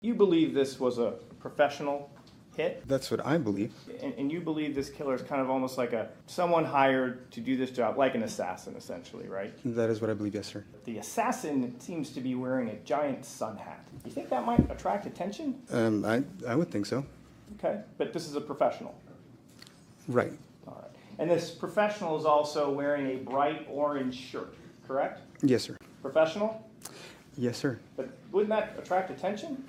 You believe this was a professional hit? That's what I believe. And you believe this killer is kind of almost like someone hired to do this job, like an assassin, essentially, right? That is what I believe, yes, sir. The assassin seems to be wearing a giant sun hat. You think that might attract attention? I would think so. Okay, but this is a professional. Right. All right. And this professional is also wearing a bright orange shirt, correct? Yes, sir. Professional? Yes, sir. But wouldn't that attract attention?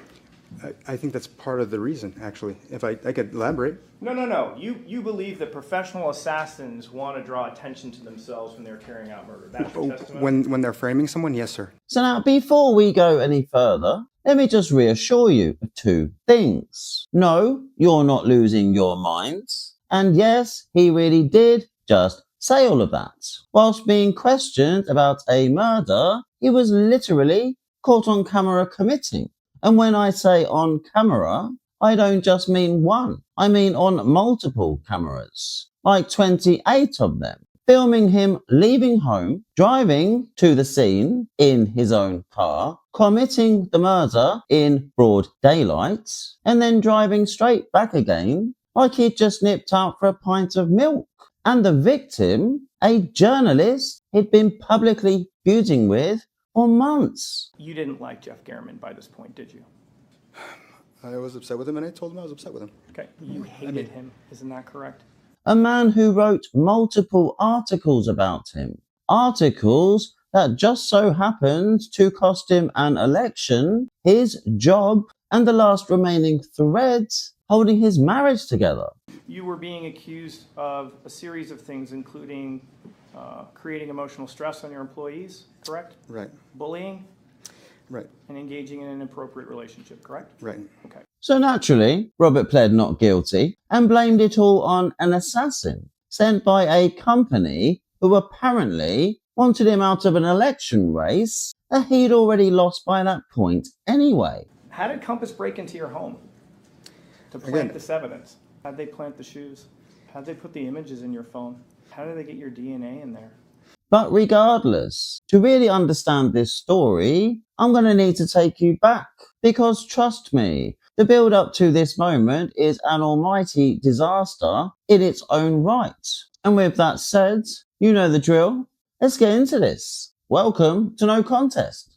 I think that's part of the reason, actually. If I could elaborate. No. You believe that professional assassins want to draw attention to themselves when they're carrying out murder. That's your testimony? When they're framing someone, yes, sir. So now, before we go any further, let me just reassure you of two things. No, you're not losing your minds. And yes, he really did just say all of that. Whilst being questioned about a murder, he was literally caught on camera committing. And when I say on camera, I don't just mean one. I mean on multiple cameras, like 28 of them, filming him leaving home, driving to the scene in his own car, committing the murder in broad daylight, and then driving straight back again like he'd just nipped out for a pint of milk. And the victim, a journalist he'd been publicly feuding with for months. You didn't like Jeff Garriman by this point, did you? I was upset with him, and I told him I was upset with him. Okay, you hated him, isn't that correct? A man who wrote multiple articles about him. Articles that just so happened to cost him an election, his job, and the last remaining thread holding his marriage together. You were being accused of a series of things, including creating emotional stress on your employees, correct? Right. Bullying? Right. And engaging in an inappropriate relationship, correct? Right. Okay. So naturally, Robert pled not guilty and blamed it all on an assassin sent by a company who apparently wanted him out of an election race that he'd already lost by that point anyway. How did Compass break into your home to plant this evidence? How'd they plant the shoes? How'd they put the images in your phone? How did they get your DNA in there? But regardless, to really understand this story, I'm going to need to take you back. Because trust me, the build up to this moment is an almighty disaster in its own right. And with that said, you know the drill. Let's get into this. Welcome to No Contest.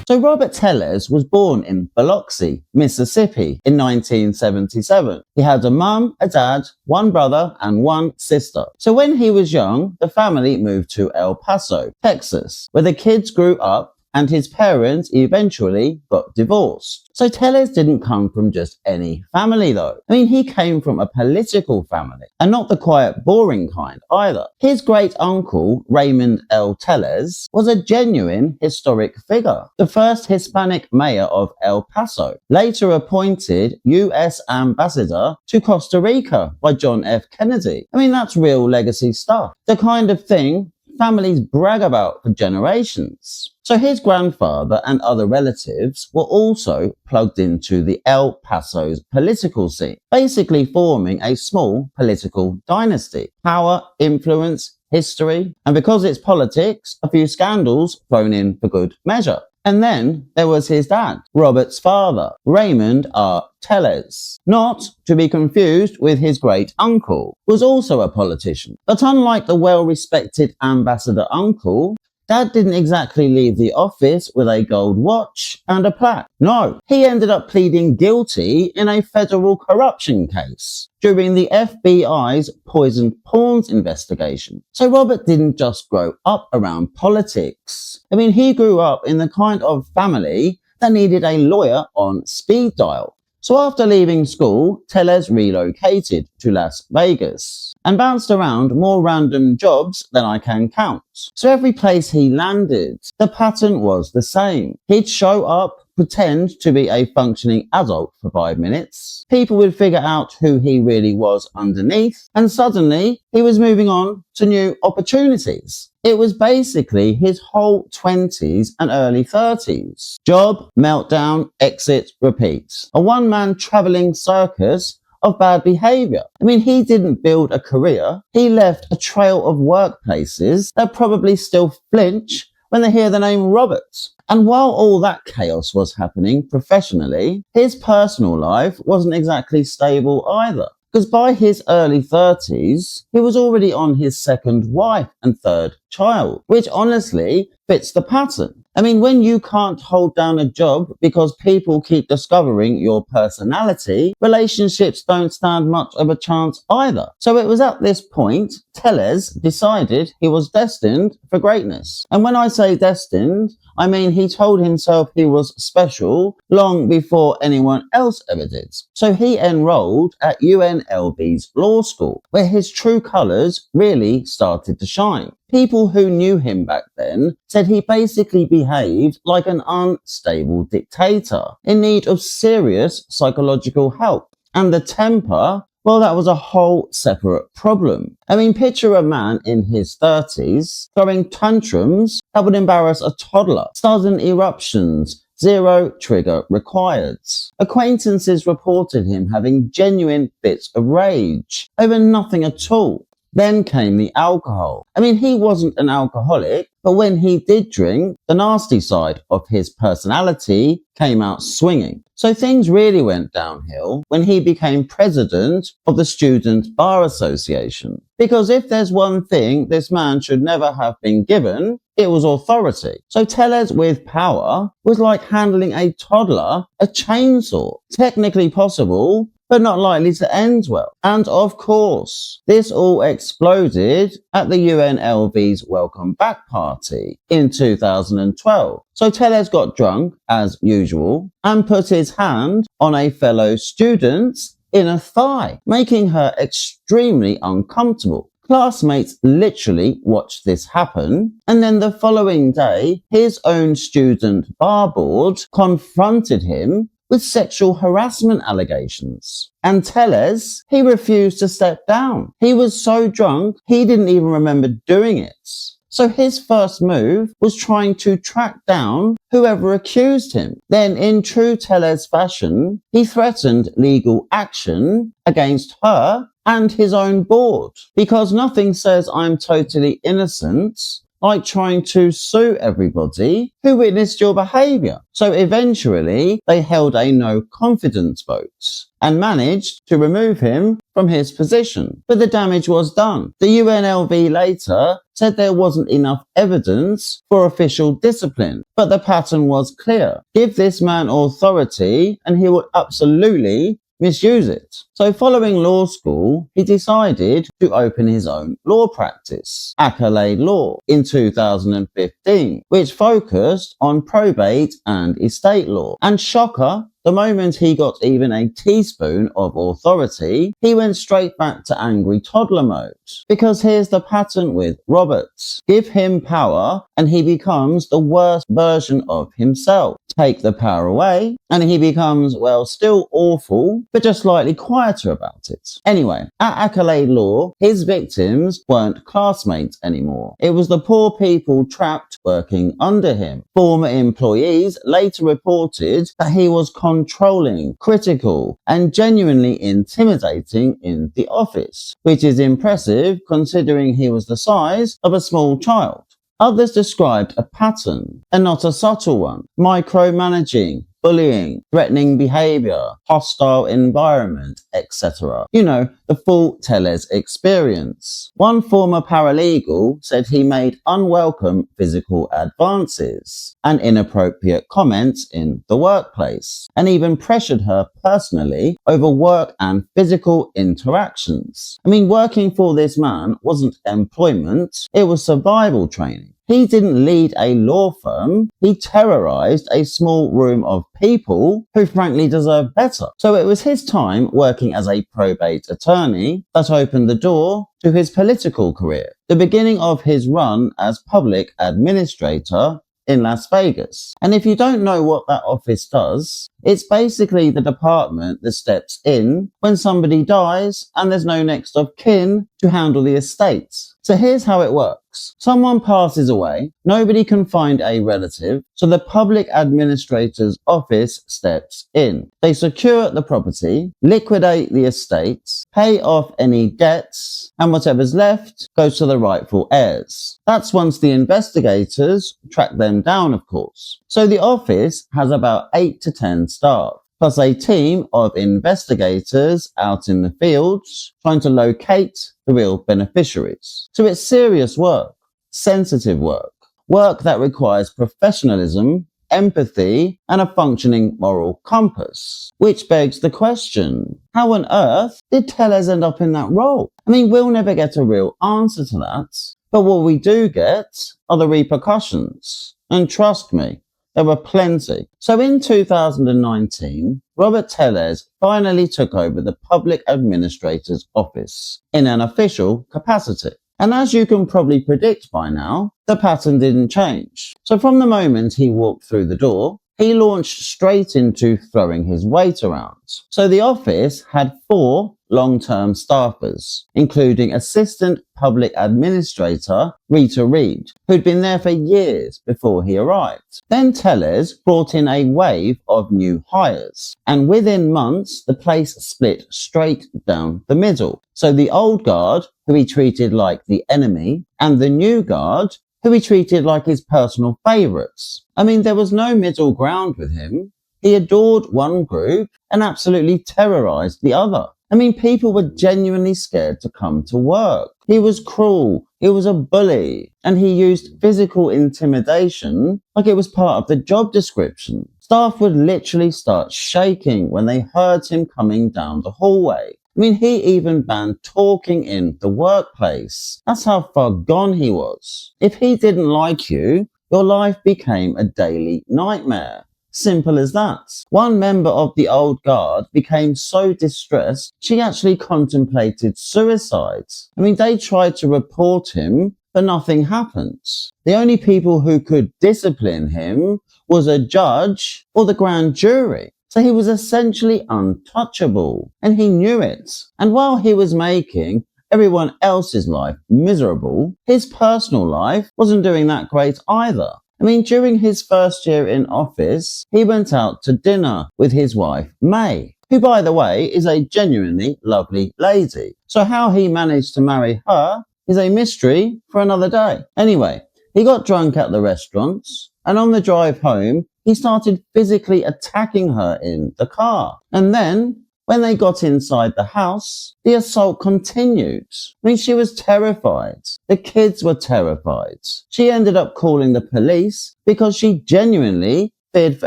So Robert Tellez was born in Biloxi, Mississippi in 1977. He had a mum, a dad, one brother and one sister. So when he was young, the family moved to El Paso, Texas, where the kids grew up and his parents eventually got divorced. So Tellez didn't come from just any family though. I mean, he came from a political family, and not the quiet, boring kind either. His great uncle, Raymond L. Tellez, was a genuine historic figure, the first Hispanic mayor of El Paso, later appointed U.S. ambassador to Costa Rica by John F. Kennedy. I mean, that's real legacy stuff. The kind of thing families brag about for generations. So his grandfather and other relatives were also plugged into the El Paso's political scene, basically forming a small political dynasty. Power, influence, history, and because it's politics, a few scandals thrown in for good measure. And then there was his dad, Robert's father, Raymond R. Tellez, not to be confused with his great uncle, who was also a politician. But unlike the well-respected ambassador uncle, Dad didn't exactly leave the office with a gold watch and a plaque. No, he ended up pleading guilty in a federal corruption case during the FBI's poisoned pawns investigation. So Robert didn't just grow up around politics. I mean, he grew up in the kind of family that needed a lawyer on speed dial. So after leaving school, Tellez relocated to Las Vegas and bounced around more random jobs than I can count. So every place he landed, the pattern was the same. He'd show up, pretend to be a functioning adult for 5 minutes. People would figure out who he really was underneath, and suddenly he was moving on to new opportunities. It was basically his whole 20s and early 30s. Job, meltdown, exit, repeat. A one-man travelling circus of bad behaviour. I mean, he didn't build a career. He left a trail of workplaces that probably still flinch when they hear the name Roberts. And while all that chaos was happening professionally, his personal life wasn't exactly stable either. Because by his early 30s, he was already on his second wife and third child, which honestly fits the pattern. I mean, when you can't hold down a job because people keep discovering your personality, relationships don't stand much of a chance either. So it was at this point, Tellez decided he was destined for greatness. And when I say destined, I mean he told himself he was special long before anyone else ever did. So he enrolled at UNLV's law school, where his true colours really started to shine. People who knew him back then said he basically behaved like an unstable dictator in need of serious psychological help. And the temper, well, that was a whole separate problem. I mean, picture a man in his 30s throwing tantrums that would embarrass a toddler, sudden eruptions, zero trigger required. Acquaintances reported him having genuine fits of rage over nothing at all. Then came the alcohol. I mean, he wasn't an alcoholic, but when he did drink, the nasty side of his personality came out swinging. So things really went downhill when he became president of the Student Bar Association. Because if there's one thing this man should never have been given, it was authority. So Tellez with power was like handling a toddler a chainsaw. Technically possible, but not likely to end well. And of course, this all exploded at the UNLV's Welcome Back party in 2012. So Tellez got drunk, as usual, and put his hand on a fellow student's inner thigh, making her extremely uncomfortable. Classmates literally watched this happen, and then the following day, his own student bar board confronted him with sexual harassment allegations. And Tellez, he refused to step down. He was so drunk, he didn't even remember doing it. So his first move was trying to track down whoever accused him. Then, in true Tellez fashion, he threatened legal action against her and his own board. Because nothing says I'm totally innocent like trying to sue everybody who witnessed your behaviour. So eventually, they held a no confidence vote and managed to remove him from his position. But the damage was done. The UNLV later said there wasn't enough evidence for official discipline, but the pattern was clear. Give this man authority and he would absolutely misuse it. So following law school, he decided to open his own law practice, Accolade Law, in 2015, which focused on probate and estate law. And shocker, the moment he got even a teaspoon of authority, he went straight back to angry toddler mode. Because here's the pattern with Roberts. Give him power and he becomes the worst version of himself. Take the power away and he becomes, well, still awful, but just slightly quieter about it. Anyway, at Accolade Law, his victims weren't classmates anymore. It was the poor people trapped working under him. Former employees later reported that he was controlling, critical, and genuinely intimidating in the office, which is impressive considering he was the size of a small child. Others described a pattern, and not a subtle one: micromanaging, bullying, threatening behaviour, hostile environment, etc. You know, the full Tellez experience. One former paralegal said he made unwelcome physical advances and inappropriate comments in the workplace, and even pressured her personally over work and physical interactions. I mean, working for this man wasn't employment, it was survival training. He didn't lead a law firm, he terrorised a small room of people who frankly deserved better. So it was his time working as a probate attorney that opened the door to his political career, the beginning of his run as public administrator in Las Vegas. And if you don't know what that office does, it's basically the department that steps in when somebody dies and there's no next of kin to handle the estates. So here's how it works. Someone passes away, nobody can find a relative, so the public administrator's office steps in. They secure the property, liquidate the estates, pay off any debts, and whatever's left goes to the rightful heirs. That's once the investigators track them down, of course. So the office has about 8 to 10 staff, plus a team of investigators out in the fields trying to locate the real beneficiaries. So it's serious work, sensitive work that requires professionalism, empathy, and a functioning moral compass. Which begs the question, how on earth did Tellez end up in that role? I mean, we'll never get a real answer to that, but what we do get are the repercussions. And trust me, there were plenty. So in 2019, Robert Tellez finally took over the public administrator's office in an official capacity. And as you can probably predict by now, the pattern didn't change. So from the moment he walked through the door, he launched straight into throwing his weight around. So the office had 4 long-term staffers, including Assistant Public Administrator Rita Reed, who'd been there for years before he arrived. Then Tellez brought in a wave of new hires, and within months the place split straight down the middle. So the old guard, who he treated like the enemy, and the new guard, who he treated like his personal favourites. I mean, there was no middle ground with him. He adored one group and absolutely terrorised the other. I mean, people were genuinely scared to come to work. He was cruel, he was a bully, and he used physical intimidation like it was part of the job description. Staff would literally start shaking when they heard him coming down the hallway. I mean, he even banned talking in the workplace. That's how far gone he was. If he didn't like you, your life became a daily nightmare. Simple as that. One member of the old guard became so distressed, she actually contemplated suicide. I mean, they tried to report him, but nothing happened. The only people who could discipline him was a judge or the grand jury. So he was essentially untouchable, and he knew it. And while he was making everyone else's life miserable, his personal life wasn't doing that great either. I mean, during his first year in office, he went out to dinner with his wife, May, who, by the way, is a genuinely lovely lady. So how he managed to marry her is a mystery for another day. Anyway, he got drunk at the restaurants, and on the drive home, he started physically attacking her in the car. And then, when they got inside the house, the assault continued. I mean, she was terrified. The kids were terrified. She ended up calling the police because she genuinely feared for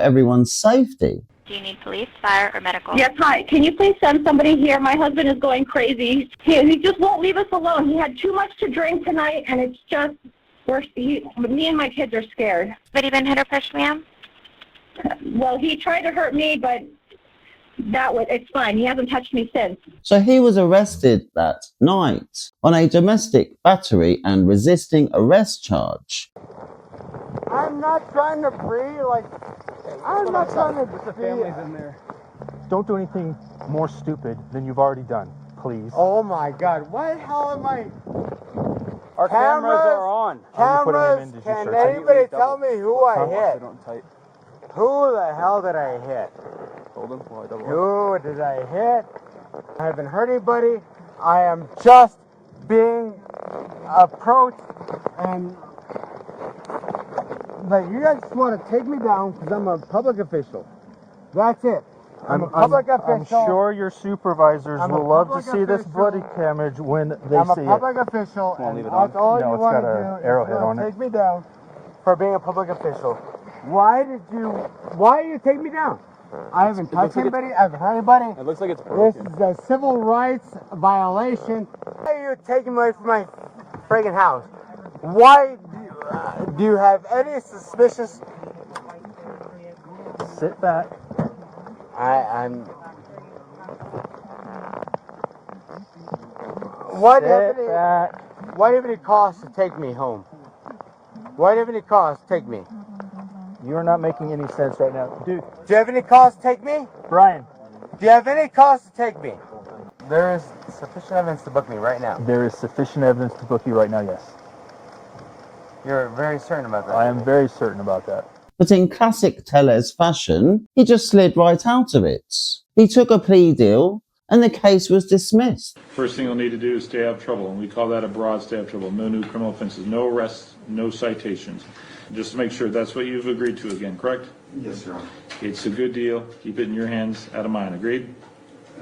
everyone's safety. Do you need police, fire, or medical? Yes, hi. Can you please send somebody here? My husband is going crazy. He just won't leave us alone. He had too much to drink tonight, and it's just, me and my kids are scared. But he been hit or pushed, ma'am? Well, he tried to hurt me, but it's fine. He hasn't touched me since. So he was arrested that night on a domestic battery and resisting arrest charge. I'm not trying to breathe, I'm not trying to The family's in there. Don't do anything more stupid than you've already done, please. Oh my God, what the hell am I? Our cameras are on. Cameras, can anybody tell me who I hit? Who the hell did I hit? Who did I hit? I haven't hurt anybody. I am just being approached, and you guys just want to take me down because I'm a public official. That's it. I'm a public official. I'm sure your supervisors will love to see this bloody damage when they see it. I'm a public official, and that's all you want to do arrowhead on is it. take me down for being a public official. Why do you take me down? I haven't touched anybody. I haven't hurt anybody. It looks like it's broken. This is a civil rights violation. Why are you taking me away from my friggin' house? Why do you have any suspicious? Sit back. Why do you have any cost to take me home? Why do you have any cost to take me? You're not making any sense right now. Dude. Do you have any cost to take me? Brian. Do you have any cost to take me? There is sufficient evidence to book me right now. There is sufficient evidence to book you right now, yes. You're very certain about that? I am very certain about that. But in classic Tellez fashion, he just slid right out of it. He took a plea deal and the case was dismissed. First thing you'll need to do is stay out of trouble, and we call that a broad stay out of trouble. No new criminal offenses, no arrests, no citations. Just to make sure that's what you've agreed to again, correct? Yes, Your Honor. It's a good deal. Keep it in your hands, out of mine. Agreed?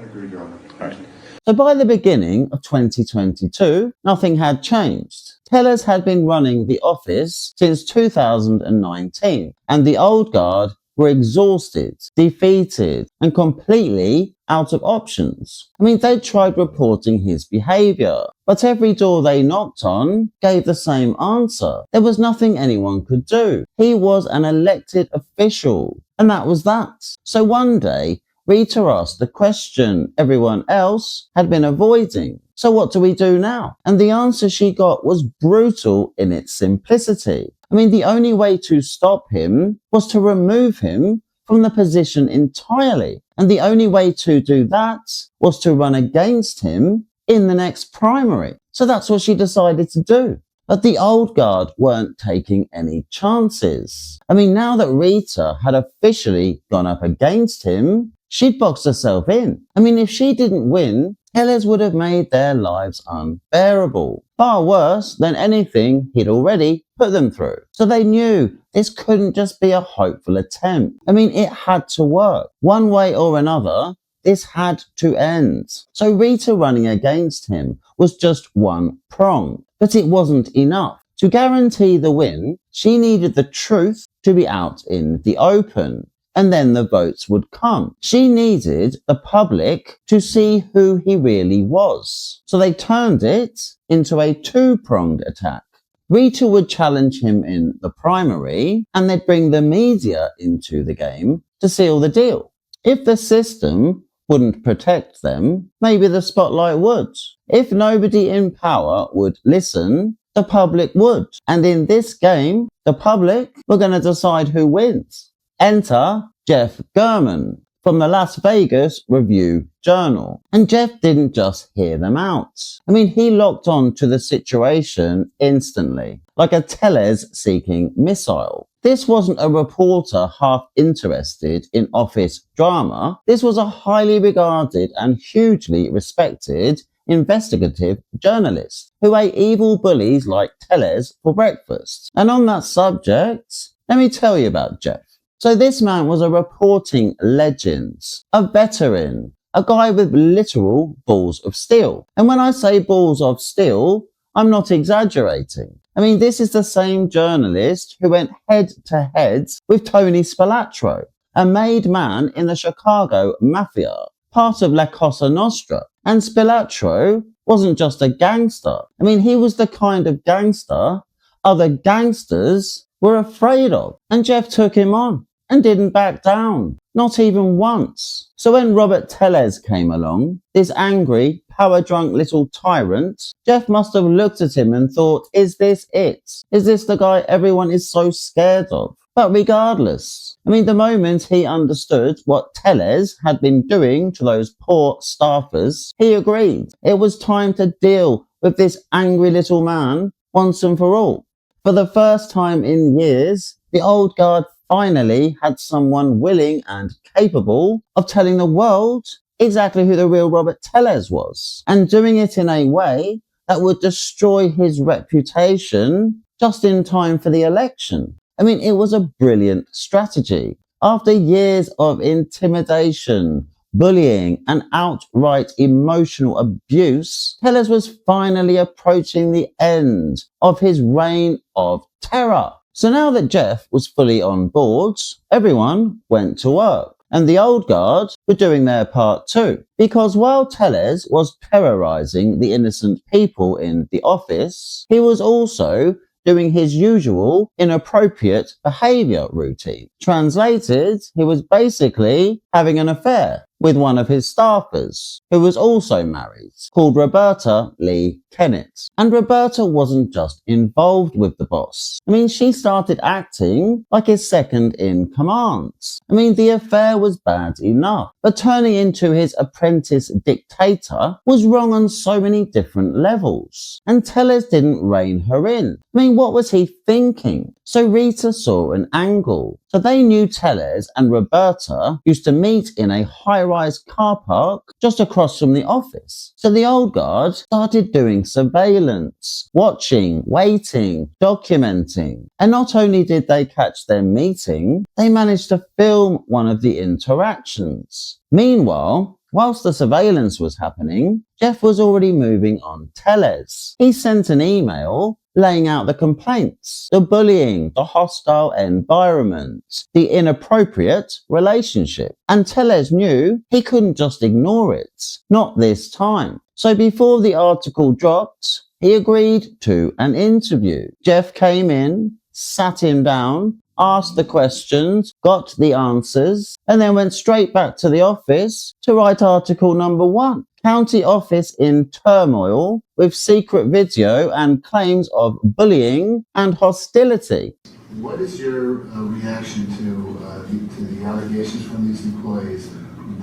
Agreed, Your Honor. All right. So by the beginning of 2022, nothing had changed. Tellez had been running the office since 2019, and the old guard were exhausted, defeated, and completely out of options. I mean, they tried reporting his behaviour, but every door they knocked on gave the same answer. There was nothing anyone could do. He was an elected official, and that was that. So one day, Rita asked the question everyone else had been avoiding. So what do we do now? And the answer she got was brutal in its simplicity. I mean, the only way to stop him was to remove him from the position entirely. And the only way to do that was to run against him in the next primary. So that's what she decided to do. But the old guard weren't taking any chances. I mean, now that Rita had officially gone up against him, she'd boxed herself in. I mean, if she didn't win, Tellez would have made their lives unbearable. Far worse than anything he'd already put them through. So they knew this couldn't just be a hopeful attempt. I mean, it had to work. One way or another, this had to end. So Rita running against him was just one prong. But it wasn't enough. To guarantee the win, she needed the truth to be out in the open. And then the votes would come. She needed the public to see who he really was. So they turned it into a two-pronged attack. Rita would challenge him in the primary, and they'd bring the media into the game to seal the deal. If the system wouldn't protect them, maybe the spotlight would. If nobody in power would listen, the public would. And in this game, the public were going to decide who wins. Enter Jeff German from the Las Vegas Review-Journal. And Jeff didn't just hear them out. I mean, he locked on to the situation instantly, like a Tellez-seeking missile. This wasn't a reporter half interested in office drama. This was a highly regarded and hugely respected investigative journalist who ate evil bullies like Tellez for breakfast. And on that subject, let me tell you about Jeff. So this man was a reporting legend, a veteran, a guy with literal balls of steel. And when I say balls of steel, I'm not exaggerating. I mean, this is the same journalist who went head to head with Tony Spilotro, a made man in the Chicago Mafia, part of La Cosa Nostra. And Spilotro wasn't just a gangster. I mean, he was the kind of gangster other gangsters were afraid of. And Jeff took him on and didn't back down, not even once. So when Robert Tellez came along, this angry, power-drunk little tyrant, Jeff must have looked at him and thought, is this it? Is this the guy everyone is so scared of? But regardless, I mean, the moment he understood what Tellez had been doing to those poor staffers, he agreed. It was time to deal with this angry little man once and for all. For the first time in years, the old guard finally had someone willing and capable of telling the world exactly who the real Robert Tellez was, and doing it in a way that would destroy his reputation just in time for the election. I mean, it was a brilliant strategy. After years of intimidation, bullying, and outright emotional abuse, Tellez was finally approaching the end of his reign of terror. So now that Jeff was fully on board, everyone went to work. And the old guard were doing their part too. Because while Tellez was terrorizing the innocent people in the office, he was also doing his usual inappropriate behavior routine. Translated, he was basically having an affair with one of his staffers, who was also married, called Roberta Lee Kennett. And Roberta wasn't just involved with the boss. She started acting like his second in command. The affair was bad enough, but turning into his apprentice dictator was wrong on so many different levels. And Tellez didn't rein her in. What was he thinking? So Rita saw an angle. So they knew Tellez and Roberta used to meet in a high-rise car park just across from the office. So the old guard started doing surveillance, watching, waiting, documenting. And not only did they catch them meeting, they managed to film one of the interactions. Meanwhile, whilst the surveillance was happening, Jeff was already moving on Tellez. He sent an email laying out the complaints, the bullying, the hostile environment, the inappropriate relationship. And Tellez knew he couldn't just ignore it. Not this time. So before the article dropped, he agreed to an interview. Jeff came in, sat him down, asked the questions, got the answers, and then went straight back to the office to write article number 1. County office in turmoil with secret video and claims of bullying and hostility. What is your reaction to the allegations from these employees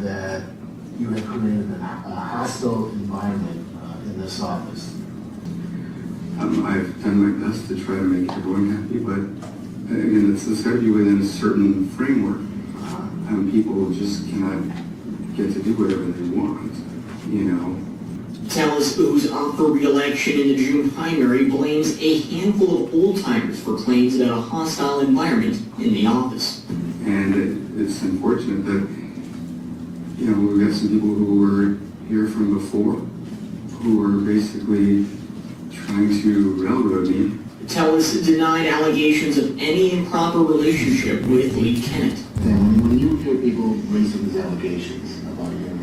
that you have created a hostile environment in this office? I've done my best to try to make everyone happy, but again, it's got to be within a certain framework. People just cannot get to do whatever they want, Tellez, who's up for re-election in the June primary, blames a handful of old-timers for claims about a hostile environment in the office. And it's unfortunate that, we've got some people who were here from before who were basically trying to railroad me. Tellez denied allegations of any improper relationship with Lee Kennett. And when you hear people raising these allegations about you and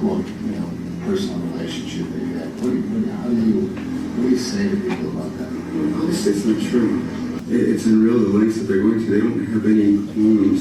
quote, personal relationship that you have, what do you say to people about that? Well, honestly, it's not true. It's unreal the lengths that they're going to. They don't have any qualms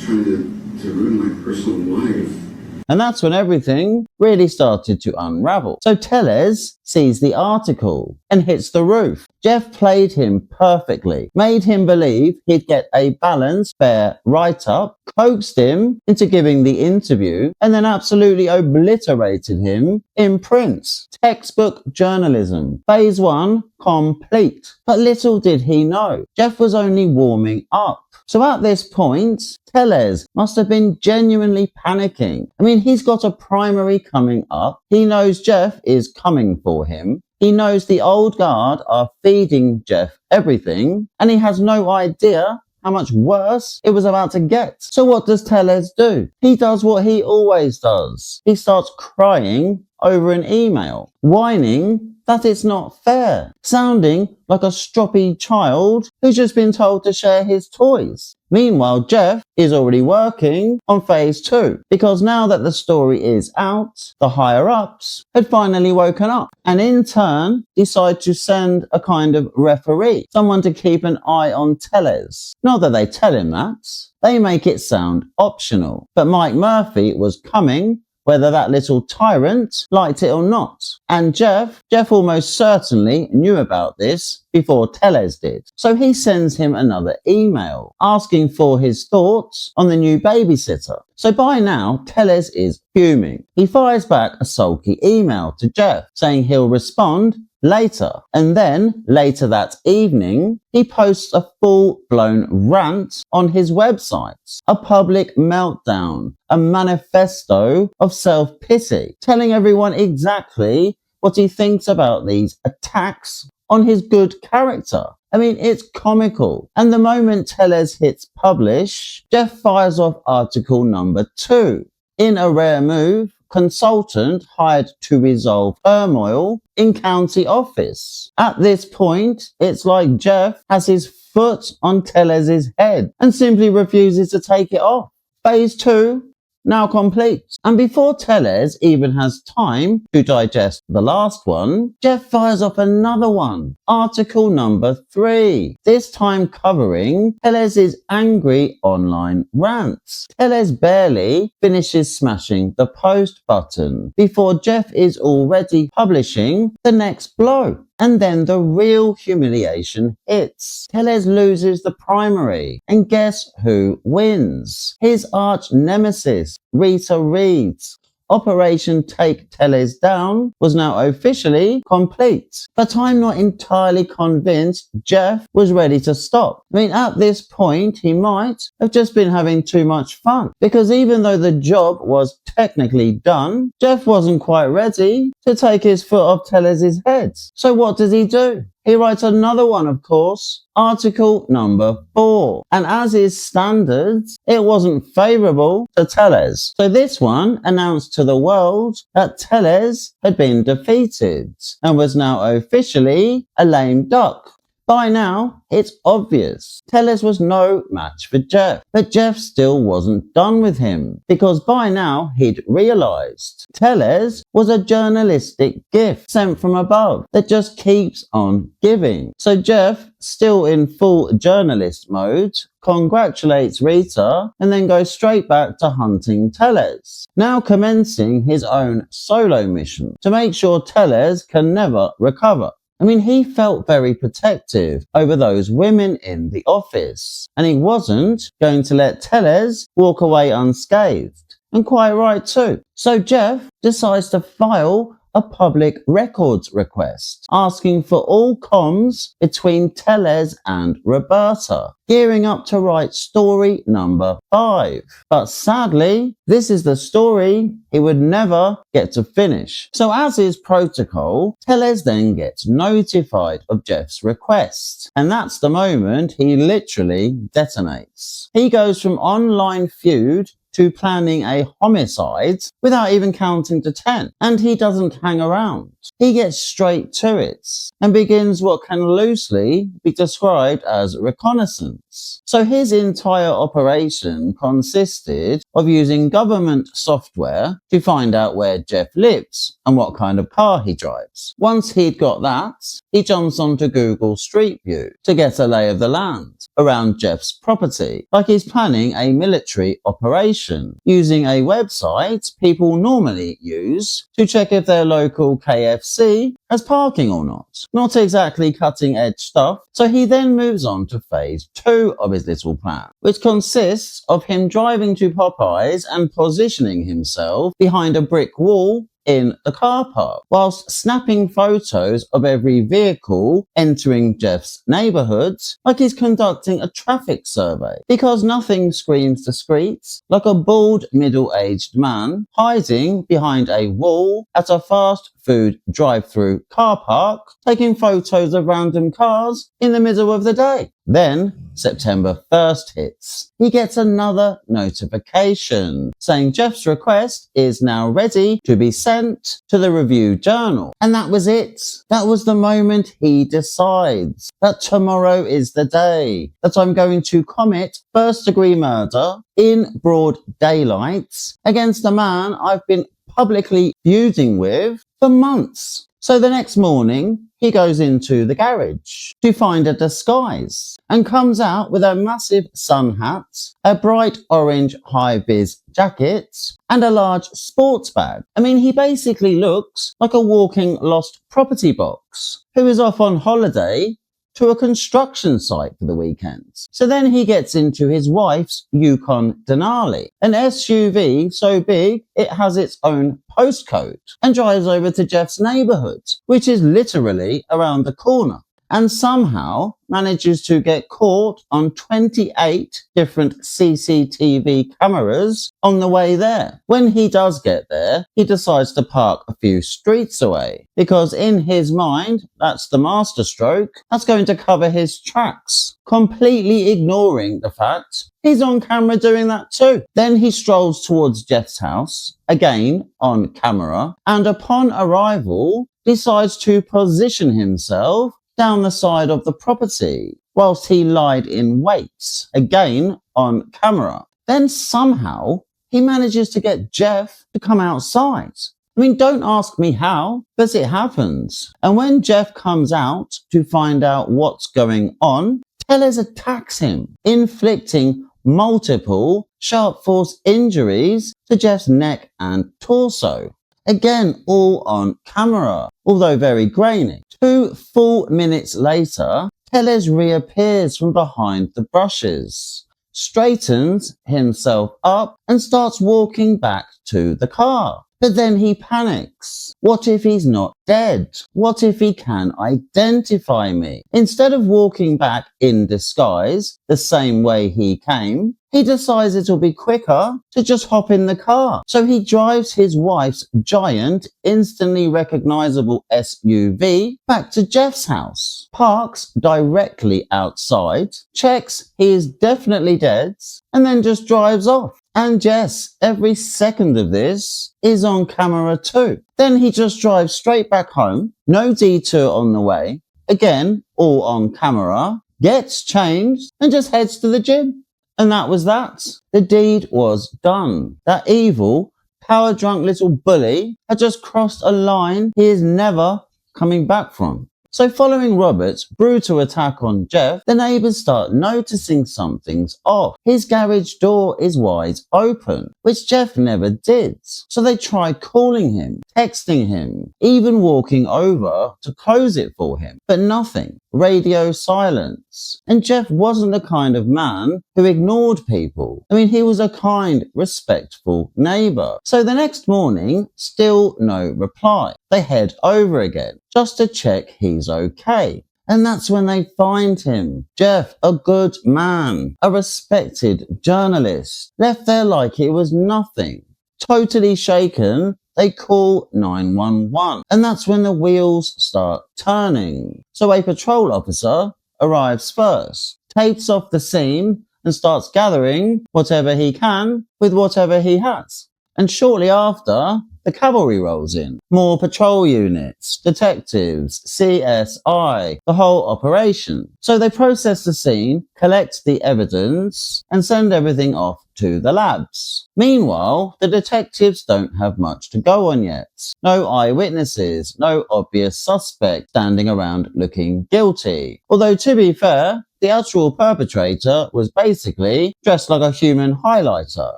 trying to ruin my personal life. And that's when everything really started to unravel. So Tellez sees the article and hits the roof. Jeff played him perfectly, made him believe he'd get a balanced, fair write-up, coaxed him into giving the interview, and then absolutely obliterated him in print. Textbook journalism. Phase 1 complete. But little did he know, Jeff was only warming up. So at this point, Tellez must have been genuinely panicking. He's got a primary coming up. He knows Jeff is coming for him. He knows the old guard are feeding Jeff everything, and he has no idea how much worse it was about to get. So what does Tellez do? He does what he always does. He starts crying over an email, whining that it's not fair, sounding like a stroppy child who's just been told to share his toys. Meanwhile, Jeff is already working on phase 2, because now that the story is out, the higher-ups had finally woken up and in turn decide to send a kind of referee, someone to keep an eye on Tellez. Not that they tell him that, they make it sound optional. But Mike Murphy was coming, whether that little tyrant liked it or not. And Jeff almost certainly knew about this before Tellez did. So he sends him another email asking for his thoughts on the new babysitter. So by now, Tellez is fuming. He fires back a sulky email to Jeff saying he'll respond later. And then, later that evening, he posts a full-blown rant on his website. A public meltdown, a manifesto of self-pity, telling everyone exactly what he thinks about these attacks on his good character. It's comical. And the moment Tellez hits publish, Jeff fires off article number 2. In a rare move, consultant hired to resolve turmoil in county office. At this point, it's like Jeff has his foot on Tellez's head and simply refuses to take it off. Phase 2 now complete. And before Tellez even has time to digest the last one, Jeff fires off another one, article number 3, this time covering Tellez's angry online rants. Tellez barely finishes smashing the post button before Jeff is already publishing the next blow. And then the real humiliation hits. Tellez loses the primary. And guess who wins? His arch nemesis, Rita Reeds. Operation Take Tellez Down was now officially complete. But I'm not entirely convinced Jeff was ready to stop. I mean, at this point, he might have just been having too much fun. Because even though the job was technically done, Jeff wasn't quite ready to take his foot off Tellez's head. So what does he do? He writes another one, of course, article number 4. And as is standard, it wasn't favourable to Tellez. So this one announced to the world that Tellez had been defeated and was now officially a lame duck. By now, it's obvious. Tellez was no match for Jeff, but Jeff still wasn't done with him, because by now he'd realised Tellez was a journalistic gift sent from above that just keeps on giving. So Jeff, still in full journalist mode, congratulates Rita and then goes straight back to hunting Tellez, now commencing his own solo mission to make sure Tellez can never recover. I mean, he felt very protective over those women in the office, and he wasn't going to let Tellez walk away unscathed. And quite right too. So Jeff decides to file a public records request, asking for all comms between Tellez and Roberta, gearing up to write story number 5. But sadly, this is the story he would never get to finish. So as is protocol, Tellez then gets notified of Jeff's request. And that's the moment he literally detonates. He goes from online feud to planning a homicide without even counting to 10. And he doesn't hang around. He gets straight to it and begins what can loosely be described as reconnaissance. So his entire operation consisted of using government software to find out where Jeff lives and what kind of car he drives. Once he'd got that, he jumps onto Google Street View to get a lay of the land around Jeff's property, like he's planning a military operation, using a website people normally use to check if their local KFC has parking or not. Not exactly cutting edge stuff, so he then moves on to phase 2 of his little plan, which consists of him driving to Popeyes and positioning himself behind a brick wall in the car park, whilst snapping photos of every vehicle entering Jeff's neighbourhood like he's conducting a traffic survey, because nothing screams discreet like a bald middle-aged man hiding behind a wall at a fast food drive-through car park taking photos of random cars in the middle of the day. Then September 1st hits. He gets another notification saying Jeff's request is now ready to be sent to the Review Journal. And that was it. That was the moment he decides that tomorrow is the day that I'm going to commit first-degree murder in broad daylight against a man I've been publicly feuding with for months. So the next morning, he goes into the garage to find a disguise and comes out with a massive sun hat, a bright orange high-vis jacket, and a large sports bag. I mean, he basically looks like a walking lost property box who is off on holiday to a construction site for the weekend. So then he gets into his wife's Yukon Denali, an SUV so big it has its own postcode, and drives over to Jeff's neighbourhood, which is literally around the corner, and somehow manages to get caught on 28 different CCTV cameras on the way there. When he does get there, he decides to park a few streets away, because in his mind, that's the masterstroke that's going to cover his tracks, completely ignoring the fact he's on camera doing that too. Then he strolls towards Jeff's house, again on camera, and upon arrival, decides to position himself down the side of the property whilst he lied in wait, again on camera. Then somehow he manages to get Jeff to come outside. I mean, don't ask me how, but it happens. And when Jeff comes out to find out what's going on, Tellez attacks him, inflicting multiple sharp force injuries to Jeff's neck and torso. Again, all on camera, although very grainy. 2 full minutes later, Tellez reappears from behind the brushes, straightens himself up and starts walking back to the car. But then he panics. What if he's not dead? What if he can identify me? Instead of walking back in disguise the same way he came, he decides it'll be quicker to just hop in the car. So he drives his wife's giant, instantly recognizable SUV back to Jeff's house, parks directly outside, checks he is definitely dead, and then just drives off. And yes, every second of this is on camera too. Then he just drives straight back home, no detour on the way, again, all on camera, gets changed, and just heads to the gym. And that was that. The deed was done. That evil, power-drunk little bully had just crossed a line he is never coming back from. So following Robert's brutal attack on Jeff, the neighbours start noticing something's off. His garage door is wide open, which Jeff never did. So they try calling him, texting him, even walking over to close it for him. But nothing. Radio silence. And Jeff wasn't the kind of man who ignored people. I mean, he was a kind, respectful neighbour. So the next morning, still no reply. They head over again, just to check he's okay. And that's when they find him. Jeff, a good man, a respected journalist, left there like it was nothing. Totally shaken, they call 911. And that's when the wheels start turning. So a patrol officer arrives first, tapes off the scene and starts gathering whatever he can with whatever he has. And shortly after, the cavalry rolls in. More patrol units, detectives, CSI, the whole operation. So they process the scene, collect the evidence, and send everything off to the labs. Meanwhile, the detectives don't have much to go on yet. No eyewitnesses, no obvious suspect standing around looking guilty. Although to be fair, the actual perpetrator was basically dressed like a human highlighter.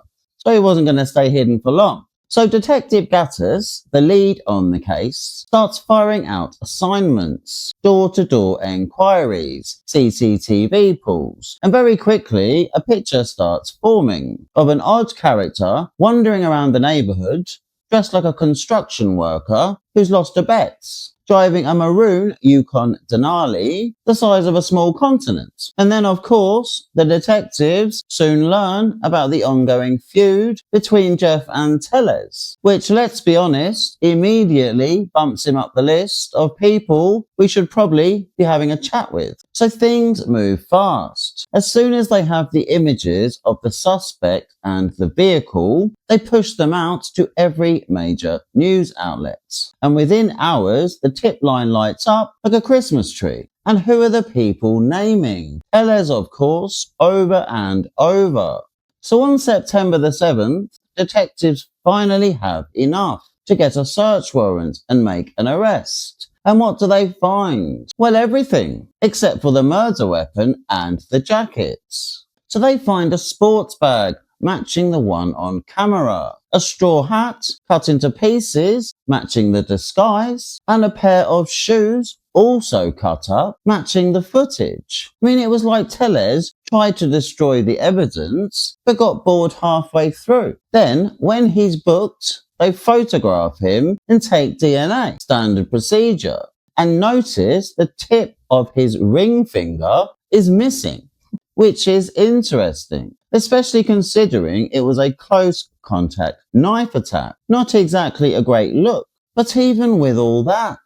So he wasn't going to stay hidden for long. So Detective Gattas, the lead on the case, starts firing out assignments, door-to-door enquiries, CCTV pulls, and very quickly a picture starts forming of an odd character wandering around the neighbourhood, dressed like a construction worker who's lost a bet, driving a maroon Yukon Denali the size of a small continent. And then, of course, the detectives soon learn about the ongoing feud between Jeff and Tellez, which, let's be honest, immediately bumps him up the list of people we should probably be having a chat with. So things move fast. As soon as they have the images of the suspect and the vehicle, they push them out to every major news outlet. And within hours, the tip line lights up like a Christmas tree. And who are the people naming? Tellez, of course, over and over. So on September the 7th, detectives finally have enough to get a search warrant and make an arrest. And what do they find? Well, everything, except for the murder weapon and the jackets. So they find a sports bag matching the one on camera, a straw hat cut into pieces matching the disguise, and a pair of shoes also cut up matching the footage. I mean, it was like Tellez tried to destroy the evidence but got bored halfway through. Then, when he's booked, they photograph him and take DNA, standard procedure, and notice the tip of his ring finger is missing, which is interesting, especially considering it was a close contact knife attack. Not exactly a great look, but even with all that,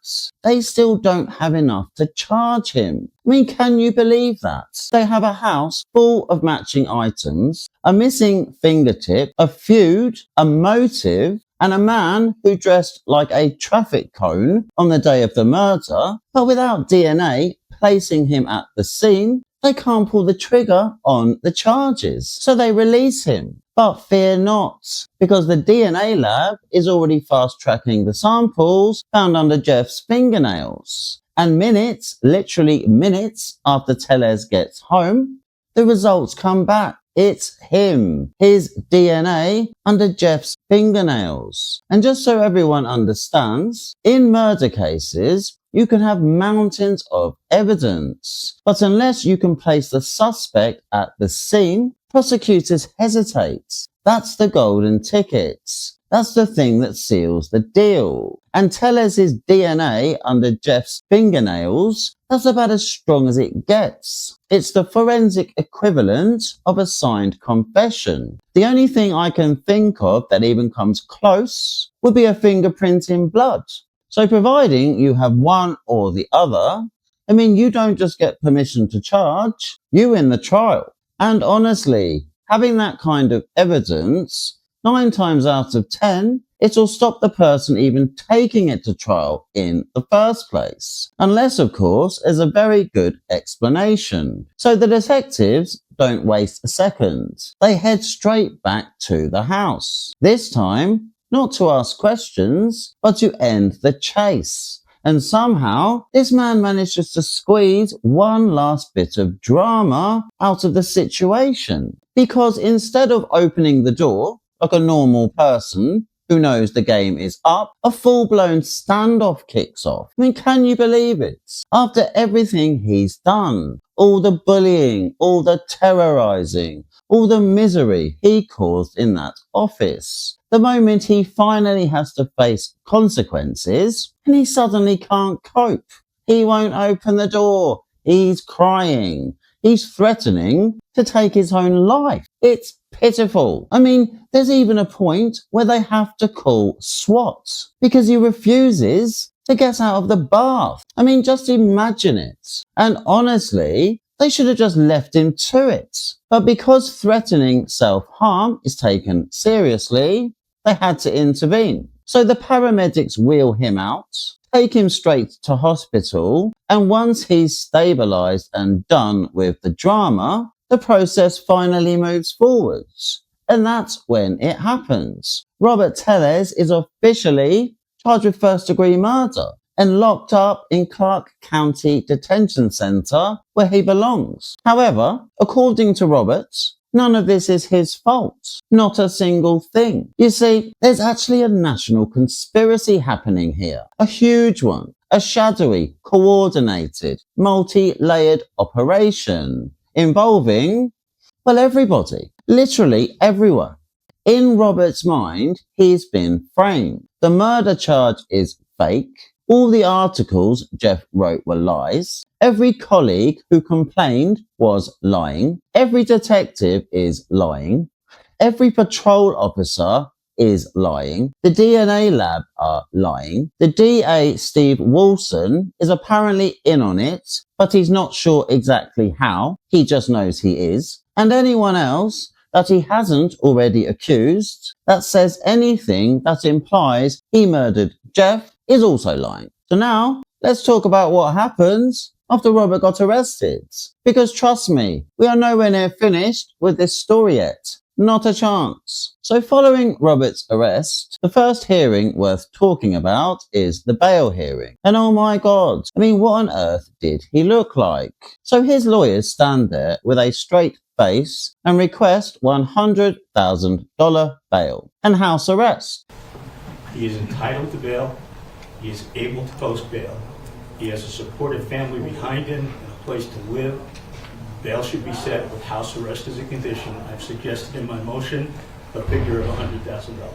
they still don't have enough to charge him. I mean, can you believe that? They have a house full of matching items, a missing fingertip, a feud, a motive, and a man who dressed like a traffic cone on the day of the murder, but without DNA placing him at the scene, they can't pull the trigger on the charges. So they release him. But fear not, because the DNA lab is already fast-tracking the samples found under Jeff's fingernails. And minutes, literally minutes after Tellez gets home, the results come back. It's him, his DNA under Jeff's fingernails. And just so everyone understands, in murder cases, you can have mountains of evidence, but unless you can place the suspect at the scene, prosecutors hesitate. That's the golden ticket. That's the thing that seals the deal. And Tellez's DNA under Jeff's fingernails, that's about as strong as it gets. It's the forensic equivalent of a signed confession. The only thing I can think of that even comes close would be a fingerprint in blood. So providing you have one or the other, I mean, you don't just get permission to charge, you win the trial. And honestly, having that kind of evidence, 9 times out of 10, it'll stop the person even taking it to trial in the first place. Unless, of course, there's a very good explanation. So the detectives don't waste a second. They head straight back to the house. This time, not to ask questions, but to end the chase. And somehow, this man manages to squeeze one last bit of drama out of the situation. Because instead of opening the door like a normal person who knows the game is up, a full-blown standoff kicks off. I mean, can you believe it? After everything he's done, all the bullying, all the terrorizing, all the misery he caused in that office, the moment he finally has to face consequences, and he suddenly can't cope. He won't open the door. He's crying. He's threatening to take his own life. It's pitiful. I mean, there's even a point where they have to call SWAT because he refuses to get out of the bath. I mean, just imagine it. And honestly, they should have just left him to it. But because threatening self-harm is taken seriously, they had to intervene. So the paramedics wheel him out, take him straight to hospital, and once he's stabilized and done with the drama, the process finally moves forwards. And that's when it happens. Robert Tellez is officially charged with first-degree murder and locked up in Clark County Detention Center where he belongs. However, according to Robert, none of this is his fault. Not a single thing. You see, there's actually a national conspiracy happening here. A huge one. A shadowy, coordinated, multi-layered operation involving, well, everybody. Literally everyone. In Robert's mind, he's been framed. The murder charge is fake. All the articles Jeff wrote were lies. Every colleague who complained was lying. Every detective is lying. Every patrol officer is lying. The DNA lab are lying. The DA, Steve Wilson, is apparently in on it, but he's not sure exactly how. He just knows he is. And anyone else that he hasn't already accused that says anything that implies he murdered Jeff is also lying. So now, let's talk about what happens after Robert got arrested. Because trust me, we are nowhere near finished with this story yet. Not a chance. So following Robert's arrest, the first hearing worth talking about is the bail hearing. And oh my God, I mean, what on earth did he look like? So his lawyers stand there with a straight face and request $100,000 bail and house arrest. He is entitled to bail. He is able to post bail. He has a supportive family behind him and a place to live. Bail should be set with house arrest as a condition. I've suggested in my motion a figure of $100,000.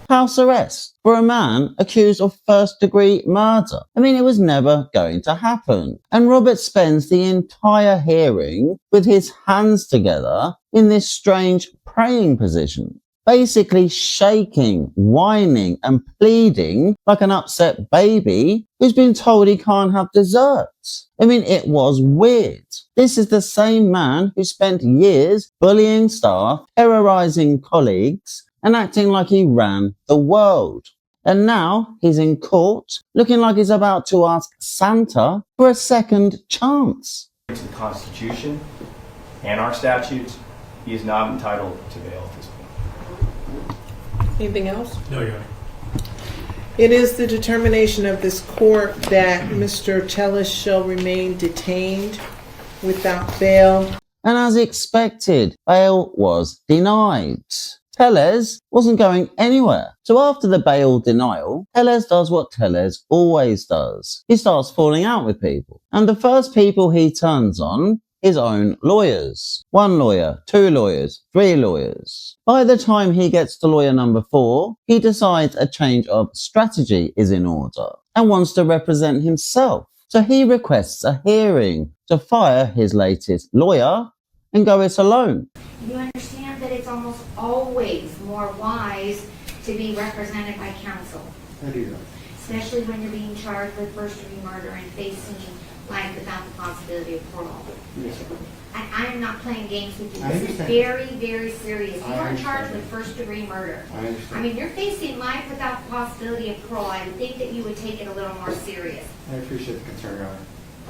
House arrest for a man accused of first-degree murder. I mean, it was never going to happen. And Robert spends the entire hearing with his hands together in this strange praying position, basically shaking, whining and pleading like an upset baby who's been told he can't have dessert. I mean, it was weird. This is the same man who spent years bullying staff, terrorizing colleagues, and acting like he ran the world. And now he's in court, looking like he's about to ask Santa for a second chance. To the Constitution and our statutes He is not entitled to bail at this point. Anything else? No, Your Honor. It is the determination of this court that Mr. Tellez shall remain detained without bail. And as expected, bail was denied. Tellez wasn't going anywhere. So after the bail denial, Tellez does what Tellez always does. He starts falling out with people. And the first people he turns on, his own lawyers. 1 lawyer, 2 lawyers, 3 lawyers. By the time he gets to lawyer number 4, he decides a change of strategy is in order and wants to represent himself. So he requests a hearing to fire his latest lawyer and go it alone. You understand that it's almost always more wise to be represented by counsel. I do know. Especially when you're being charged with first-degree murder and facing life without the possibility of parole. Yes, sir. I am not playing games with you. I This is understand. very, very serious. You I are understand. charged with first-degree murder. I understand. I mean, you're facing life without the possibility of parole. I would think that you would take it a little more serious. I appreciate the concern, Your Honor.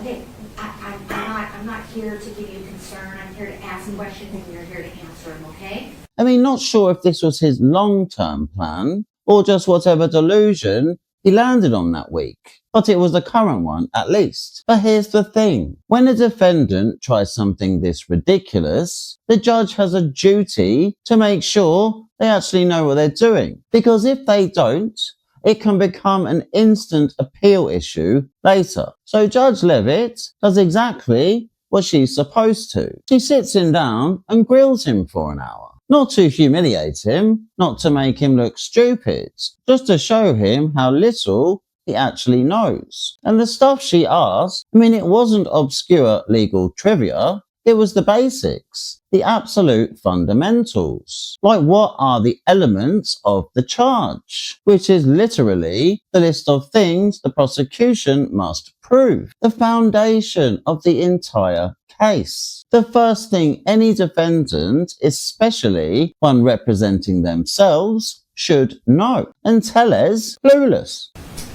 Okay, I'm not here to give you concern. I'm here to ask questions and you're here to answer them, okay? I mean, not sure if this was his long-term plan or just whatever delusion he landed on that week. But it was the current one, at least. But here's the thing. When a defendant tries something this ridiculous, the judge has a duty to make sure they actually know what they're doing. Because if they don't, it can become an instant appeal issue later. So Judge Levitt does exactly what she's supposed to. She sits him down and grills him for an hour. Not to humiliate him, not to make him look stupid, just to show him how little he actually knows. And the stuff she asked, I mean, it wasn't obscure legal trivia. It was the basics, the absolute fundamentals. Like, what are the elements of the charge? Which is literally the list of things the prosecution must prove. The foundation of the entire case. The first thing any defendant, especially one representing themselves, should know. And Tellez, clueless.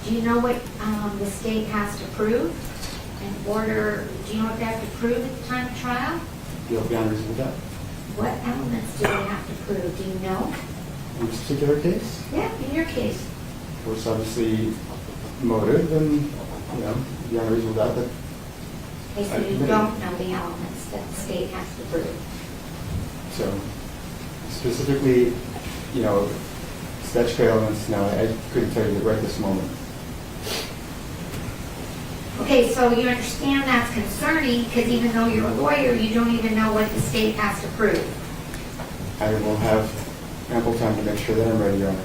Do you know what the state has to prove in order, do you know what they have to prove at the time of trial? Guilt beyond reasonable doubt. What elements do they have to prove? Do you know? In this particular case, Yeah, in your case. of course, obviously, motive and, beyond reasonable doubt that Okay, so you don't know the elements that the state has to prove. So, specifically, statutory elements, no, I couldn't tell you right this moment. Okay, so you understand that's concerning because even though you're a lawyer, you don't even know what the state has to prove. I will have ample time to make sure that I'm ready, Your Honor.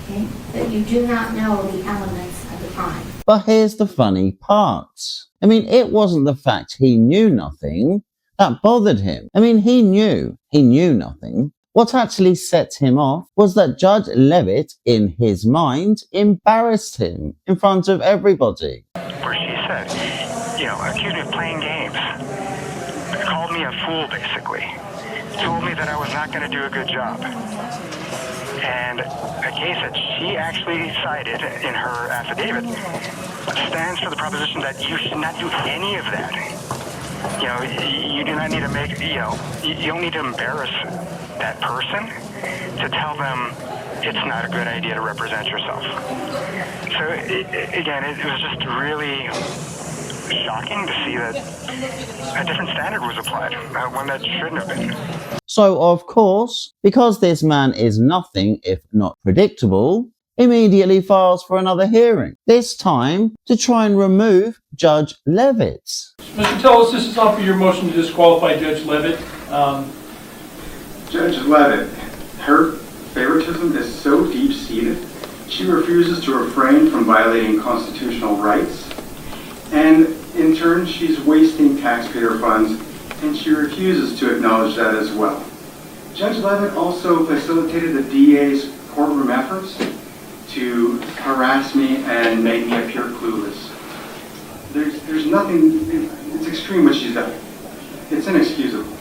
Okay? But you do not know the elements of the crime. But here's the funny part. I mean, it wasn't the fact he knew nothing that bothered him. I mean, he knew nothing. What actually set him off was that Judge Levitt, in his mind, embarrassed him in front of everybody. Where she said, accused me of playing games. Called me a fool, basically. Told me that I was not going to do a good job. And a case that she actually cited in her affidavit stands for the proposition that you should not do any of that. You do not need to make, you don't need to embarrass that person to tell them it's not a good idea to represent yourself. So again, it was just really shocking to see that a different standard was applied, one that shouldn't have been. So, of course, because this man is nothing if not predictable, immediately files for another hearing, this time to try and remove Judge Levitt. Mr. Tellez, this is off of your motion to disqualify Judge Levitt. Judge Levitt, her favoritism is so deep-seated, she refuses to refrain from violating constitutional rights, and in turn, she's wasting taxpayer funds, and she refuses to acknowledge that as well. Judge Levitt also facilitated the DA's courtroom efforts to harass me and make me appear clueless. There's nothing, it's extreme what she's done. It's inexcusable.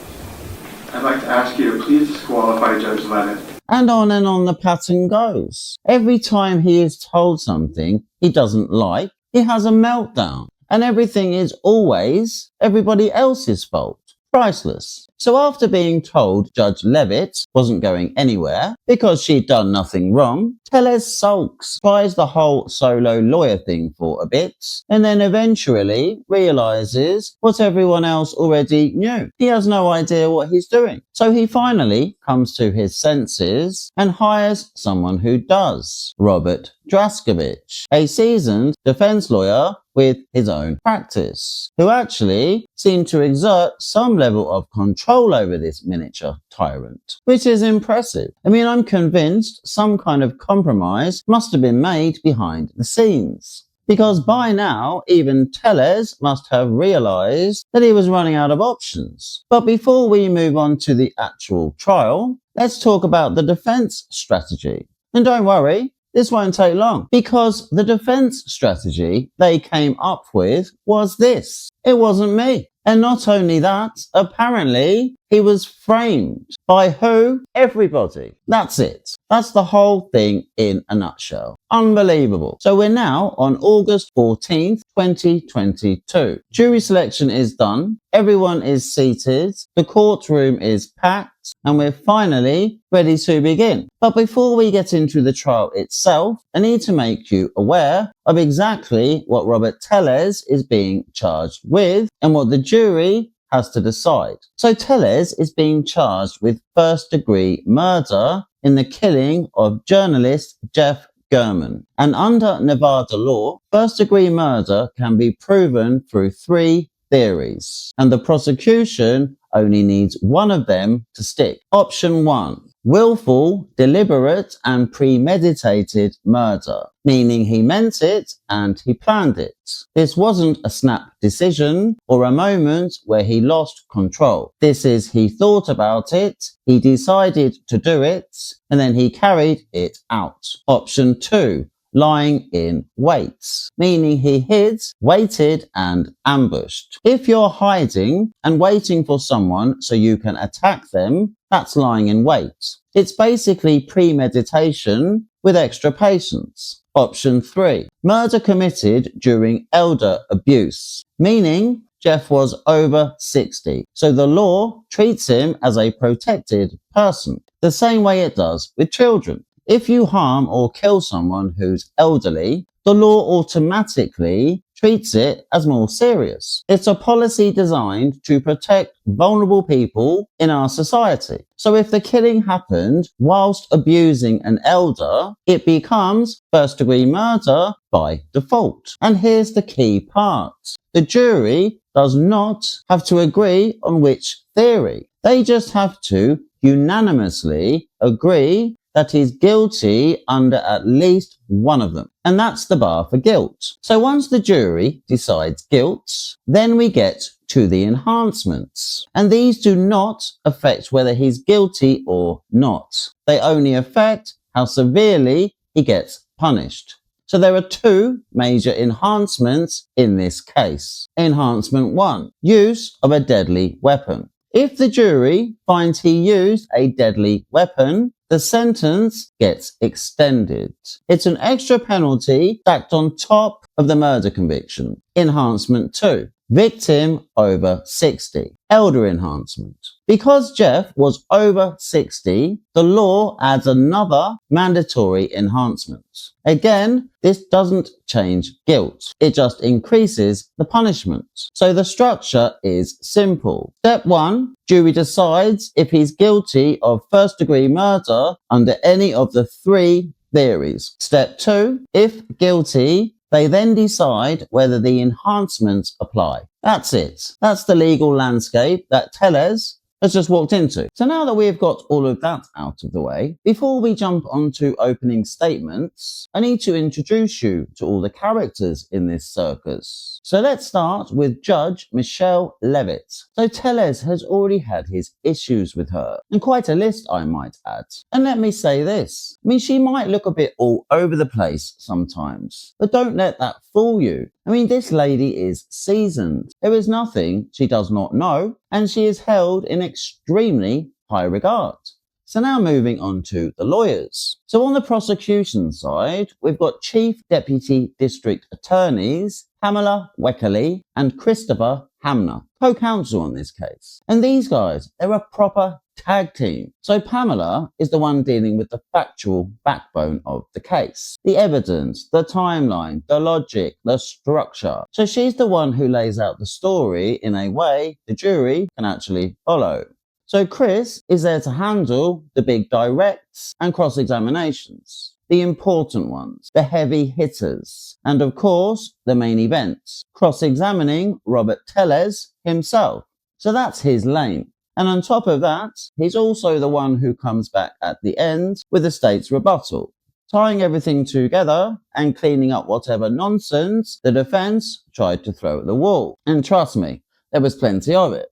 I'd like to ask you to please disqualify Judge Levitt. And on the pattern goes. Every time he is told something he doesn't like, he has a meltdown. And everything is always everybody else's fault. Priceless. So after being told Judge Levitt wasn't going anywhere because she'd done nothing wrong, Tellez sulks, tries the whole solo lawyer thing for a bit, and then eventually realises what everyone else already knew. He has no idea what he's doing. So he finally comes to his senses and hires someone who does, Robert Draskovic, a seasoned defense lawyer with his own practice, who actually seemed to exert some level of control over this miniature tyrant, which is impressive. I mean, I'm convinced some kind of compromise must have been made behind the scenes, because by now even Tellez must have realised that he was running out of options. But before we move on to the actual trial, let's talk about the defence strategy. And don't worry, this won't take long, because the defense strategy they came up with was this. It wasn't me. And not only that, apparently he was framed. By who? Everybody. That's it. That's the whole thing in a nutshell. Unbelievable. So we're now on August 14th, 2022. Jury selection is done. Everyone is seated. The courtroom is packed. And we're finally ready to begin. But before we get into the trial itself, I need to make you aware of exactly what Robert Tellez is being charged with and what the jury has to decide. So Tellez is being charged with first-degree murder in the killing of journalist Jeff German. And under Nevada law, first-degree murder can be proven through 3 theories, and the prosecution only needs one of them to stick. Option 1. Willful, deliberate and premeditated murder, meaning he meant it and he planned it. This wasn't a snap decision or a moment where he lost control. This is he thought about it, he decided to do it, and then he carried it out. Option 2. Lying in wait, meaning he hid, waited and ambushed. If you're hiding and waiting for someone so you can attack them, that's lying in wait. It's basically premeditation with extra patience. Option 3. Murder committed during elder abuse, meaning Jeff was over 60, so the law treats him as a protected person, the same way it does with children. If you harm or kill someone who's elderly, the law automatically treats it as more serious. It's a policy designed to protect vulnerable people in our society. So if the killing happened whilst abusing an elder, it becomes first-degree murder by default. And here's the key part. The jury does not have to agree on which theory. They just have to unanimously agree that he's guilty under at least one of them. And that's the bar for guilt. So once the jury decides guilt, then we get to the enhancements. And these do not affect whether he's guilty or not. They only affect how severely he gets punished. So there are 2 major enhancements in this case. Enhancement 1, use of a deadly weapon. If the jury finds he used a deadly weapon, the sentence gets extended. It's an extra penalty stacked on top of the murder conviction. Enhancement 2. Victim over 60. Elder enhancement. Because Jeff was over 60, the law adds another mandatory enhancement. Again, this doesn't change guilt. It just increases the punishment. So the structure is simple. Step 1, jury decides if he's guilty of first-degree murder under any of the 3 theories. Step 2, if guilty, they then decide whether the enhancements apply. That's it. That's the legal landscape that Tellez has just walked into. So now that we've got all of that out of the way, before we jump onto opening statements, I need to introduce you to all the characters in this circus. So let's start with Judge Michelle Levitt. So Tellez has already had his issues with her, and quite a list I might add. And let me say this, I mean, she might look a bit all over the place sometimes, but don't let that fool you. I mean, this lady is seasoned. There is nothing she does not know, and she is held in extremely high regard. So now moving on to the lawyers. So on the prosecution side, we've got Chief Deputy District Attorneys Pamela Weckerly and Christopher Hamner, co-counsel on this case. And these guys, they're a proper tag team. So Pamela is the one dealing with the factual backbone of the case. The evidence, the timeline, the logic, the structure. So she's the one who lays out the story in a way the jury can actually follow. So Chris is there to handle the big directs and cross-examinations. The important ones, the heavy hitters, and of course, the main events, cross-examining Robert Tellez himself. So that's his lane. And on top of that, he's also the one who comes back at the end with the state's rebuttal, tying everything together and cleaning up whatever nonsense the defense tried to throw at the wall. And trust me, there was plenty of it.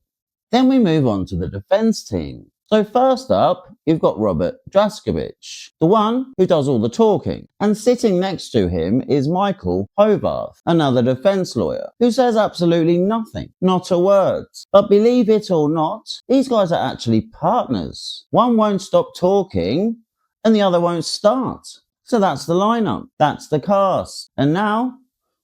Then we move on to the defense team. So first up, you've got Robert Draskowicz, the one who does all the talking. And sitting next to him is Michael Hovarth, another defense lawyer, who says absolutely nothing, not a word. But believe it or not, these guys are actually partners. One won't stop talking and the other won't start. So that's the lineup, that's the cast. And now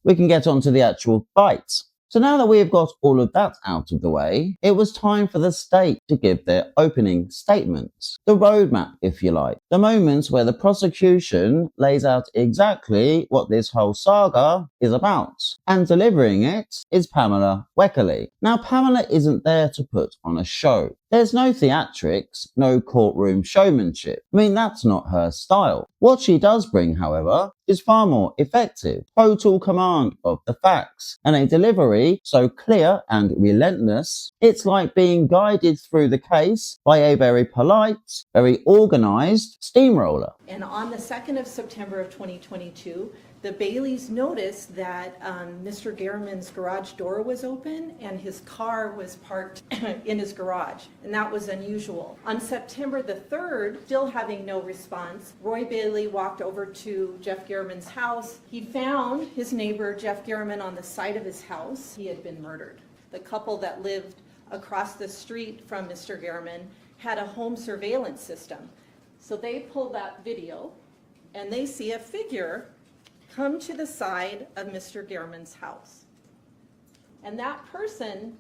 we can get on to the actual fight. So now that we have got all of that out of the way, it was time for the state to give their opening statements. The roadmap, if you like. The moments where the prosecution lays out exactly what this whole saga is about. And delivering it is Pamela Weckerly. Now, Pamela isn't there to put on a show. There's no theatrics, no courtroom showmanship. I mean, that's not her style. What she does bring, however, is far more effective. Total command of the facts and a delivery so clear and relentless, it's like being guided through the case by a very polite, very organized steamroller. And on the 2nd of September of 2022, the Baileys noticed that Mr. Gehrman's garage door was open and his car was parked in his garage, and that was unusual. On September the 3rd, still having no response, Roy Bailey walked over to Jeff Gehrman's house. He found his neighbor, Jeff Gehrman, on the side of his house. He had been murdered. The couple that lived across the street from Mr. Gehrman had a home surveillance system. So they pull that video and they see a figure come to the side of Mr. Gehrman's house. And that person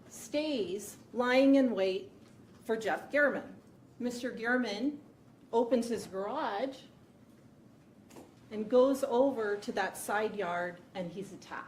stays lying in wait for Jeff Gehrman. Mr. Gehrman opens his garage and goes over to that side yard and he's attacked.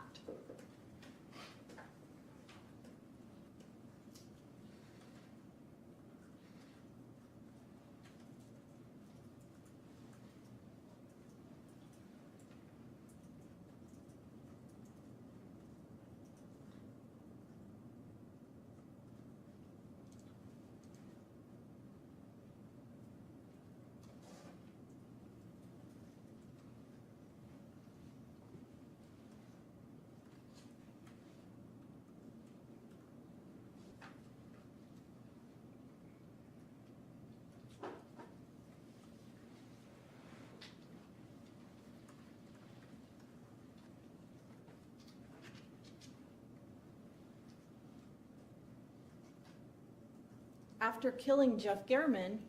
After killing Jeff Gehrman,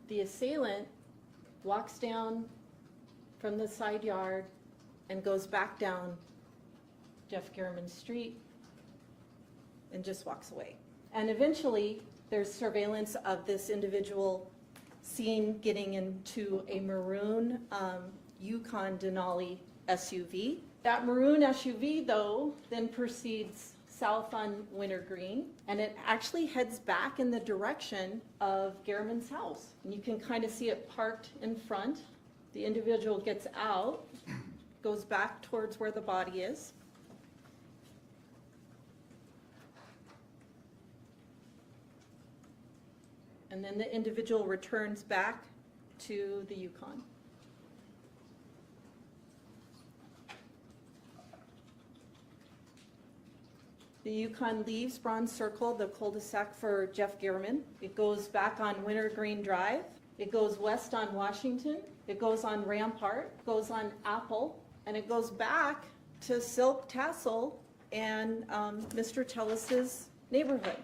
the assailant walks down from the side yard and goes back down Jeff Gehrman's street and just walks away. And eventually, there's surveillance of this individual seen getting into a maroon Yukon Denali SUV. That maroon SUV, though, then proceeds south on Wintergreen, and it actually heads back in the direction of Gehrman's house. And you can kind of see it parked in front. The individual gets out, goes back towards where the body is. And then the individual returns back to the Yukon. The Yukon leaves Bronze Circle, the cul-de-sac for Jeff Gehrman. It goes back on Wintergreen Drive. It goes west on Washington. It goes on Rampart, goes on Apple, and it goes back to Silk Tassel and Mr. Tellis's neighborhood.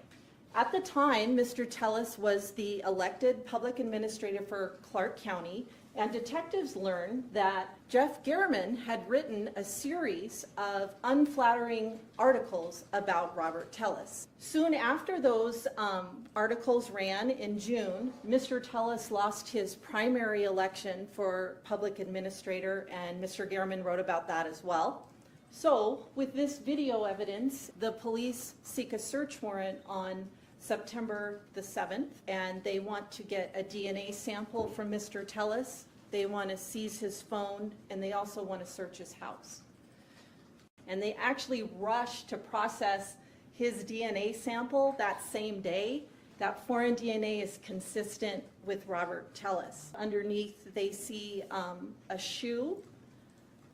At the time, Mr. Tellis was the elected public administrator for Clark County, And detectives learned that Jeff Garriman had written a series of unflattering articles about Robert Tellis. Soon after those articles ran in June, Mr. Tellis lost his primary election for public administrator, and Mr. Garriman wrote about that as well. So, with this video evidence, the police seek a search warrant on September the 7th, and they want to get a DNA sample from Mr. Tellis. They want to seize his phone, and they also want to search his house. And they actually rush to process his DNA sample that same day. That foreign DNA is consistent with Robert Tellis. Underneath, they see a shoe.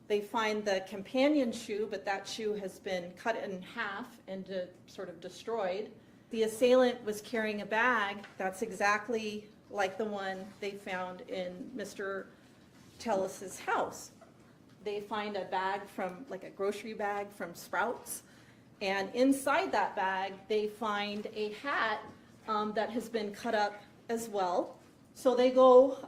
They find the companion shoe, but that shoe has been cut in half and sort of destroyed. The assailant was carrying a bag that's exactly like the one they found in Mr. Tellis's house. They find a bag like a grocery bag from Sprouts, and inside that bag they find a hat that has been cut up as well. So they go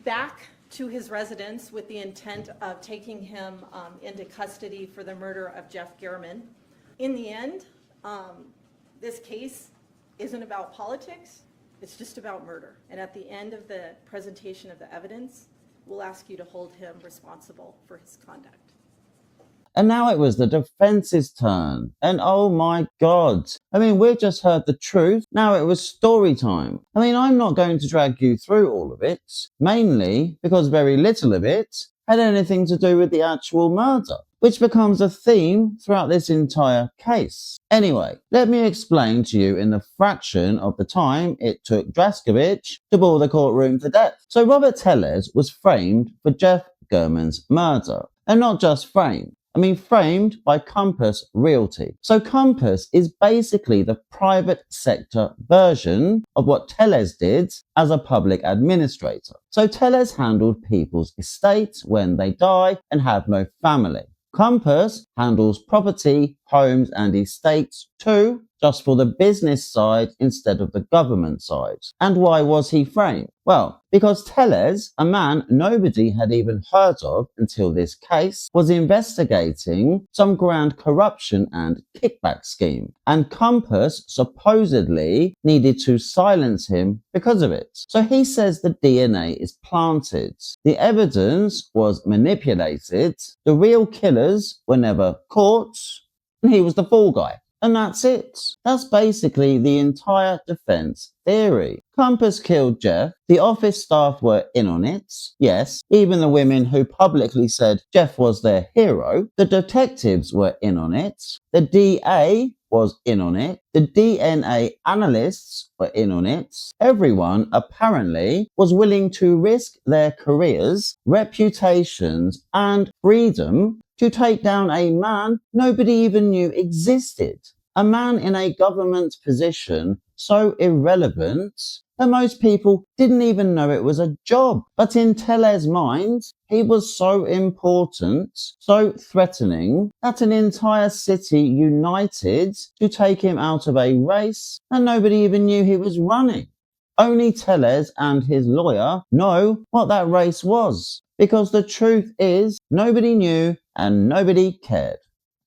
back to his residence with the intent of taking him into custody for the murder of Jeff Garriman. In the end, this case isn't about politics, it's just about murder. And at the end of the presentation of the evidence, we'll ask you to hold him responsible for his conduct. And now it was the defense's turn. And oh my God. I mean, we just heard the truth. Now it was story time. I mean, I'm not going to drag you through all of it, mainly because very little of it had anything to do with the actual murder, which becomes a theme throughout this entire case. Anyway, let me explain to you in the fraction of the time it took Draskovic to bore the courtroom to death. So Robert Tellis was framed for Jeff Garriman's murder. And not just framed. I mean, framed by Compass Realty. So Compass is basically the private sector version of what Tellis did as a public administrator. So Tellis handled people's estates when they die and have no family. Compass handles property, homes and estates too, just for the business side instead of the government side. And why was he framed? Well, because Tellis, a man nobody had even heard of until this case, was investigating some grand corruption and kickback scheme. And Compass supposedly needed to silence him because of it. So he says the DNA is planted. The evidence was manipulated. The real killers were never caught. And he was the fall guy. And that's it. That's basically the entire defense theory. Compass killed Jeff. The office staff were in on it. Yes, even the women who publicly said Jeff was their hero. The detectives were in on it. The DA was in on it. The DNA analysts were in on it. Everyone apparently was willing to risk their careers, reputations, and freedom to take down a man nobody even knew existed. A man in a government position so irrelevant that most people didn't even know it was a job. But in Tellis' mind, he was so important, so threatening, that an entire city united to take him out of a race and nobody even knew he was running. Only Tellis and his lawyer know what that race was. Because the truth is, nobody knew and nobody cared.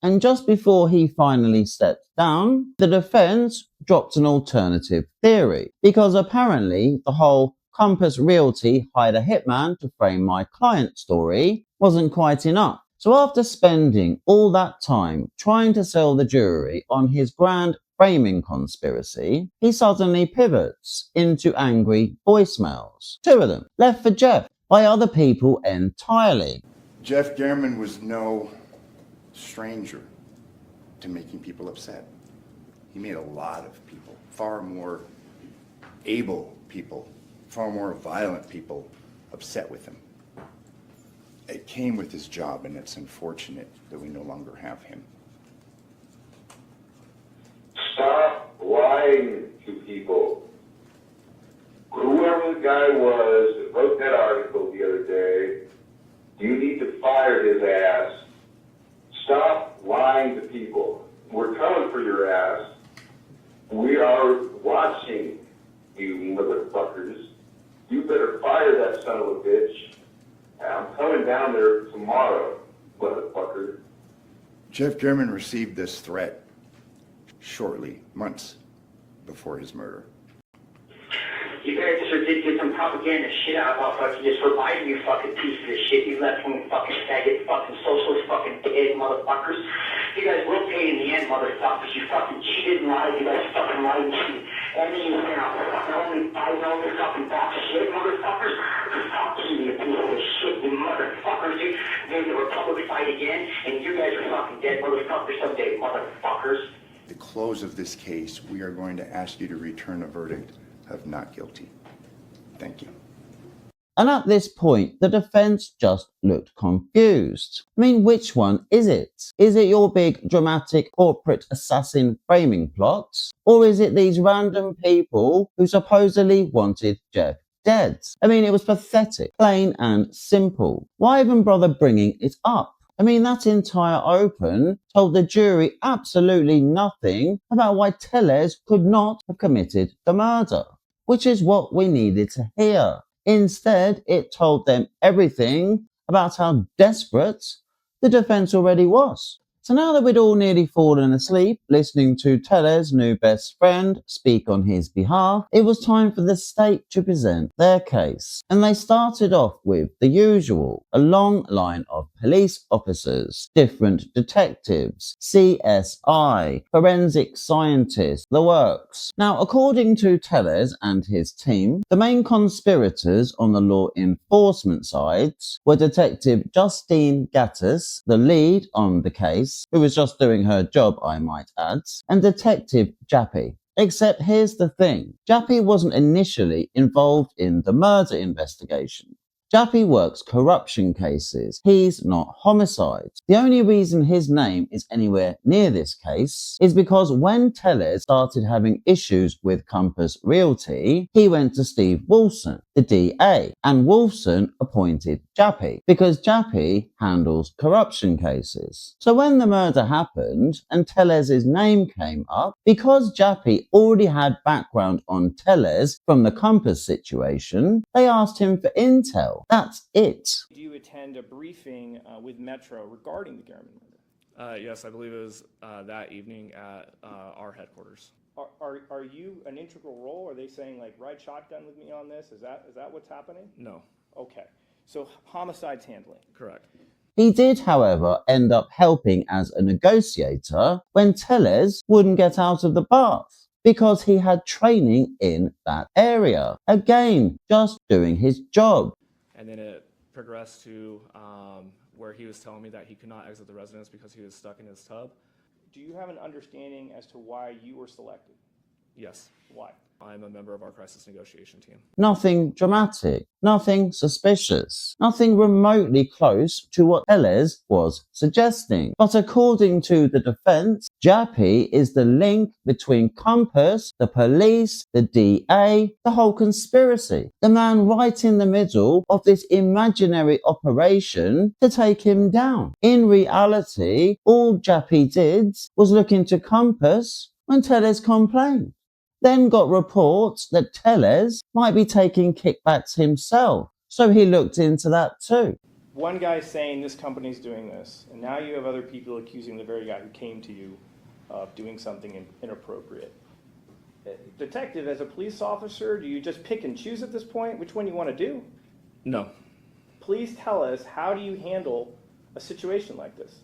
And just before he finally stepped down, the defense dropped an alternative theory. Because apparently the whole Compass Realty hired a hitman to frame my client story wasn't quite enough. So after spending all that time trying to sell the jury on his grand framing conspiracy, he suddenly pivots into angry voicemails. 2 of them, left for Jeff, by other people entirely. Jeff Garriman was no stranger to making people upset. He made a lot of people, far more able people, far more violent people upset with him. It came with his job, and it's unfortunate that we no longer have him. Stop lying to people. Whoever the guy was that wrote that article the other day, you need to fire his ass. Stop lying to people. We're coming for your ass. We are watching you motherfuckers. You better fire that son of a bitch. And I'm coming down there tomorrow, motherfucker. Jeff German received this threat shortly, months before his murder. You better just get some propaganda shit out about fucking just for Biden, you fucking piece of shit. You left-wing fucking faggot, fucking socialist, fucking pig motherfuckers. You guys will pay in the end, motherfuckers. You fucking cheated and lied. You guys fucking lied and cheated. And then you now fucking only Biden only fucking box of shit, motherfuckers. Fucking you piece of shit, you motherfuckers. You made the Republic fight again, and you guys are fucking dead motherfuckers someday, motherfuckers. At the close of this case, we are going to ask you to return a verdict of not guilty. Thank you. And at this point, the defense just looked confused. I mean, which one is it? Is it your big dramatic corporate assassin framing plot? Or is it these random people who supposedly wanted Jeff dead? I mean, it was pathetic, plain and simple. Why even bother bringing it up? I mean, that entire open told the jury absolutely nothing about why Tellez could not have committed the murder, which is what we needed to hear. Instead, it told them everything about how desperate the defense already was. So now that we'd all nearly fallen asleep listening to Tellez's new best friend speak on his behalf, it was time for the state to present their case. And they started off with the usual, a long line of police officers, different detectives, CSI, forensic scientists, the works. Now, according to Tellez and his team, the main conspirators on the law enforcement side were Detective Justine Gattis, the lead on the case, who was just doing her job, I might add, and Detective Jappy. Except here's the thing, Jappy wasn't initially involved in the murder investigation. Jappy works corruption cases. He's not homicide. The only reason his name is anywhere near this case is because when Tellez started having issues with Compass Realty, he went to Steve Wolfson, the DA, and Wolfson appointed Jappy because Jappy handles corruption cases. So when the murder happened and Tellez's name came up, because Jappy already had background on Tellez from the Compass situation, they asked him for intel. That's it. Do you attend a briefing with Metro regarding the Garman murder? Yes, I believe it was that evening at our headquarters. Are you an integral role? Are they saying, like, ride shotgun with me on this? Is that what's happening? No. Okay. So homicide's handling. Correct. He did, however, end up helping as a negotiator when Tellez wouldn't get out of the bath, because he had training in that area. Again, just doing his job. And then it progressed to where he was telling me that he could not exit the residence because he was stuck in his tub. Do you have an understanding as to why you were selected? Yes. Why? I'm a member of our crisis negotiation team. Nothing dramatic, nothing suspicious, nothing remotely close to what Tellez was suggesting. But according to the defense, Jappy is the link between Compass, the police, the DA, the whole conspiracy. The man right in the middle of this imaginary operation to take him down. In reality, all Jappy did was look into Compass when Tellez complained. Then got reports that Tellez might be taking kickbacks himself, so he looked into that too. One guy's saying this company's doing this, and now you have other people accusing the very guy who came to you of doing something inappropriate. Detective, as a police officer, do you just pick and choose at this point which one you want to do? No. Please tell us, how do you handle a situation like this?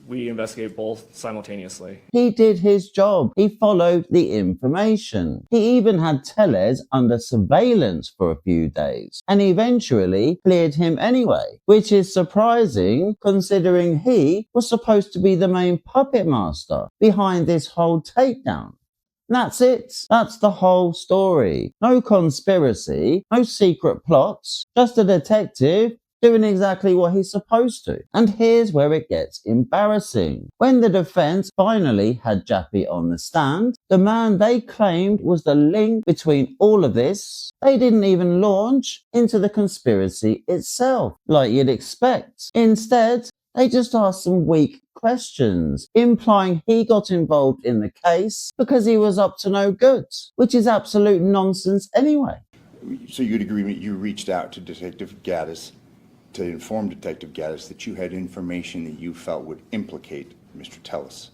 We investigate both simultaneously. He did his job. He followed the information. He even had Tellez under surveillance for a few days and eventually cleared him anyway, which is surprising considering he was supposed to be the main puppet master behind this whole takedown. That's it. That's the whole story. No conspiracy, no secret plots, just a detective doing exactly what he's supposed to. And here's where it gets embarrassing. When the defense finally had Jappy on the stand, the man they claimed was the link between all of this, they didn't even launch into the conspiracy itself, like you'd expect. Instead, they just asked some weak questions, implying he got involved in the case because he was up to no good, which is absolute nonsense anyway. So you'd agree you reached out to Detective Gaddis to inform Detective Gaddis that you had information that you felt would implicate Mr. Tellis?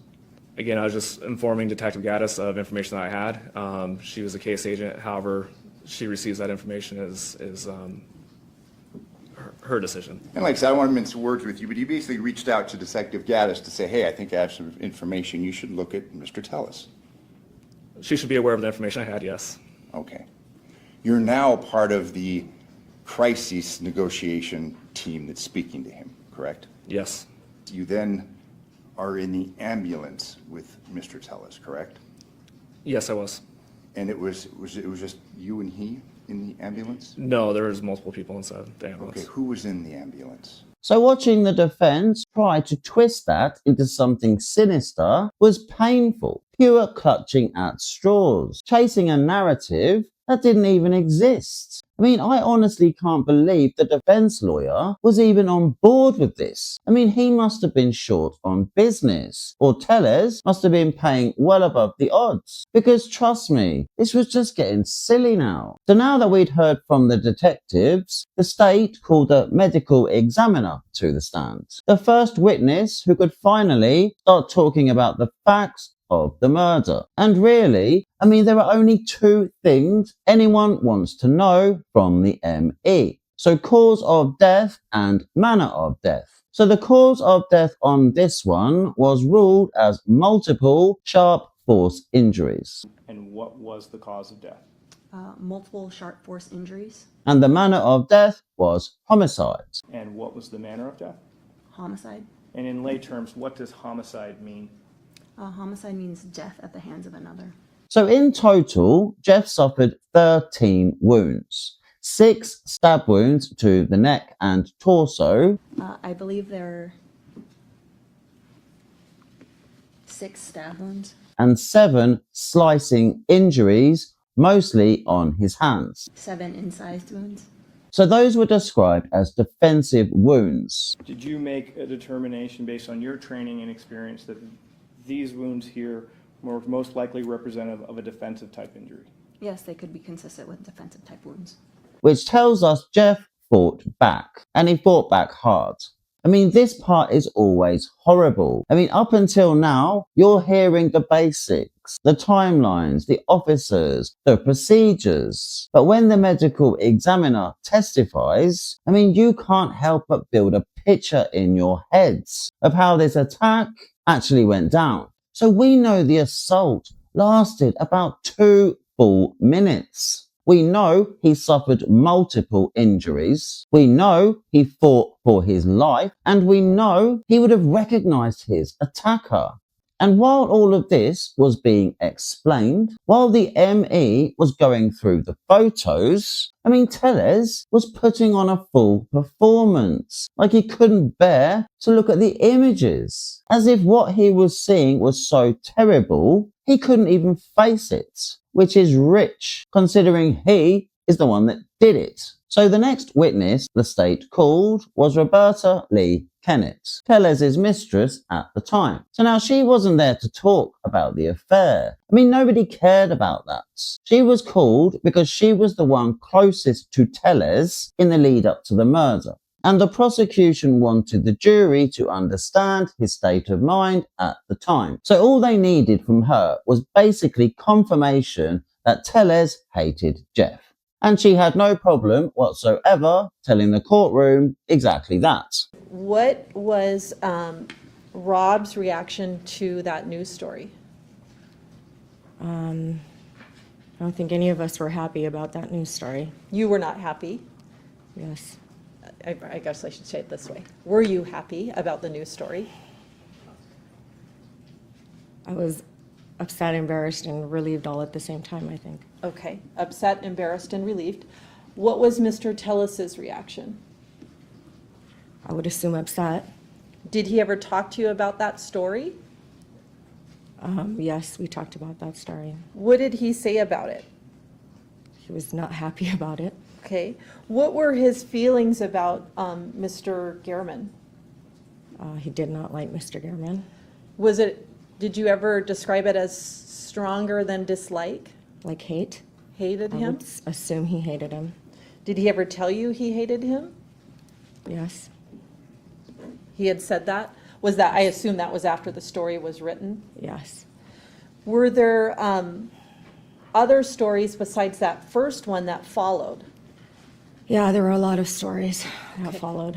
Again, I was just informing Detective Gaddis of information that I had. She was a case agent. However, she receives that information is her decision. And like I said, I don't want to mince words with you, but you basically reached out to Detective Gaddis to say, hey, I think I have some information. You should look at Mr. Tellis. She should be aware of the information I had, yes. Okay. You're now part of the crisis negotiation team that's speaking to him, correct? Yes. You then are in the ambulance with Mr. Tellis, correct? Yes, I was. And it was just you and he in the ambulance? No, there was multiple people inside the ambulance. Okay, who was in the ambulance? So watching the defense try to twist that into something sinister was painful, pure clutching at straws, chasing a narrative that didn't even exist. I mean, I honestly can't believe the defense lawyer was even on board with this. I mean, he must have been short on business, or Tellers must have been paying well above the odds. Because trust me, this was just getting silly now. So now that we'd heard from the detectives, the state called a medical examiner to the stand. The first witness who could finally start talking about the facts of the murder. And really, I mean, there are only two things anyone wants to know from the ME. So cause of death and manner of death. So the cause of death on this one was ruled as multiple sharp force injuries. And what was the cause of death? Multiple sharp force injuries. And the manner of death was homicide. And what was the manner of death? Homicide. And in lay terms, what does homicide mean? Homicide means death at the hands of another. So in total, Jeff suffered 13 wounds. 6 stab wounds to the neck and torso. I believe there are 6 stab wounds. And 7 slicing injuries, mostly on his hands. 7 incised wounds. So those were described as defensive wounds. Did you make a determination based on your training and experience that these wounds here were most likely representative of a defensive type injury? Yes, they could be consistent with defensive type wounds. Which tells us Jeff fought back, and he fought back hard. I mean, this part is always horrible. I mean, up until now, you're hearing the basics, the timelines, the officers, the procedures. But when the medical examiner testifies, I mean, you can't help but build a picture in your heads of how this attack actually went down. So we know the assault lasted about 2 full minutes. We know he suffered multiple injuries. We know he fought for his life. And we know he would have recognized his attacker. And while all of this was being explained, while the ME was going through the photos, I mean, Tellez was putting on a full performance. Like he couldn't bear to look at the images. As if what he was seeing was so terrible, he couldn't even face it. Which is rich, considering he is the one that did it. So the next witness the state called was Roberta Lee Kennett, Tellez's mistress at the time. So now she wasn't there to talk about the affair. I mean, nobody cared about that. She was called because she was the one closest to Tellez in the lead up to the murder. And the prosecution wanted the jury to understand his state of mind at the time. So all they needed from her was basically confirmation that Tellez hated Jeff. And she had no problem whatsoever telling the courtroom exactly that. What was Rob's reaction to that news story? I don't think any of us were happy about that news story. You were not happy? Yes. I guess I should say it this way. Were you happy about the news story? I was upset, embarrassed, and relieved all at the same time, I think. Okay, upset, embarrassed, and relieved. What was Mr. Tellis's reaction? I would assume upset. Did he ever talk to you about that story? Yes, we talked about that story. What did he say about it? He was not happy about it. Okay. What were his feelings about Mr. Gehrman? He did not like Mr. Gehrman. Did you ever describe it as stronger than dislike? Like hate? Hated him? I would assume he hated him. Did he ever tell you he hated him? Yes. He had said that? Was that, I assume that was after the story was written? Yes. Were there other stories besides that first one that followed? Yeah, there were a lot of stories that followed.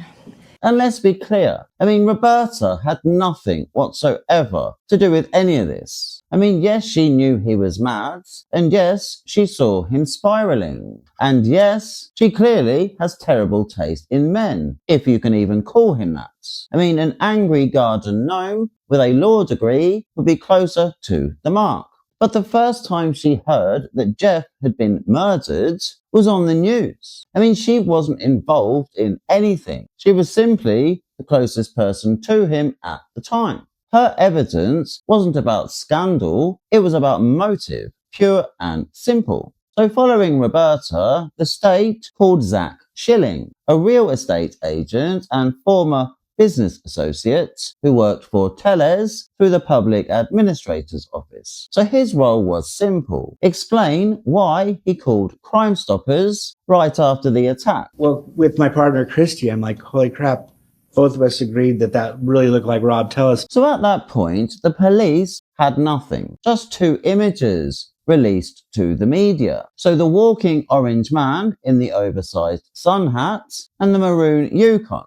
And let's be clear. I mean, Roberta had nothing whatsoever to do with any of this. I mean, yes, she knew he was mad. And yes, she saw him spiraling. And yes, she clearly has terrible taste in men, if you can even call him that. I mean, an angry garden gnome with a law degree would be closer to the mark. But the first time she heard that Jeff had been murdered was on the news. I mean, she wasn't involved in anything. She was simply the closest person to him at the time. Her evidence wasn't about scandal, it was about motive, pure and simple. So following Roberta, the state called Zach Schilling, a real estate agent and former business associate who worked for Tellez through the public administrator's office. So his role was simple. Explain why he called Crime Stoppers right after the attack. Well, with my partner Christy, I'm like, holy crap. Both of us agreed that that really looked like Rob Tellis. So at that point, the police had nothing. Just 2 images released to the media. So the walking orange man in the oversized sun hat and the maroon Yukon.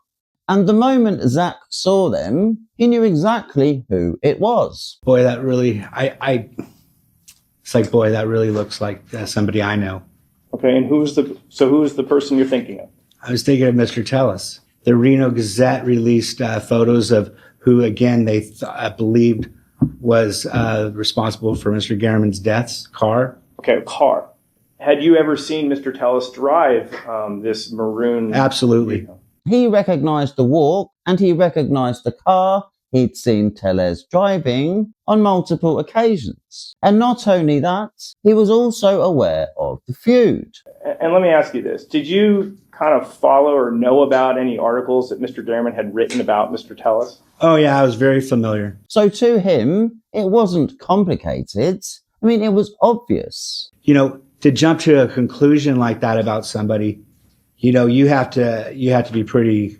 And the moment Zach saw them, he knew exactly who it was. Boy, that really, it's like, boy, that really looks like somebody I know. Okay, and who's the person you're thinking of? I was thinking of Mr. Tellis. The Reno Gazette released photos of who, again, they believed was responsible for Mr. Garriman's death's car. Okay, car. Had you ever seen Mr. Tellis drive this maroon? Absolutely. He recognized the walk and he recognized the car he'd seen Tellez driving on multiple occasions. And not only that, he was also aware of the feud. And let me ask you this. Did you kind of follow or know about any articles that Mr. Garriman had written about Mr. Tellis? Oh, yeah, I was very familiar. So to him, it wasn't complicated. I mean, it was obvious. You know, to jump to a conclusion like that about somebody, you know, you have to be pretty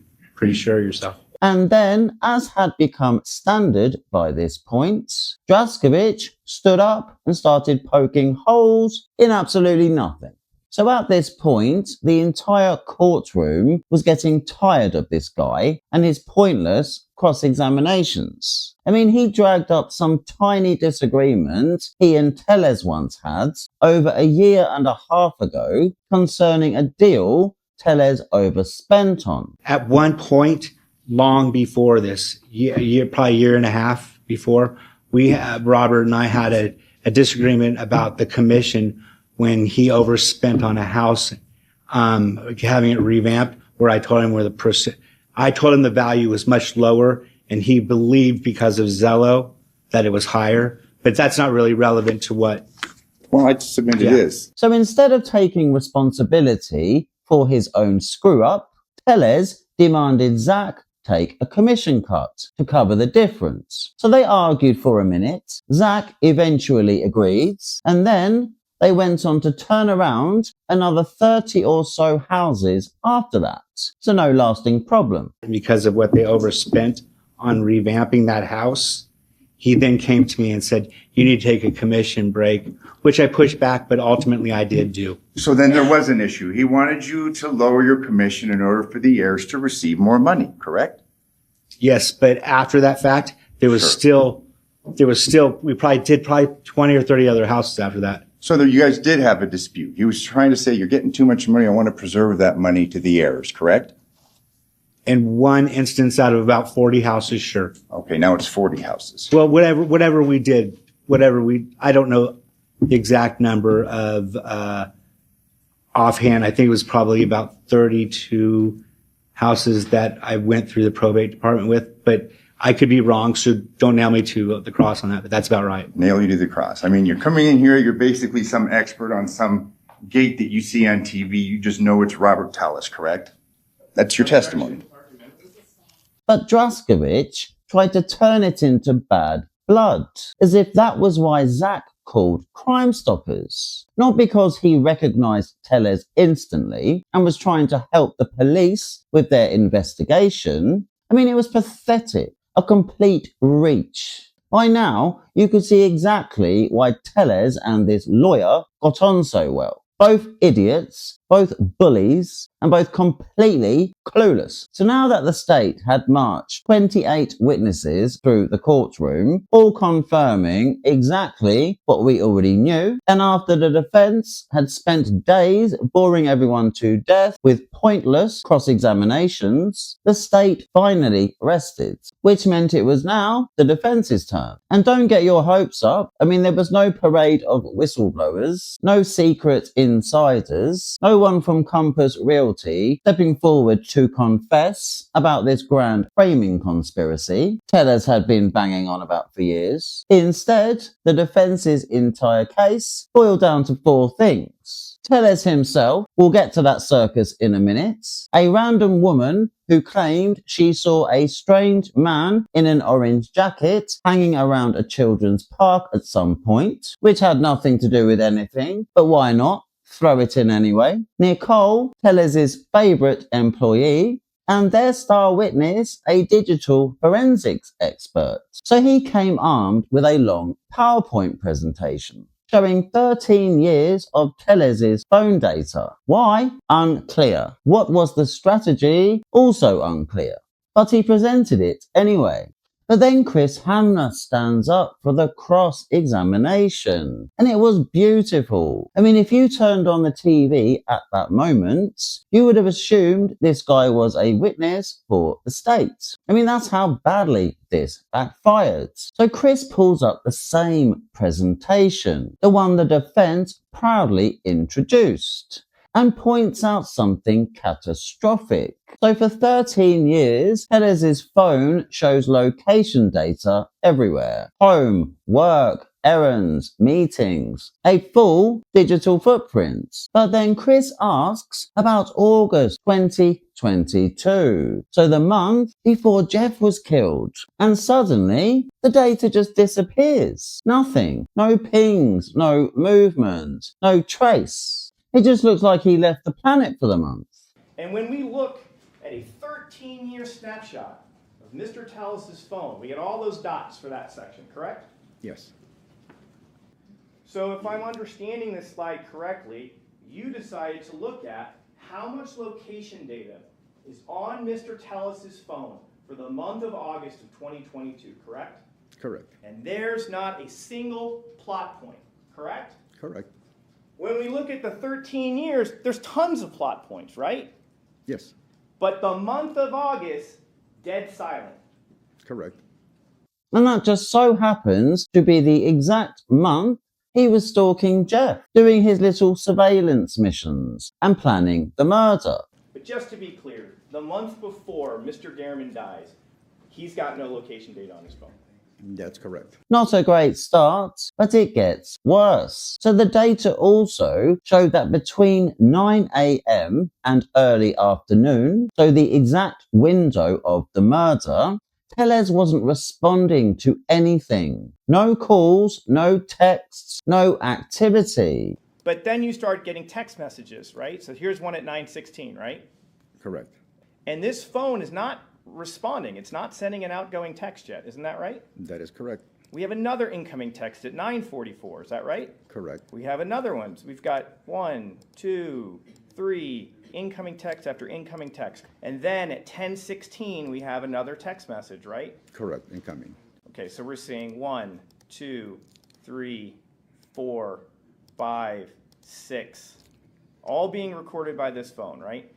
sure of yourself. And then, as had become standard by this point, Draskovic stood up and started poking holes in absolutely nothing. So at this point, the entire courtroom was getting tired of this guy and his pointless cross-examinations. I mean, he dragged up some tiny disagreement he and Tellez once had over a year and a half ago concerning a deal Tellez overspent on. At one point, long before this, probably a year and a half before, Robert and I had a disagreement about the commission when he overspent on a house, having it revamped, where I told him the value was much lower, and he believed because of Zello that it was higher. But that's not really relevant to what. Well, I submit it is. So instead of taking responsibility for his own screw-up, Tellez demanded Zach take a commission cut to cover the difference. So they argued for a minute. Zach eventually agreed, and then they went on to turn around another 30 or so houses after that. So no lasting problem. Because of what they overspent on revamping that house, he then came to me and said, you need to take a commission break, which I pushed back, but ultimately I did do. So then there was an issue. He wanted you to lower your commission in order for the heirs to receive more money, correct? Yes, but after that fact, we probably did 20 or 30 other houses after that. So that you guys did have a dispute. He was trying to say, you're getting too much money. I want to preserve that money to the heirs, correct? In one instance out of about 40 houses, sure. Okay, now it's 40 houses. Well, whatever we did, I don't know the exact number of, offhand. I think it was probably about 32 houses that I went through the probate department with, but I could be wrong, so don't nail me to the cross on that, but that's about right. Nail you to the cross. I mean, you're coming in here, you're basically some expert on some gate that you see on TV. You just know it's Robert Tellis, correct? That's your testimony. But Draskovic tried to turn it into bad blood, as if that was why Zach called Crime Stoppers. Not because he recognized Tellez instantly and was trying to help the police with their investigation. I mean, it was pathetic, a complete reach. By now, you could see exactly why Tellez and this lawyer got on so well. Both idiots, both bullies, and both completely clueless. So now that the state had marched 28 witnesses through the courtroom, all confirming exactly what we already knew, and after the defense had spent days boring everyone to death with pointless cross-examinations, the state finally rested, which meant it was now the defense's turn. And don't get your hopes up. I mean, there was no parade of whistleblowers, no secret insiders, no one from Compass Realty stepping forward to confess about this grand framing conspiracy Tellez had been banging on about for years. Instead, the defense's entire case boiled down to 4 things. Tellez himself, we'll get to that circus in a minute, a random woman who claimed she saw a strange man in an orange jacket hanging around a children's park at some point, which had nothing to do with anything, but why not? Throw it in anyway. Nicole, Tellez's favourite employee, and their star witness, a digital forensics expert. So he came armed with a long PowerPoint presentation showing 13 years of Tellez's phone data. Why? Unclear. What was the strategy? Also unclear. But he presented it anyway. But then Chris Hamner stands up for the cross-examination. And it was beautiful. I mean, if you turned on the TV at that moment, you would have assumed this guy was a witness for the state. I mean, that's how badly this backfired. So Chris pulls up the same presentation, the one the defense proudly introduced, and points out something catastrophic. So for 13 years, Tellez's phone shows location data everywhere. Home, work, errands, meetings, a full digital footprint. But then Chris asks about August 2022, so the month before Jeff was killed. And suddenly, the data just disappears. Nothing. No pings, no movement, no trace. It just looks like he left the planet for the month. And when we look at a 13-year snapshot of Mr. Tellez's phone, we get all those dots for that section, correct? Yes. So if I'm understanding this slide correctly, you decided to look at how much location data is on Mr. Tellez's phone for the month of August of 2022, correct? Correct. And there's not a single plot point, correct? Correct. When we look at the 13 years, there's tons of plot points, right? Yes. But the month of August, dead silent. Correct. And that just so happens to be the exact month he was stalking Jeff, doing his little surveillance missions and planning the murder. But just to be clear, the month before Mr. Gehrman dies, he's got no location data on his phone. That's correct. Not a great start, but it gets worse. So the data also showed that between 9 a.m. and early afternoon, so the exact window of the murder, Tellez wasn't responding to anything. No calls, no texts, no activity. But then you start getting text messages, right? So here's one at 9:16, right? Correct. And this phone is not responding. It's not sending an outgoing text yet. Isn't that right? That is correct. We have another incoming text at 9:44. Is that right? Correct. We have another one. So we've got 1, 2, 3 incoming text after incoming text. And then at 10:16, we have another text message, right? Correct. Incoming. Okay, so we're seeing 1, 2, 3, 4, 5, 6, all being recorded by this phone, right?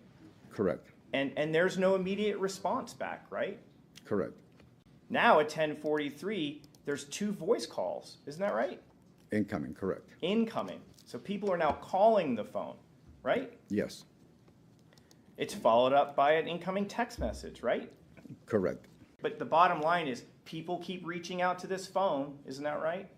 Correct. And there's no immediate response back, right? Correct. Now at 10:43, there's 2 voice calls. Isn't that right? Incoming. Correct. Incoming. So people are now calling the phone, right? Yes. It's followed up by an incoming text message, right? Correct. But the bottom line is people keep reaching out to this phone. Isn't that right?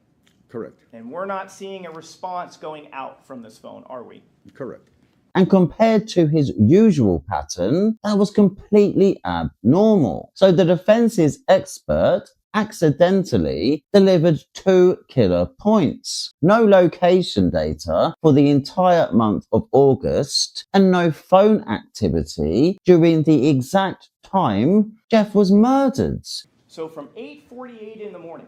Correct. And we're not seeing a response going out from this phone, are we? Correct. And compared to his usual pattern, that was completely abnormal. So the defense's expert accidentally delivered 2 killer points. No location data for the entire month of August and no phone activity during the exact time Jeff was murdered. So from 8:48 in the morning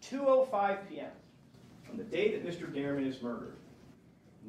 to 2:05 p.m. on the day that Mr. Garriman is murdered,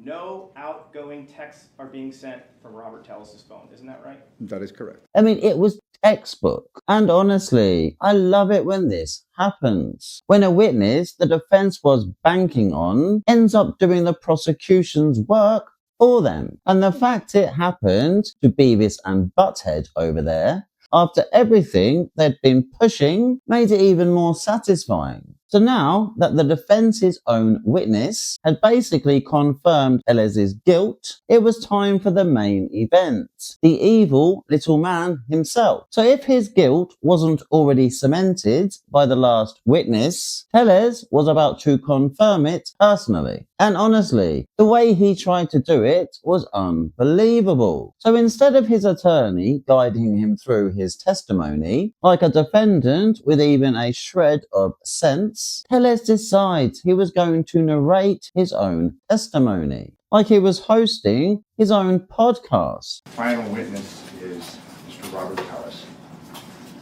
no outgoing texts are being sent from Robert Tellis's phone. Isn't that right? That is correct. I mean, it was textbook. And honestly, I love it when this happens. When a witness the defense was banking on ends up doing the prosecution's work for them. And the fact it happened to Beavis and Butthead over there, after everything they'd been pushing, made it even more satisfying. So now that the defense's own witness had basically confirmed Tellez's guilt, it was time for the main event, the evil little man himself. So if his guilt wasn't already cemented by the last witness, Tellez was about to confirm it personally. And honestly, the way he tried to do it was unbelievable. So instead of his attorney guiding him through his testimony, like a defendant with even a shred of sense, Tellez decides he was going to narrate his own testimony, like he was hosting his own podcast. Final witness is Mr. Robert Tellis.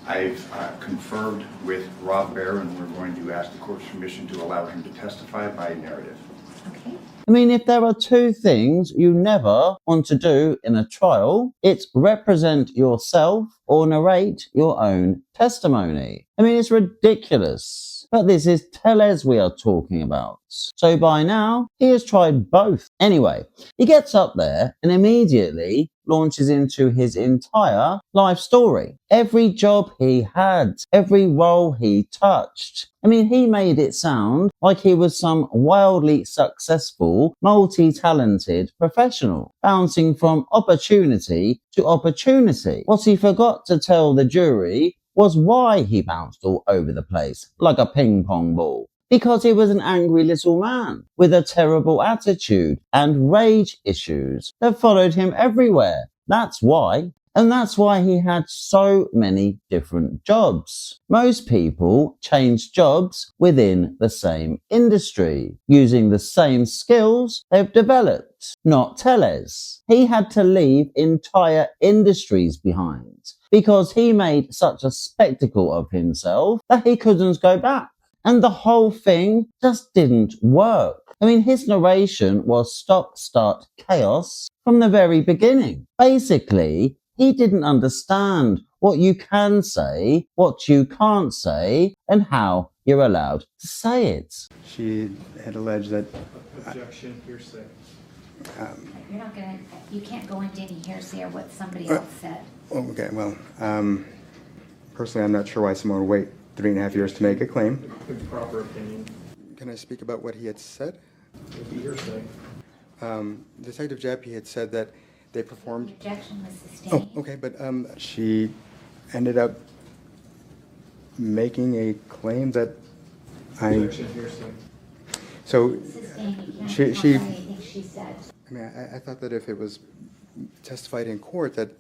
I've confirmed with Rob Baer, and we're going to ask the court's permission to allow him to testify by narrative. I mean, if there are two things you never want to do in a trial, it's represent yourself or narrate your own testimony. I mean, it's ridiculous. But this is Tellez we are talking about. So by now, he has tried both. Anyway, he gets up there and immediately launches into his entire life story. Every job he had, every role he touched. I mean, he made it sound like he was some wildly successful, multi-talented professional, bouncing from opportunity to opportunity. What he forgot to tell the jury was why he bounced all over the place like a ping pong ball. Because he was an angry little man with a terrible attitude and rage issues that followed him everywhere. That's why. And that's why he had so many different jobs. Most people change jobs within the same industry, using the same skills they've developed. Not Tellez. He had to leave entire industries behind because he made such a spectacle of himself that he couldn't go back. And the whole thing just didn't work. I mean, his narration was stop-start chaos from the very beginning. Basically, he didn't understand what you can say, what you can't say, and how you're allowed to say it. She had alleged that... Objection, hearsay. You're not gonna, you can't go into any hearsay or what somebody else said. Okay, well, personally, I'm not sure why someone would wait 3.5 years to make a claim. Proper opinion. Can I speak about what he had said? It'd be hearsay. Detective Jappi had said that they performed... The objection was sustained. Oh, okay, but she ended up making a claim that Objection, hearsay. So Sustained, you she can't talk about anything she said. I mean, I thought that if it was testified in court that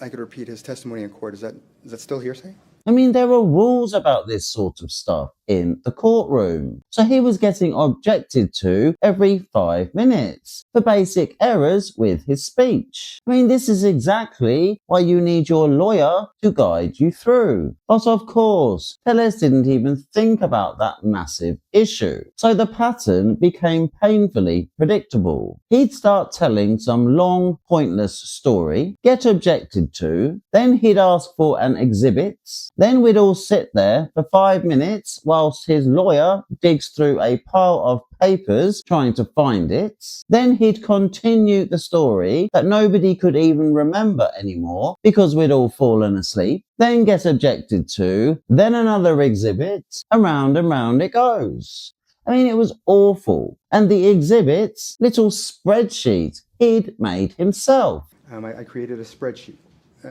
I could repeat his testimony in court. Is that still hearsay? I mean, there are rules about this sort of stuff in the courtroom. So he was getting objected to every 5 minutes for basic errors with his speech. I mean, this is exactly why you need your lawyer to guide you through. But of course, Tellez didn't even think about that massive issue. So the pattern became painfully predictable. He'd start telling some long, pointless story, get objected to, then he'd ask for an exhibit, then we'd all sit there for 5 minutes whilst his lawyer digs through a pile of papers trying to find it. Then he'd continue the story that nobody could even remember anymore because we'd all fallen asleep. Then get objected to, then another exhibit, and round it goes. I mean, it was awful. And the exhibit's little spreadsheet he'd made himself. I created a spreadsheet.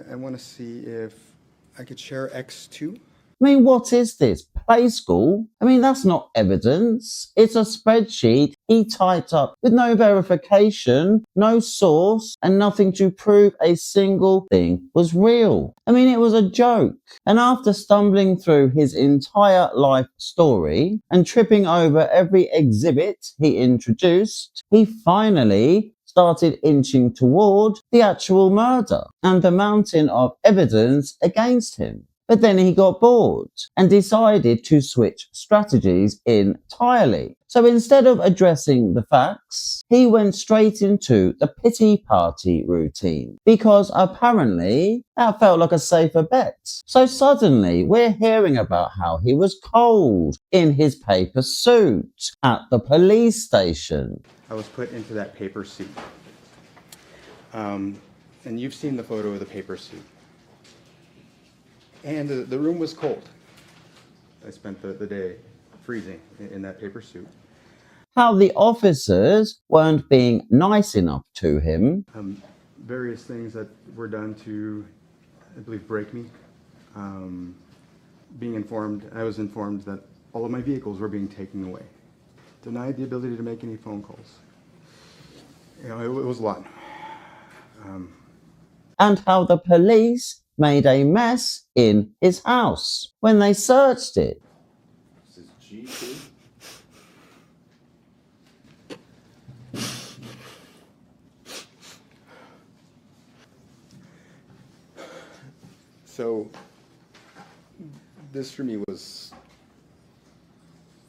I want to see if I could share X2. I mean, what is this? Play school? I mean, that's not evidence. It's a spreadsheet he typed up with no verification, no source, and nothing to prove a single thing was real. I mean, it was a joke. And after stumbling through his entire life story and tripping over every exhibit he introduced, he finally started inching toward the actual murder and the mountain of evidence against him. But then he got bored and decided to switch strategies entirely. So instead of addressing the facts, he went straight into the pity party routine because apparently that felt like a safer bet. So suddenly we're hearing about how he was cold in his paper suit at the police station. I was put into that paper suit. And you've seen the photo of the paper suit. And the room was cold. I spent the day freezing in that paper suit. How the officers weren't being nice enough to him. Various things that were done to, I believe, break me. I was informed that all of my vehicles were being taken away. Denied the ability to make any phone calls. You know, it was a lot. And how the police made a mess in his house when they searched it. This is G2. So, this for me was,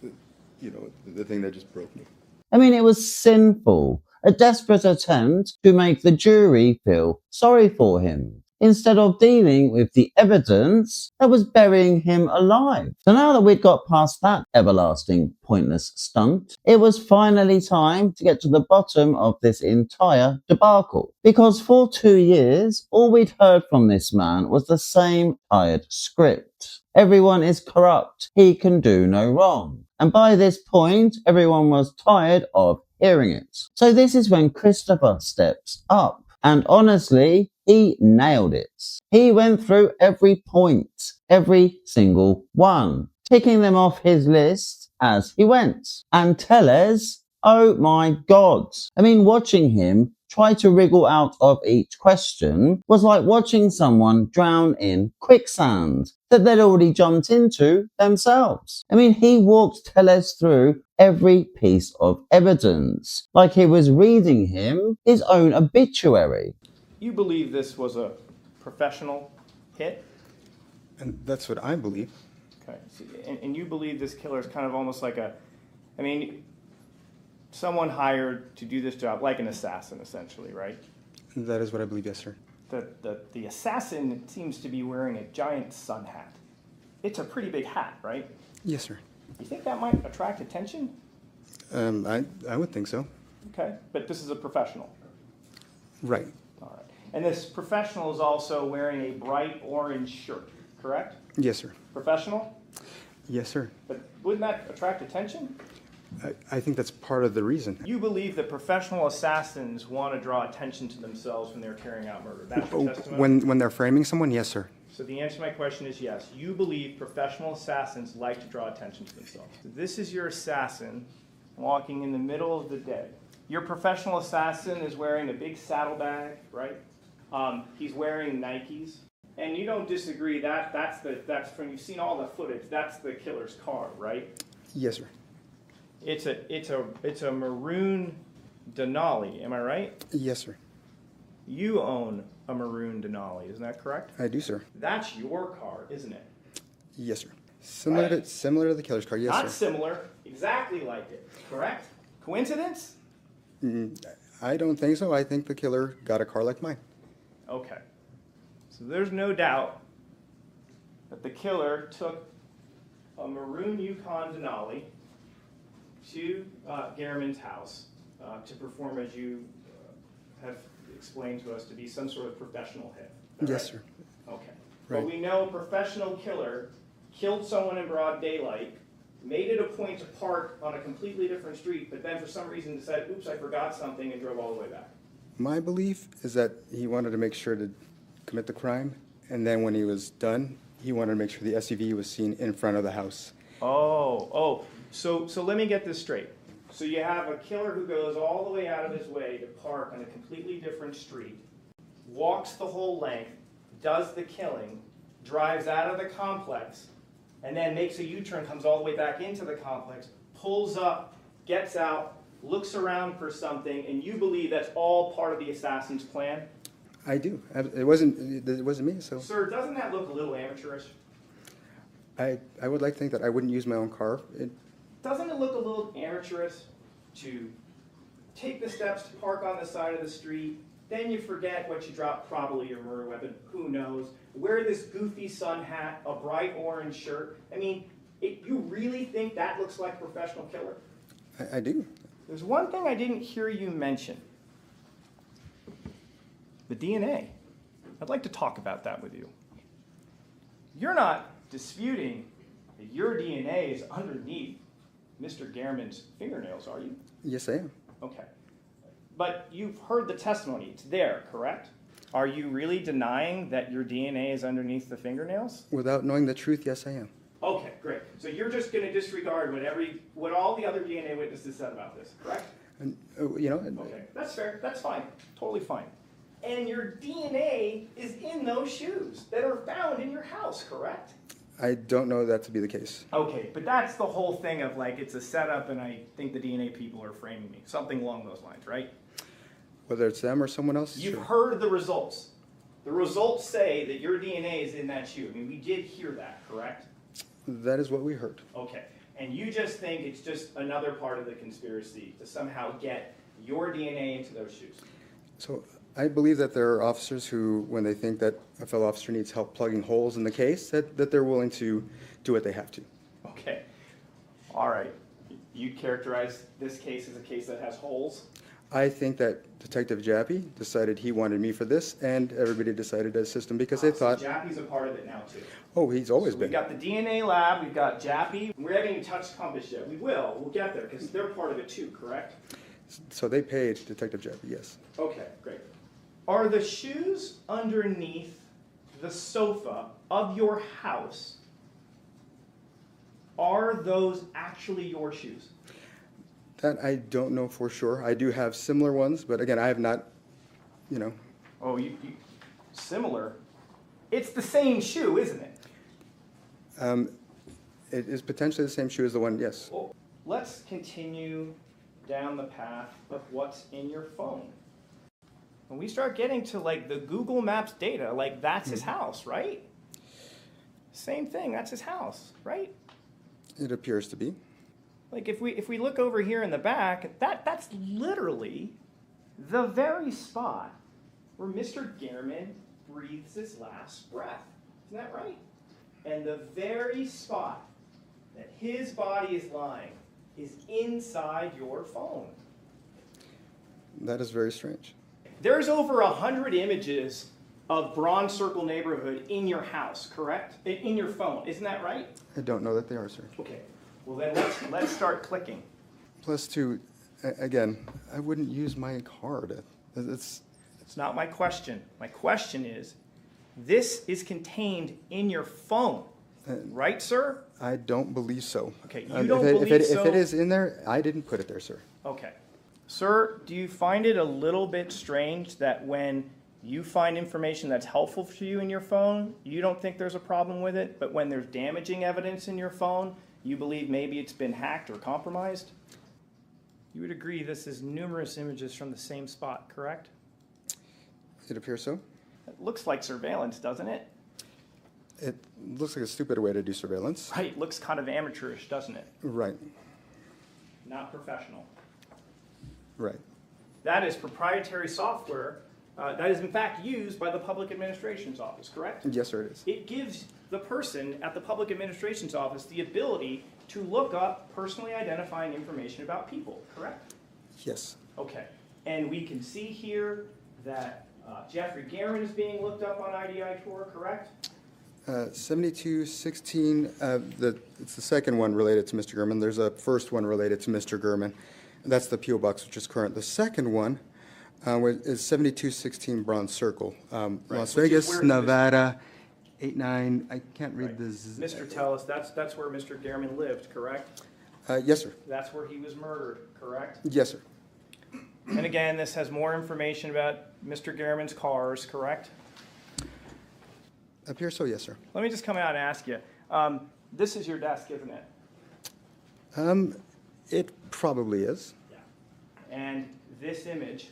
you know, the thing that just broke me. I mean, it was sinful. A desperate attempt to make the jury feel sorry for him, instead of dealing with the evidence that was burying him alive. So now that we'd got past that everlasting pointless stunt, it was finally time to get to the bottom of this entire debacle. Because for 2 years, all we'd heard from this man was the same tired script. Everyone is corrupt. He can do no wrong. And by this point, everyone was tired of hearing it. So this is when Christopher steps up. And honestly, he nailed it. He went through every point, every single one, ticking them off his list as he went. And Tellez, oh my God. I mean, watching him try to wriggle out of each question was like watching someone drown in quicksand that they'd already jumped into themselves. I mean, he walked Tellez through every piece of evidence, like he was reading him his own obituary. You believe this was a professional hit? And that's what I believe. Okay. And you believe this killer is kind of almost like someone hired to do this job, like an assassin, essentially, right? That is what I believe, yes, sir. The assassin seems to be wearing a giant sun hat. It's a pretty big hat, right? Yes, sir. You think that might attract attention? I would think so. Okay, but this is a professional. Right. All right. And this professional is also wearing a bright orange shirt, correct? Yes, sir. Professional? Yes, sir. But wouldn't that attract attention? I think that's part of the reason. You believe that professional assassins want to draw attention to themselves when they're carrying out murder. That's your testimony? When they're framing someone, yes, sir. So the answer to my question is yes. You believe professional assassins like to draw attention to themselves. So this is your assassin walking in the middle of the day. Your professional assassin is wearing a big saddlebag, right? He's wearing Nikes. And you don't disagree that's from, you've seen all the footage, that's the killer's car, right? Yes, sir. It's a maroon Denali, am I right? Yes, sir. You own a maroon Denali, isn't that correct? I do, sir. That's your car, isn't it? Yes, sir. Similar to the killer's car, yes, Not sir. similar, exactly like it, correct? Coincidence? I don't think so. I think the killer got a car like mine. Okay. So there's no doubt that the killer took a maroon Yukon Denali to Garriman's house to perform, as you have explained to us, to be some sort of professional hit. Yes, sir. Okay. Right. But we know a professional killer killed someone in broad daylight, made it a point to park on a completely different street, but then for some reason decided, oops, I forgot something, and drove all the way back. My belief is that he wanted to make sure to commit the crime, and then when he was done, he wanted to make sure the SUV was seen in front of the house. So let me get this straight. So you have a killer who goes all the way out of his way to park on a completely different street, walks the whole length, does the killing, drives out of the complex, and then makes a U-turn, comes all the way back into the complex, pulls up, gets out, looks around for something, and you believe that's all part of the assassin's plan? I do. It wasn't me, so. Sir, doesn't that look a little amateurish? I would like to think that I wouldn't use my own car. Doesn't it look a little amateurish to take the steps to park on the side of the street, then you forget what you dropped, probably your murder weapon, who knows, wear this goofy sun hat, a bright orange shirt. I mean, you really think that looks like a professional killer? I do. There's one thing I didn't hear you mention. The DNA. I'd like to talk about that with you. You're not disputing that your DNA is underneath Mr. Gehrman's fingernails, are you? Yes, I am. Okay. But you've heard the testimony. It's there, correct? Are you really denying that your DNA is underneath the fingernails? Without knowing the truth, yes, I am. Okay, great. So you're just going to disregard what all the other DNA witnesses said about this, correct? And, Okay, that's fair. That's fine. Totally fine. And your DNA is in those shoes that are found in your house, correct? I don't know that to be the case. Okay, but that's the whole thing of like, it's a setup and I think the DNA people are framing me. Something along those lines, right? Whether it's them or someone else? You've sure. heard the results. The results say that your DNA is in that shoe. I mean, we did hear that, correct? That is what we heard. Okay. And you just think it's just another part of the conspiracy to somehow get your DNA into those shoes. So I believe that there are officers who, when they think that a fellow officer needs help plugging holes in the case, that they're willing to do what they have to. Okay. All right. You characterize this case as a case that has holes? I think that Detective Jappy decided he wanted me for this, and everybody decided to assist him because they thought... So Jappy's a part of it now, too. Oh, he's always So been. We've got the DNA lab, we've got Jappy. We haven't even touched Compass yet. We will. We'll get there because they're part of it, too, correct? So they paid Detective Jappy, yes. Okay, great. Are the shoes underneath the sofa of your house, are those actually your shoes? That I don't know for sure. I do have similar ones, but again, I have not, Oh, you similar? It's the same shoe, isn't it? It is potentially the same shoe as the one, yes. Well, let's continue down the path of what's in your phone. When we start getting to like the Google Maps data, like that's his house, right? Same thing, that's his house, right? It appears to be. Like if we look over here in the back, that's literally the very spot where Mr. Gehrman breathes his last breath. Isn't that right? And the very spot that his body is lying is inside your phone. That is very strange. There's over 100 images of Bronze Circle neighborhood in your house, correct? In your phone, isn't that right? I don't know that they are, sir. Okay, well then let's start clicking. Plus, again, I wouldn't use my card. It's not my question. My question is, this is contained in your phone, right, sir? I don't believe so. Okay, you don't believe so? If it is in there, I didn't put it there, sir. Okay. Sir, do you find it a little bit strange that when you find information that's helpful for you in your phone, you don't think there's a problem with it, but when there's damaging evidence in your phone, you believe maybe it's been hacked or compromised? You would agree this is numerous images from the same spot, correct? It appears so. It looks like surveillance, doesn't it? It looks like a stupid way to do surveillance. Right, looks kind of amateurish, doesn't it? Right. Not professional. Right. That is proprietary software that is in fact used by the Public Administration's Office, correct? Yes, sir, it is. It gives the person at the Public Administration's Office the ability to look up personally identifying information about people, correct? Yes. Okay. And we can see here that Jeffrey Gehrman is being looked up on IDI Tour, correct? 7216, it's the second one related to Mr. Gehrman. There's a first one related to Mr. Gehrman. That's the P.O. Box, which is current. The second one is 7216 Bronze Circle, Las Vegas, Nevada, 89, I can't read this. Mr. Tellis, that's where Mr. Gehrman lived, correct? Yes, sir. That's where he was murdered, correct? Yes, sir. And again, this has more information about Mr. Gehrman's cars, correct? Appears so, yes, sir. Let me just come out and ask you. This is your desk, isn't it? It probably is. And this image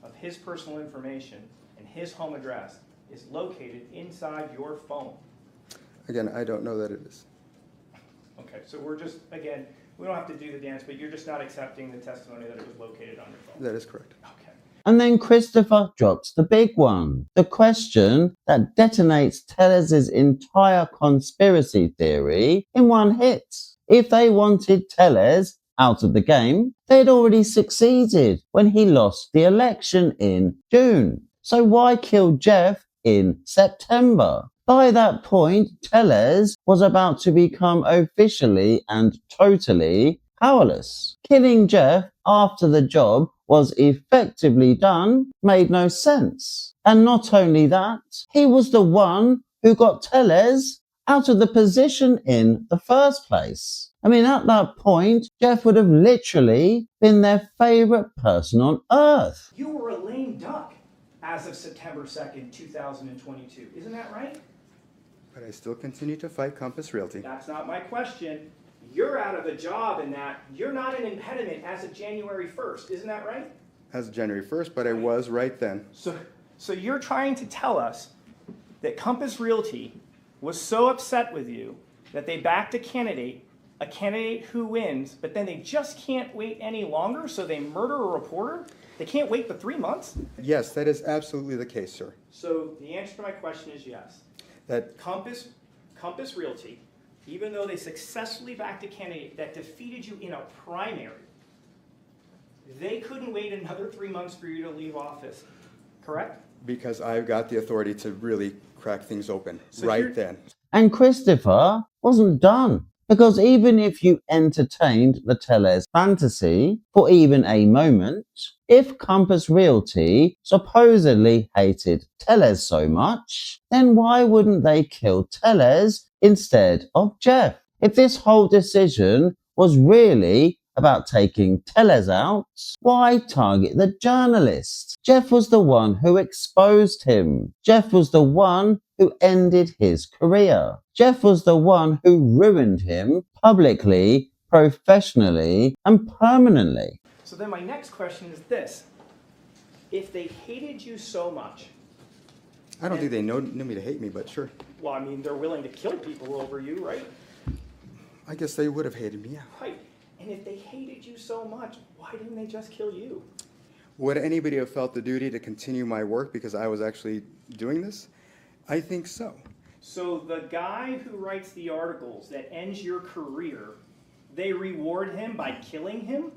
of his personal information and his home address is located inside your phone. Again, I don't know that it is. Okay, so we're just, again, we don't have to do the dance, but you're just not accepting the testimony that it was located on your phone. That is correct. Okay. And then Christopher drops the big one. The question that detonates Tellers' entire conspiracy theory in one hit. If they wanted Tellers out of the game, they'd already succeeded when he lost the election in June. So why kill Jeff in September? By that point, Tellers was about to become officially and totally powerless. Killing Jeff after the job was effectively done made no sense. And not only that, he was the one who got Tellers out of the position in the first place. I mean, at that point, Jeff would have literally been their favorite person on earth. You were a lame duck as of September 2nd, 2022. Isn't that right? But I still continue to fight Compass Realty. That's not my question. You're out of a job in that you're not an impediment as of January 1st. Isn't that right? As of January 1st, but I was right then. So you're trying to tell us that Compass Realty was so upset with you that they backed a candidate who wins, but then they just can't wait any longer, so they murder a reporter? They can't wait for 3 months? Yes, that is absolutely the case, sir. So the answer to my question is yes. That Compass Realty, even though they successfully backed a candidate that defeated you in a primary, they couldn't wait another 3 months for you to leave office, correct? because I've got the authority to really crack things open then. And Christopher wasn't done. Because even if you entertained the Tellers fantasy for even a moment, if Compass Realty supposedly hated Tellers so much, then why wouldn't they kill Tellers instead of Jeff? If this whole decision was really about taking Tellers out, why target the journalist? Jeff was the one who exposed him. Jeff was the one who ended his career. Jeff was the one who ruined him publicly, professionally, and permanently. So then my next question is this. If they hated you so much... I don't think they know me to hate me, but sure. Well, I mean, they're willing to kill people over you, right? I guess they would have hated me, yeah. Right. And if they hated you so much, why didn't they just kill you? Would anybody have felt the duty to continue my work because I was actually doing this? I think so. So the guy who writes the articles that ends your career, they reward him by killing him?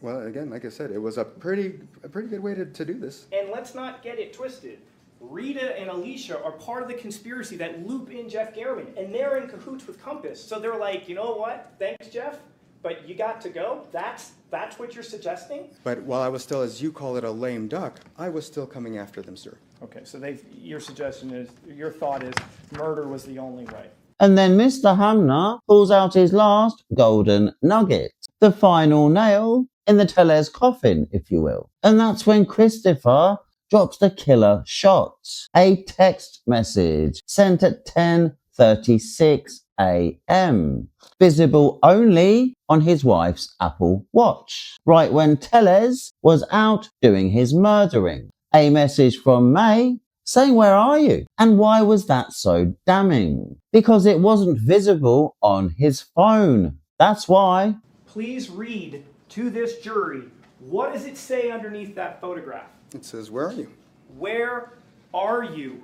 Well, again, like I said, it was a pretty good way to do this. And let's not get it twisted. Rita and Alicia are part of the conspiracy that loop in Jeff Gehrman, and they're in cahoots with Compass. So they're like, you know what? Thanks, Jeff, but you got to go? That's what you're suggesting? But while I was still, as you call it, a lame duck, I was still coming after them, sir. Okay, so your suggestion is, your thought is, murder was the only right. And then Mr. Hamner pulls out his last golden nugget, the final nail in the Tellers coffin, if you will. And that's when Christopher drops the killer shot. A text message sent at 10:36 a.m. Visible only on his wife's Apple Watch, right when Tellers was out doing his murdering. A message from May saying, "Where are you?" And why was that so damning? Because it wasn't visible on his phone. That's why. Please read to this jury, what does it say underneath that photograph? It says, "Where are you?" Where are you?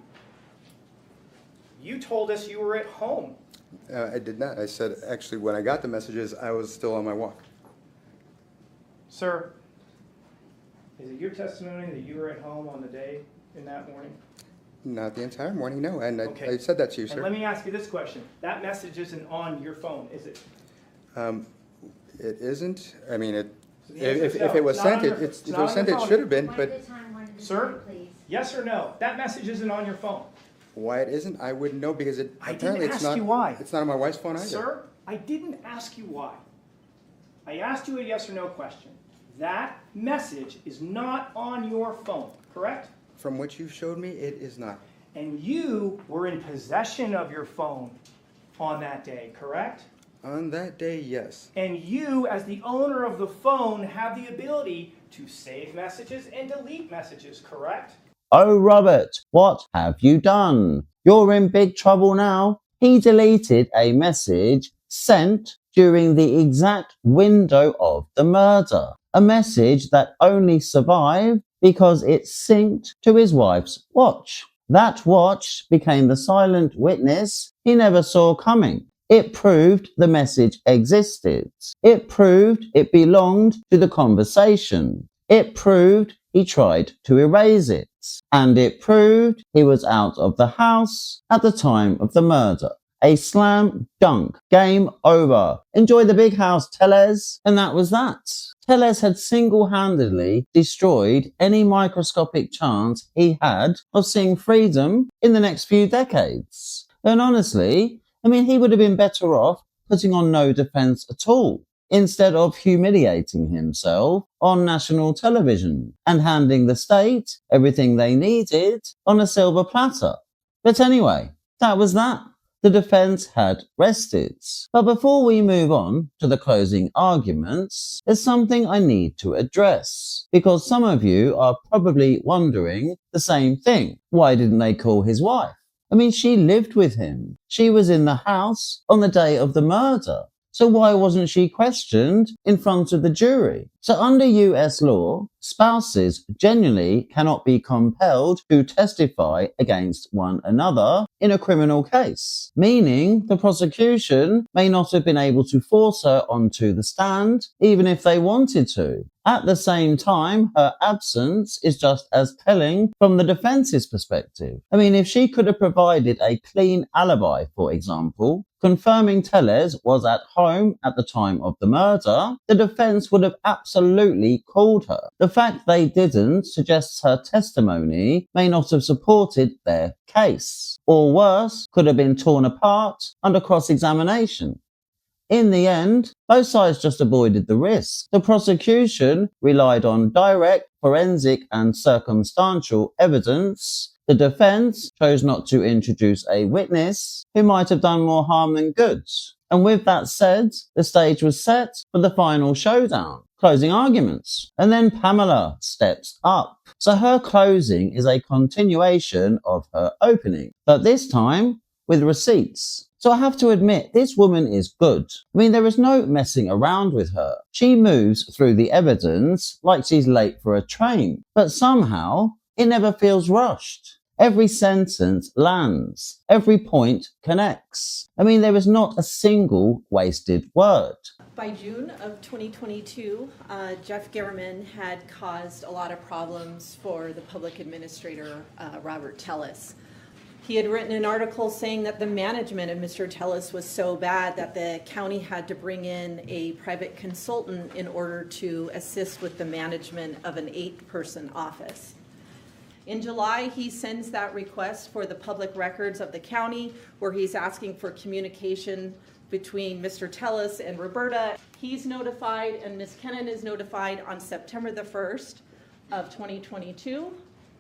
You told us you were at home. I did not. I said, actually, when I got the messages, I was still on my walk. Sir, is it your testimony that you were at home on the day in that morning? Not the entire morning, no. And Okay. I said that to you, sir. And let me ask you this question. That message isn't on your phone, is it? It isn't. I mean, If it was sent, it should have been, but... Sir, yes or no? That message isn't on your phone. Why it isn't, I wouldn't know because apparently it's ask not. you why. It's not on my wife's phone either. Sir, I didn't ask you why. I asked you a yes or no question. That message is not on your phone, correct? From what you showed me, it is not. And you were in possession of your phone on that day, correct? On that day, yes. And you, as the owner of the phone, have the ability to save messages and delete messages, correct? Oh, Robert, what have you done? You're in big trouble now. He deleted a message sent during the exact window of the murder. A message that only survived because it synced to his wife's watch. That watch became the silent witness he never saw coming. It proved the message existed. It proved it belonged to the conversation. It proved he tried to erase it. And it proved he was out of the house at the time of the murder. A slam dunk. Game over. Enjoy the big house, Tellez. And that was that. Tellez had single-handedly destroyed any microscopic chance he had of seeing freedom in the next few decades. And honestly, he would have been better off putting on no defense at all, instead of humiliating himself on national television and handing the state everything they needed on a silver platter. But anyway, that was that. The defense had rested. But before we move on to the closing arguments, there's something I need to address, because some of you are probably wondering the same thing. Why didn't they call his wife? She lived with him. She was in the house on the day of the murder. So why wasn't she questioned in front of the jury? So under US law, spouses genuinely cannot be compelled to testify against one another in a criminal case, meaning the prosecution may not have been able to force her onto the stand, even if they wanted to. At the same time, her absence is just as telling from the defense's perspective. If she could have provided a clean alibi, for example, confirming Tellez was at home at the time of the murder, the defense would have absolutely called her. The fact they didn't suggests her testimony may not have supported their case, or worse, could have been torn apart under cross-examination. In the end, both sides just avoided the risk. The prosecution relied on direct, forensic and circumstantial evidence. The defense chose not to introduce a witness who might have done more harm than good. And with that said, the stage was set for the final showdown, closing arguments. And then Pamela steps up. So her closing is a continuation of her opening, but this time with receipts. So I have to admit, this woman is good. There is no messing around with her. She moves through the evidence like she's late for a train, but somehow it never feels rushed. Every sentence lands. Every point connects. There is not a single wasted word. By June of 2022, Jeff Garriman had caused a lot of problems for the public administrator, Robert Tellez. He had written an article saying that the management of Mr. Tellez was so bad that the county had to bring in a private consultant in order to assist with the management of an 8-person office. In July, he sends that request for the public records of the county, where he's asking for communication between Mr. Tellez and Roberta. He's notified, and Ms. Kennan is notified on September the 1st of 2022.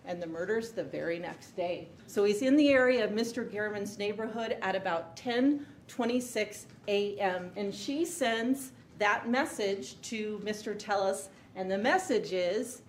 And the murder's the very next day. So he's in the area of Mr. Garriman's neighborhood at about 10:26 a.m. And she sends that message to Mr. Tellez, and the message is,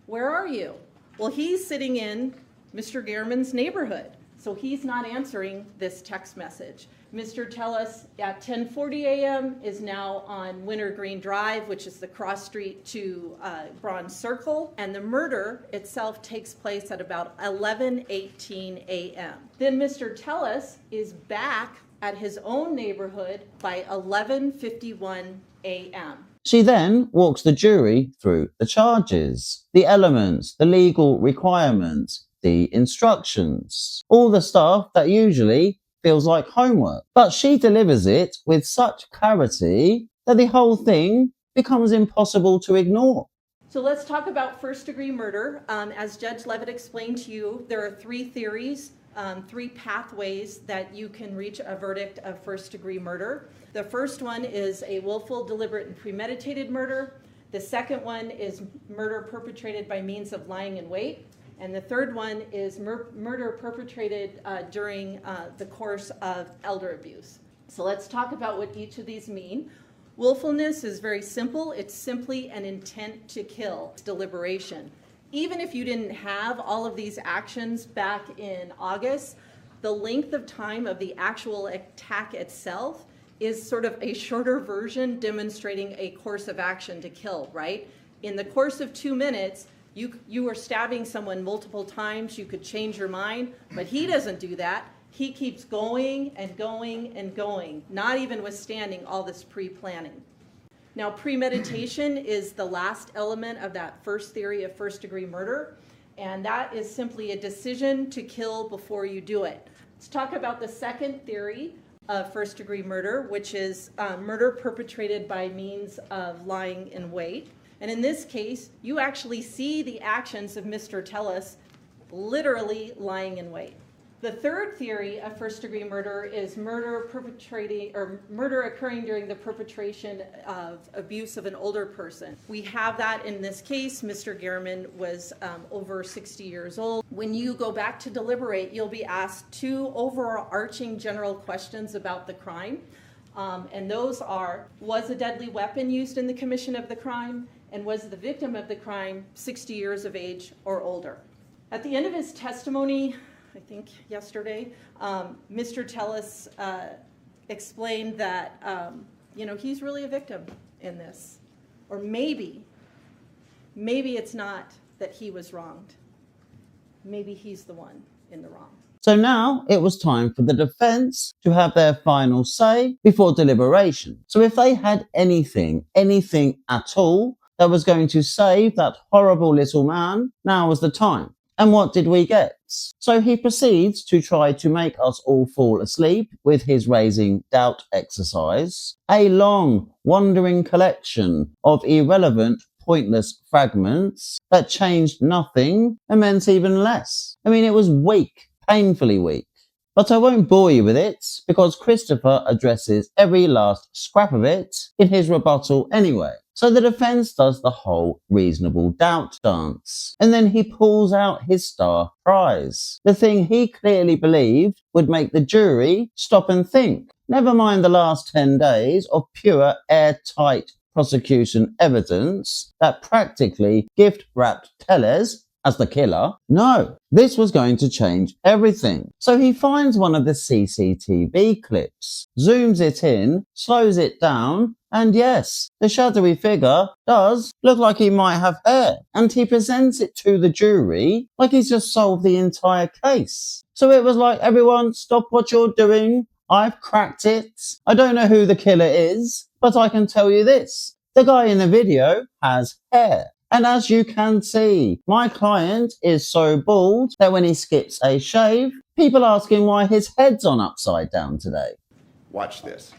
"Where are you?" Well, he's sitting in Mr. Garriman's neighborhood, so he's not answering this text message. Mr. Tellez at 10:40 a.m. is now on Wintergreen Drive, which is the cross street to Bronze Circle, and the murder itself takes place at about 11:18 a.m. Then Mr. Tellez is back at his own neighborhood by 11:51 a.m. She then walks the jury through the charges, the elements, the legal requirements, the instructions, all the stuff that usually feels like homework. But she delivers it with such clarity that the whole thing becomes impossible to ignore. So let's talk about first-degree murder. As Judge Levitt explained to you, there are 3 theories three pathways that you can reach a verdict of first-degree murder. The first one is a willful, deliberate, and premeditated murder. The second one is murder perpetrated by means of lying in wait. And the third one is murder perpetrated during the course of elder abuse. So let's talk about what each of these mean. Willfulness is very simple. It's simply an intent to kill. It's deliberation. Even if you didn't have all of these actions back in August, the length of time of the actual attack itself is sort of a shorter version demonstrating a course of action to kill, right? In the course of 2 minutes, you are stabbing someone multiple times. You could change your mind, but he doesn't do that. He keeps going and going and going, not even withstanding all this pre-planning. Now, premeditation is the last element of that first theory of first-degree murder, and that is simply a decision to kill before you do it. Let's talk about the second theory of first-degree murder, which is murder perpetrated by means of lying in wait. And in this case, you actually see the actions of Mr. Tellis literally lying in wait. The third theory of first-degree murder is murder occurring during the perpetration of abuse of an older person. We have that in this case. Mr. Gehrman was over 60 years old. When you go back to deliberate, you'll be asked two overarching general questions about the crime. And those are, was a deadly weapon used in the commission of the crime? And was the victim of the crime 60 years of age or older? At the end of his testimony, I think yesterday, Mr. Tellis explained that, he's really a victim in this. Or maybe it's not that he was wronged. Maybe he's the one in the wrong. So now it was time for the defense to have their final say before deliberation. So if they had anything at all that was going to save that horrible little man, now was the time. And what did we get? So he proceeds to try to make us all fall asleep with his raising doubt exercise, a long, wandering collection of irrelevant, pointless fragments that changed nothing and meant even less. I mean, it was weak, painfully weak. But I won't bore you with it, because Christopher addresses every last scrap of it in his rebuttal anyway. So the defense does the whole reasonable doubt dance. And then he pulls out his star prize. The thing he clearly believed would make the jury stop and think. Never mind the last 10 days of pure airtight prosecution evidence that practically gift-wrapped Tellez as the killer. No, this was going to change everything. So he finds one of the CCTV clips, zooms it in, slows it down, and yes, the shadowy figure does look like he might have hair. And he presents it to the jury like he's just solved the entire case. So it was like, everyone, stop what you're doing. I've cracked it. I don't know who the killer is, but I can tell you this. The guy in the video has hair. And as you can see, my client is so bald that when he skips a shave, people ask him why his head's on upside down today. Watch this.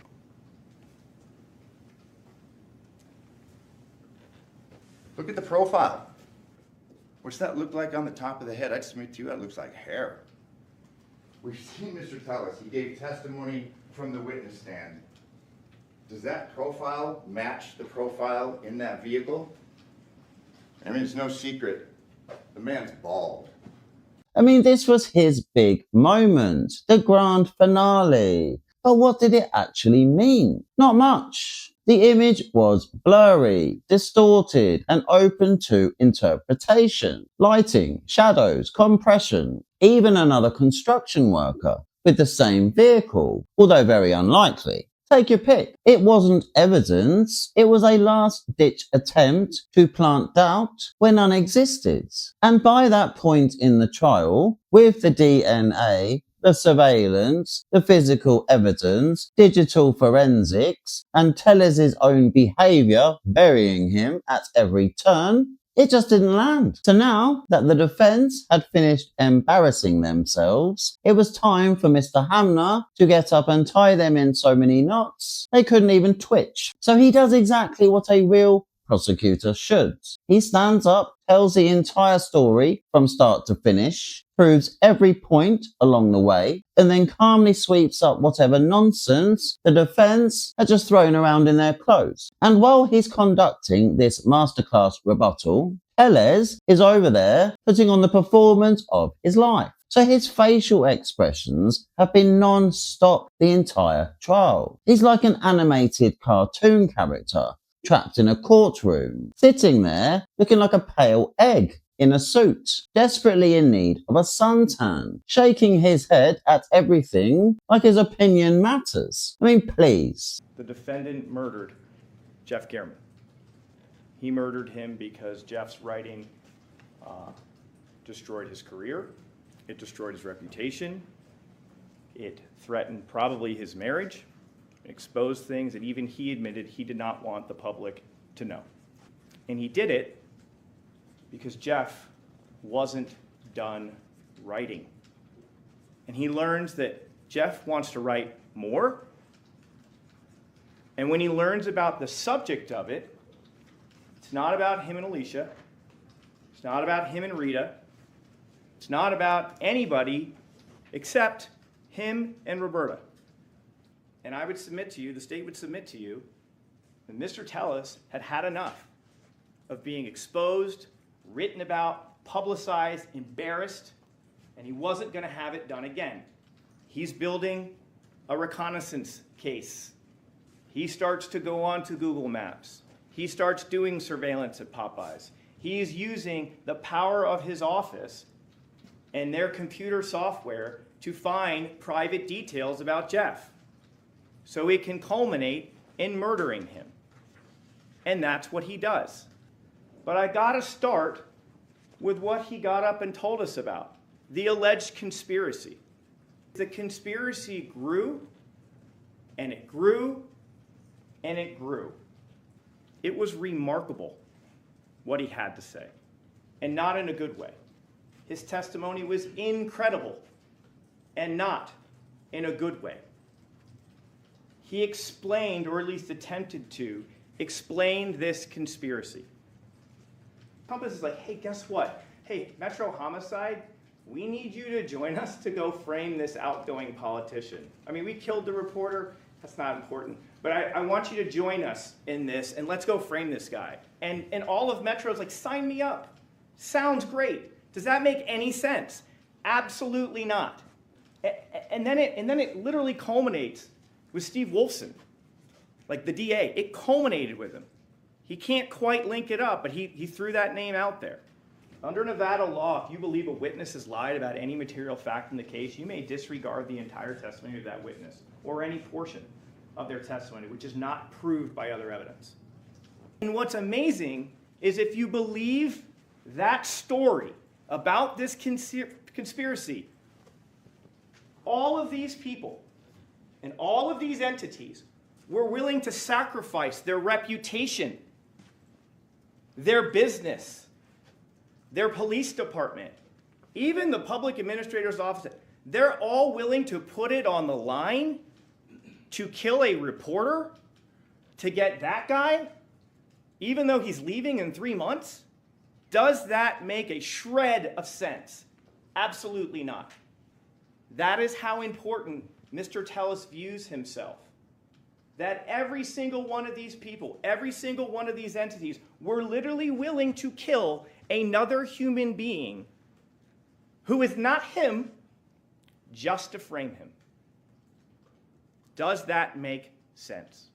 Look at the profile. What's that look like on the top of the head? I'd submit to you that looks like hair. We've seen Mr. Tellis. He gave testimony from the witness stand. Does that profile match the profile in that vehicle? I mean, it's no secret. The man's bald. I mean, this was his big moment, the grand finale. But what did it actually mean? Not much. The image was blurry, distorted, and open to interpretation. Lighting, shadows, compression, even another construction worker with the same vehicle, although very unlikely. Take your pick. It wasn't evidence. It was a last-ditch attempt to plant doubt where none existed. And by that point in the trial, with the DNA, the surveillance, the physical evidence, digital forensics, and Tellez's own behaviour burying him at every turn, it just didn't land. So now that the defence had finished embarrassing themselves, it was time for Mr. Hamner to get up and tie them in so many knots they couldn't even twitch. So he does exactly what a real prosecutor should. He stands up, tells the entire story from start to finish, proves every point along the way, and then calmly sweeps up whatever nonsense the defense had just thrown around in their clothes. And while he's conducting this masterclass rebuttal, Tellez is over there putting on the performance of his life. So his facial expressions have been non-stop the entire trial. He's like an animated cartoon character trapped in a courtroom, sitting there looking like a pale egg in a suit, desperately in need of a suntan, shaking his head at everything like his opinion matters. I mean, please. The defendant murdered Jeff German. He murdered him because Jeff's writing destroyed his career. It destroyed his reputation. It threatened probably his marriage, exposed things that even he admitted he did not want the public to know. And he did it because Jeff wasn't done writing. And he learns that Jeff wants to write more. And when he learns about the subject of it, it's not about him and Alicia. It's not about him and Rita. It's not about anybody except him and Roberta. And I would submit to you, the state would submit to you, that Mr. Tellez had had enough of being exposed, written about, publicized, embarrassed, and he wasn't going to have it done again. He's building a reconnaissance case. He starts to go on to Google Maps. He starts doing surveillance at Popeyes. He's using the power of his office and their computer software to find private details about Jeff, so it can culminate in murdering him. And that's what he does. But I gotta start with what he got up and told us about, the alleged conspiracy. The conspiracy grew, and it grew, and it grew. It was remarkable what he had to say, and not in a good way. His testimony was incredible, and not in a good way. He explained, or at least attempted to, explain this conspiracy. Compass is like, hey, guess what? Hey, Metro Homicide, we need you to join us to go frame this outgoing politician. I mean, we killed the reporter. That's not important. But I want you to join us in this, and let's go frame this guy. And all of Metro's like, sign me up. Sounds great. Does that make any sense? Absolutely not. And then it literally culminates with Steve Wolfson, like the DA. It culminated with him. He can't quite link it up, but he threw that name out there. Under Nevada law, if you believe a witness has lied about any material fact in the case, you may disregard the entire testimony of that witness or any portion of their testimony, which is not proved by other evidence. And what's amazing is if you believe that story about this conspiracy, all of these people and all of these entities were willing to sacrifice their reputation, their business, their police department, even the public administrator's office. They're all willing to put it on the line to kill a reporter, to get that guy, even though he's leaving in 3 months? Does that make a shred of sense? Absolutely not. That is how important Mr. Tellez views himself. That every single one of these people, every single one of these entities were literally willing to kill another human being who is not him just to frame him. Does that make sense?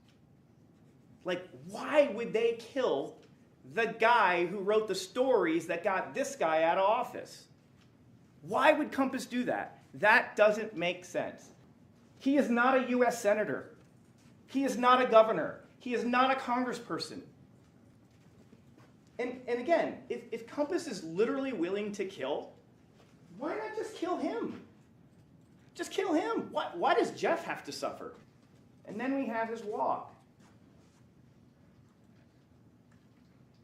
Like, why would they kill the guy who wrote the stories that got this guy out of office? Why would Compass do that? That doesn't make sense. He is not a U.S. senator. He is not a governor. He is not a congressperson. And again, if Compass is literally willing to kill, why not just kill him? Just kill him. Why does Jeff have to suffer? And then we have his walk.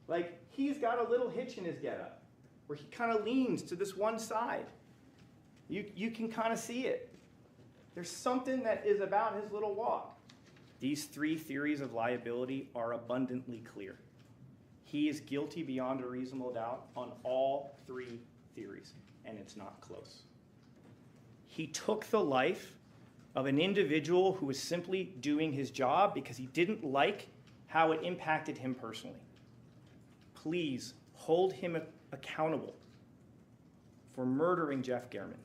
Like, he's got a little hitch in his getup where he kind of leans to this one side. You can kind of see it. There's something that is about his little walk. These three theories of liability are abundantly clear. He is guilty beyond a reasonable doubt on all three theories, and it's not close. He took the life of an individual who was simply doing his job because he didn't like how it impacted him personally. Please hold him accountable for murdering Jeff German.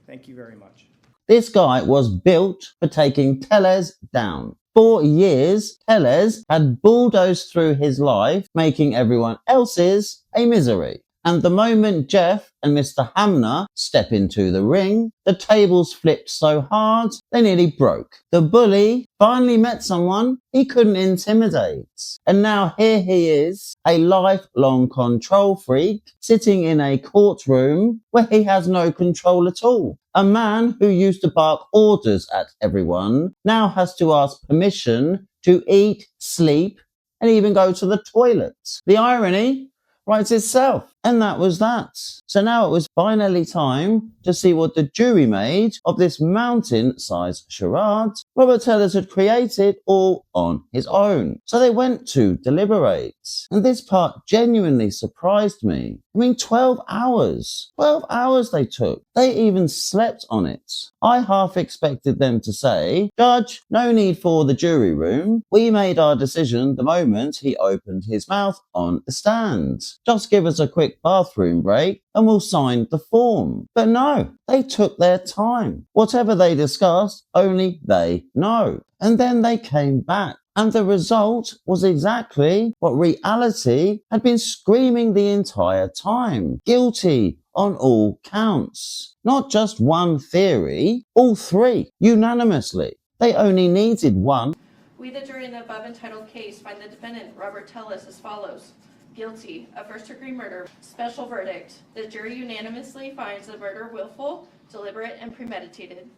Thank you very much. This guy was built for taking Tellez down. For years, Tellez had bulldozed through his life, making everyone else's a misery. And the moment Jeff and Mr. Hamner step into the ring, the tables flipped so hard they nearly broke. The bully finally met someone he couldn't intimidate. And now here he is, a lifelong control freak, sitting in a courtroom where he has no control at all. A man who used to bark orders at everyone now has to ask permission to eat, sleep, and even go to the toilet. The irony writes itself. And that was that. So now it was finally time to see what the jury made of this mountain-sized charade Robert Tellez had created all on his own. So they went to deliberate. And this part genuinely surprised me. I mean, 12 hours. 12 hours they took. They even slept on it. I half expected them to say, "Judge, no need for the jury room. We made our decision the moment he opened his mouth on the stand. Just give us a quick bathroom break and we'll sign the form." But no, they took their time. Whatever they discussed, only they know. And then they came back. And the result was exactly what reality had been screaming the entire time. Guilty on all counts. Not just one theory, all three, unanimously. They only needed one. We, the jury in the above entitled case, find the defendant, Robert Tellez, as follows. Guilty of first-degree murder. Special verdict. The jury unanimously finds the murder willful, deliberate, and premeditated.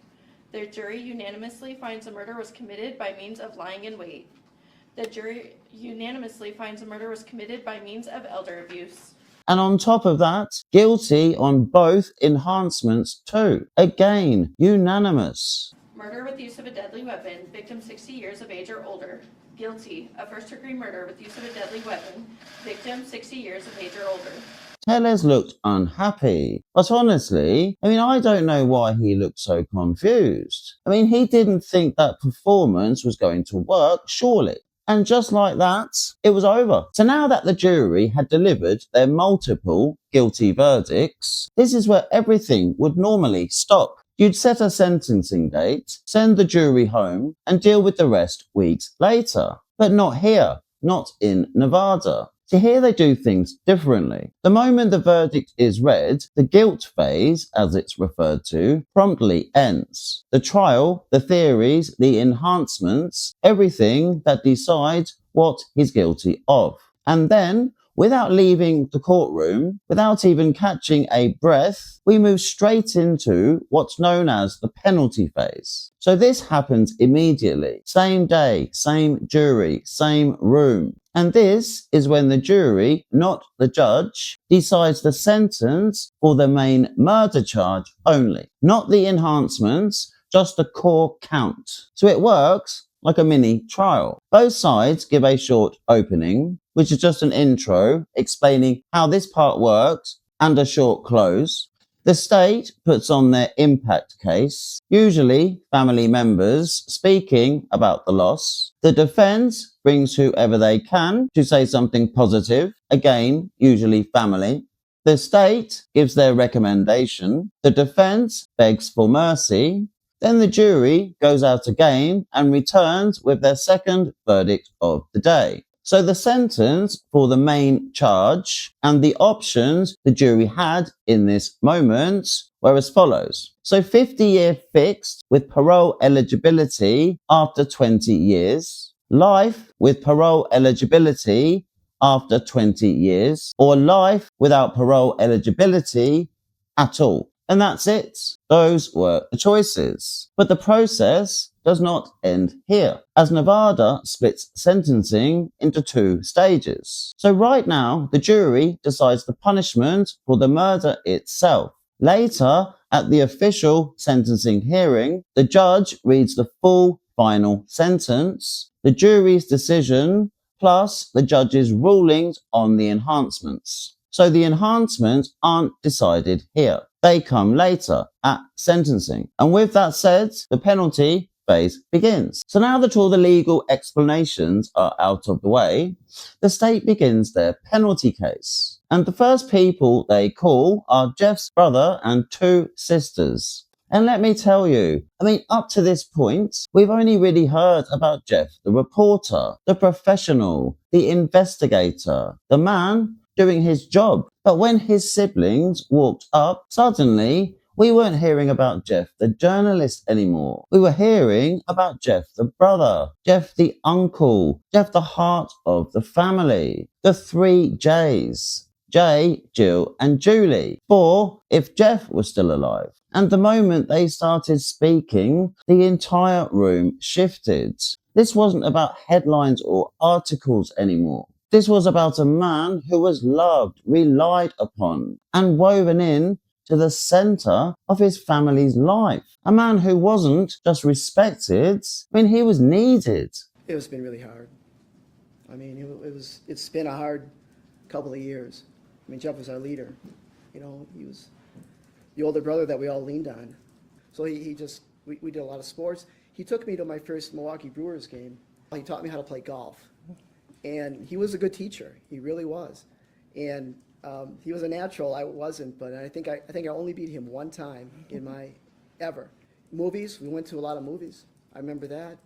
The jury unanimously finds the murder was committed by means of lying in wait. The jury unanimously finds the murder was committed by means of elder abuse. And on top of that, guilty on both enhancements too. Again, unanimous. Murder with use of a deadly weapon. Victim 60 years of age or older. Guilty of first-degree murder with use of a deadly weapon. Victim 60 years of age or older. Tellez looked unhappy. But honestly, I don't know why he looked so confused. He didn't think that performance was going to work, surely. And just like that, it was over. So now that the jury had delivered their multiple guilty verdicts, this is where everything would normally stop. You'd set a sentencing date, send the jury home, and deal with the rest weeks later. But not here, not in Nevada. So here they do things differently. The moment the verdict is read, the guilt phase, as it's referred to, promptly ends. The trial, the theories, the enhancements, everything that decides what he's guilty of. And then, without leaving the courtroom, without even catching a breath, we move straight into what's known as the penalty phase. So this happens immediately. Same day, same jury, same room. And this is when the jury, not the judge, decides the sentence for the main murder charge only. Not the enhancements, just the core count. So it works like a mini trial. Both sides give a short opening, which is just an intro explaining how this part works, and a short close. The state puts on their impact case, usually family members speaking about the loss. The defense brings whoever they can to say something positive, again, usually family. The state gives their recommendation. The defense begs for mercy. Then the jury goes out again and returns with their second verdict of the day. So the sentence for the main charge and the options the jury had in this moment were as follows. So 50-year fixed with parole eligibility after 20 years, life with parole eligibility after 20 years, or life without parole eligibility at all. And that's it. Those were the choices. But the process does not end here, as Nevada splits sentencing into two stages. So right now, the jury decides the punishment for the murder itself. Later, at the official sentencing hearing, the judge reads the full final sentence, the jury's decision, plus the judge's rulings on the enhancements. So the enhancements aren't decided here. They come later at sentencing. And with that said, the penalty phase begins. So now that all the legal explanations are out of the way, the state begins their penalty case. And the first people they call are Jeff's brother and 2 sisters. And let me tell you, up to this point, we've only really heard about Jeff, the reporter, the professional, the investigator, the man doing his job. But when his siblings walked up, suddenly we weren't hearing about Jeff, the journalist, anymore. We were hearing about Jeff, the brother, Jeff, the uncle, Jeff, the heart of the family, the 3 J's. Jay, Jill, and Julie. 4 if Jeff was still alive. And the moment they started speaking, the entire room shifted. This wasn't about headlines or articles anymore. This was about a man who was loved, relied upon, and woven in to the center of his family's life. A man who wasn't just respected, he was needed. It's been really hard. It's been a hard couple of years. Jeff was our leader. He was the older brother that we all leaned on. So we did a lot of sports. He took me to my first Milwaukee Brewers game. He taught me how to play golf. And he was a good teacher. He really was. And he was a natural. I wasn't, but I think I only beat him one time in my ever. Movies, we went to a lot of movies. I remember that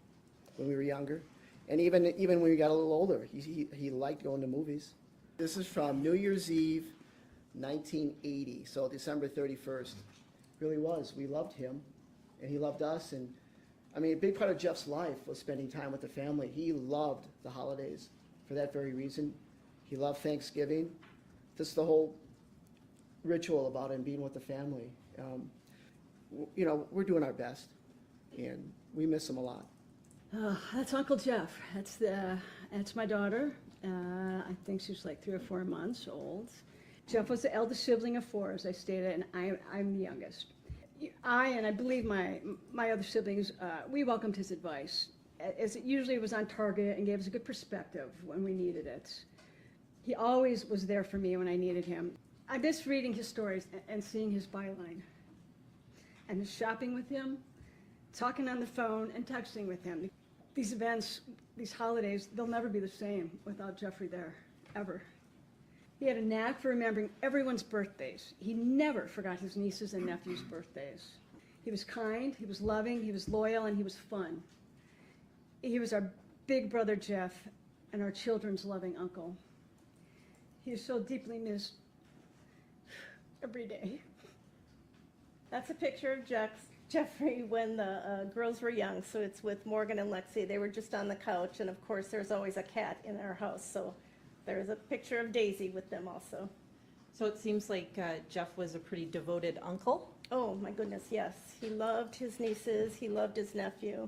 when we were younger. And even when we got a little older, he liked going to movies. This is from New Year's Eve, 1980, so December 31st. Really was. We loved him, and he loved us. And a big part of Jeff's life was spending time with the family. He loved the holidays for that very reason. He loved Thanksgiving. Just the whole ritual about him being with the family. We're doing our best, and we miss him a lot. That's Uncle Jeff. That's my daughter. I think she's like 3 or 4 months old. Jeff was the eldest sibling of 4, as I stated, and I'm the youngest. I believe my other siblings, we welcomed his advice, as it usually was on target and gave us a good perspective when we needed it. He always was there for me when I needed him. I miss reading his stories and seeing his byline, and shopping with him, talking on the phone, and texting with him. These events, these holidays, they'll never be the same without Jeffrey there, ever. He had a knack for remembering everyone's birthdays. He never forgot his nieces and nephews' birthdays. He was kind, he was loving, he was loyal, and he was fun. He was our big brother Jeff and our children's loving uncle. He is so deeply missed every day. That's a picture of Jeffrey when the girls were young, so it's with Morgan and Lexi. They were just on the couch, and of course there's always a cat in our house, so there's a picture of Daisy with them also. So it seems like Jeff was a pretty devoted uncle. Oh my goodness, yes. He loved his nieces, he loved his nephew.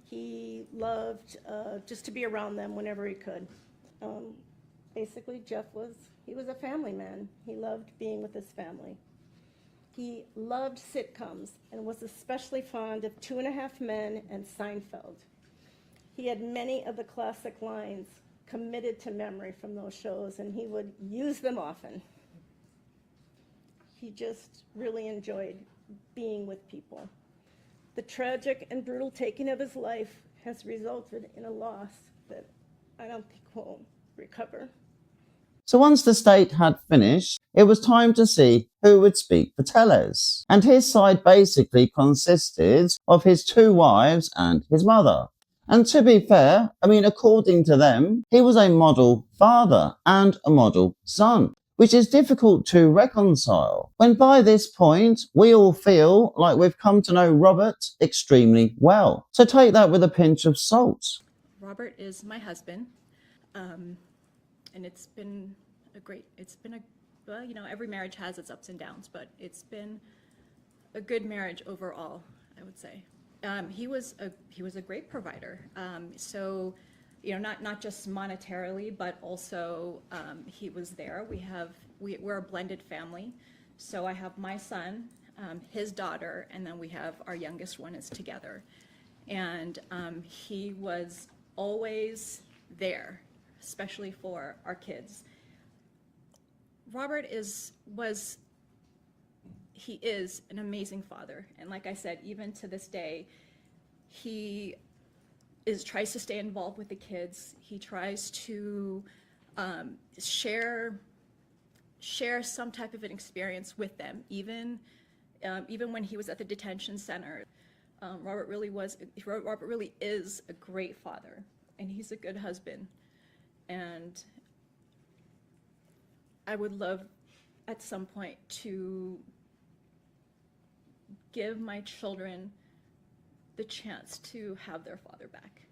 He loved just to be around them whenever he could. Basically, Jeff was a family man. He loved being with his family. He loved sitcoms and was especially fond of 2.5 Men and Seinfeld. He had many of the classic lines committed to memory from those shows, and he would use them often. He just really enjoyed being with people. The tragic and brutal taking of his life has resulted in a loss that I don't think we'll recover. So once the state had finished, it was time to see who would speak for Tellez. And his side basically consisted of his 2 wives and his mother. And to be fair, according to them, he was a model father and a model son, which is difficult to reconcile when by this point we all feel like we've come to know Robert extremely well. So take that with a pinch of salt. Robert is my husband, and every marriage has its ups and downs, but it's been a good marriage overall, I would say. He was a great provider. Not just monetarily, but also he was there. We're a blended family. So I have my son, his daughter, and then we have our youngest one is together. And he was always there, especially for our kids. Robert he is an amazing father. And like I said, even to this day, he tries to stay involved with the kids. He tries to share some type of an experience with them, even when he was at the detention center. Robert really is a great father, and he's a good husband. And I would love at some point to give my children the chance to have their father back.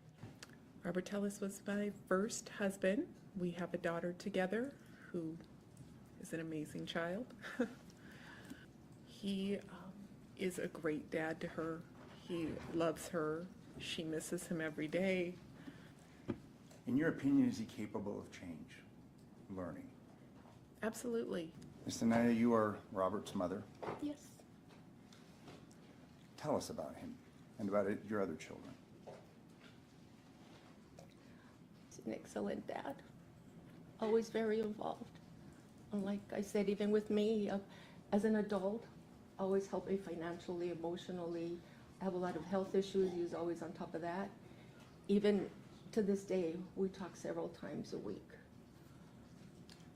Robert Tellis was my first husband. We have a daughter together who is an amazing child. He is a great dad to her. He loves her. She misses him every day. In your opinion, is he capable of change, learning? Absolutely. Ms. Naya, you are Robert's mother. Yes. Tell us about him and about your other children. He's an excellent dad, always very involved. And like I said, even with me, as an adult, always helping financially, emotionally. I have a lot of health issues. He was always on top of that. Even to this day, we talk several times a week.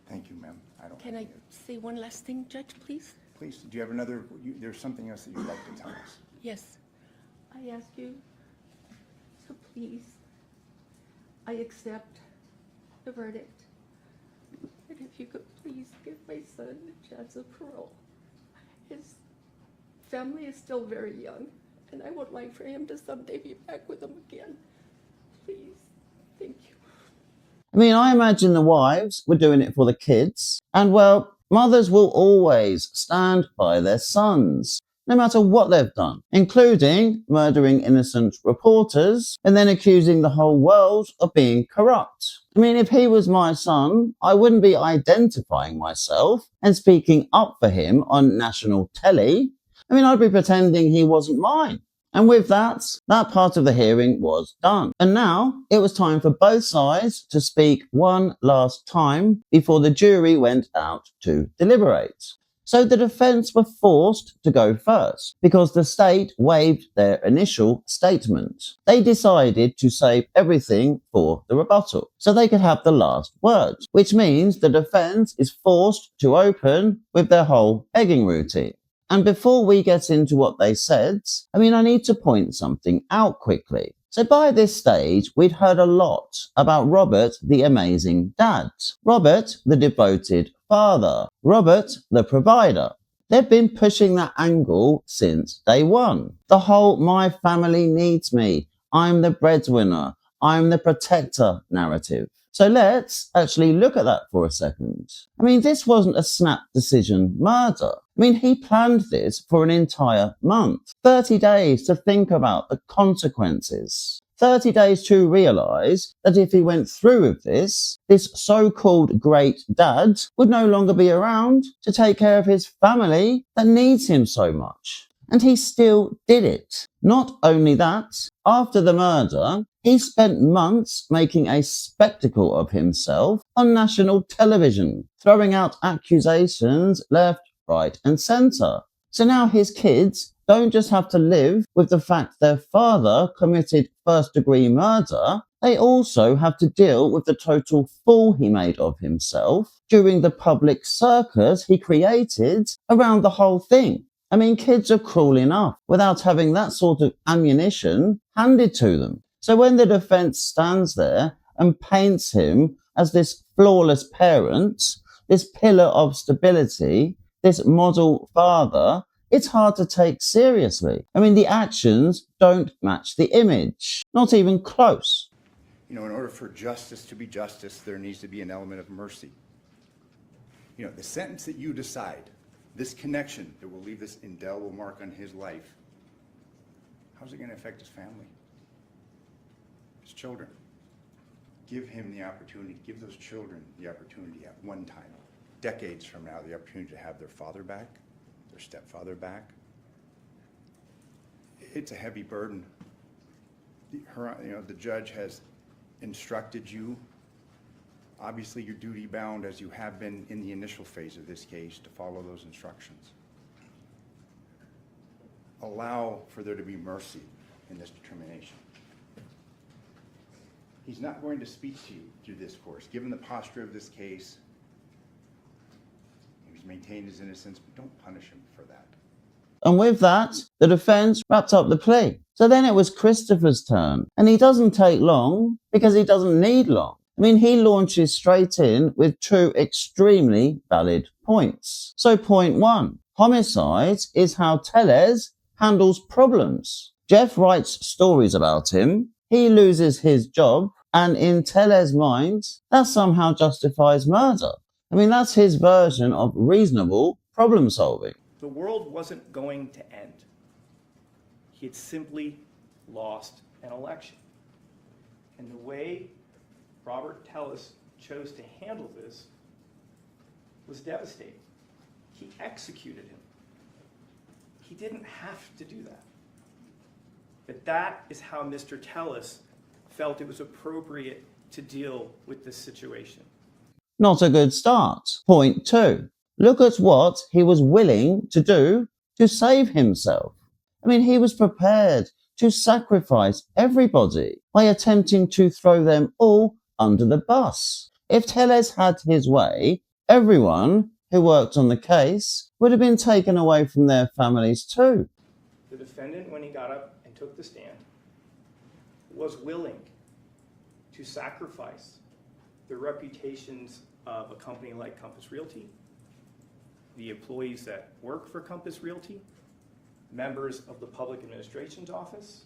Thank you, ma'am. Can I say one last thing, Judge, please? Please, do you have another, there's something else that you'd like to tell us? Yes. I ask you to please, I accept the verdict. And if you could please give my son a chance of parole. His family is still very young, and I would like for him to someday be back with them again. Please. Thank you. I mean, I imagine the wives were doing it for the kids. And well, mothers will always stand by their sons, no matter what they've done, including murdering innocent reporters and then accusing the whole world of being corrupt. I mean, if he was my son, I wouldn't be identifying myself and speaking up for him on national telly. I mean, I'd be pretending he wasn't mine. And with that part of the hearing was done. And now it was time for both sides to speak one last time before the jury went out to deliberate. So the defense were forced to go first because the state waived their initial statement. They decided to save everything for the rebuttal so they could have the last word, which means the defense is forced to open with their whole begging routine. And before we get into what they said, I need to point something out quickly. So by this stage, we'd heard a lot about Robert, the amazing dad, Robert, the devoted father, Robert, the provider. They've been pushing that angle since day one. The whole my family needs me, I'm the breadwinner, I'm the protector narrative. So let's actually look at that for a second. This wasn't a snap decision murder. He planned this for an entire month. 30 days to think about the consequences. 30 days to realise that if he went through with this so-called great dad would no longer be around to take care of his family that needs him so much. And he still did it. Not only that, after the murder, he spent months making a spectacle of himself on national television, throwing out accusations left, right and centre. So now his kids don't just have to live with the fact their father committed first-degree murder, they also have to deal with the total fool he made of himself during the public circus he created around the whole thing. Kids are cruel enough without having that sort of ammunition handed to them. So when the defense stands there and paints him as this flawless parent, this pillar of stability, this model father, it's hard to take seriously. The actions don't match the image, not even close. In order for justice to be justice, there needs to be an element of mercy. The sentence that you decide, this connection that will leave this indelible mark on his life, how's it going to affect his family? His children? Give him the opportunity, give those children the opportunity at one time, decades from now, the opportunity to have their father back, their stepfather back. It's a heavy burden. The judge has instructed you Obviously, you're duty bound, as you have been in the initial phase of this case, to follow those instructions. Allow for there to be mercy in this determination. He's not going to speak to you through this course. Given the posture of this case, he's maintained his innocence, but don't punish him for that. And with that, the defense wrapped up the plea. So then it was Christopher's turn. And he doesn't take long because he doesn't need long. I mean, he launches straight in with two extremely valid points. So point one, homicide is how Tellez handles problems. Jeff writes stories about him. He loses his job. And in Tellez's mind, that somehow justifies murder. I mean, that's his version of reasonable problem solving. The world wasn't going to end. He had simply lost an election. And the way Robert Tellez chose to handle this was devastating. He executed him. He didn't have to do that. But that is how Mr. Tellez felt it was appropriate to deal with this situation. Not a good start. Point two. Look at what he was willing to do to save himself. I mean, he was prepared to sacrifice everybody by attempting to throw them all under the bus. If Tellez had his way, everyone who worked on the case would have been taken away from their families too. The defendant, when he got up and took the stand, was willing to sacrifice the reputations of a company like Compass Realty, the employees that work for Compass Realty, members of the Public Administration's Office,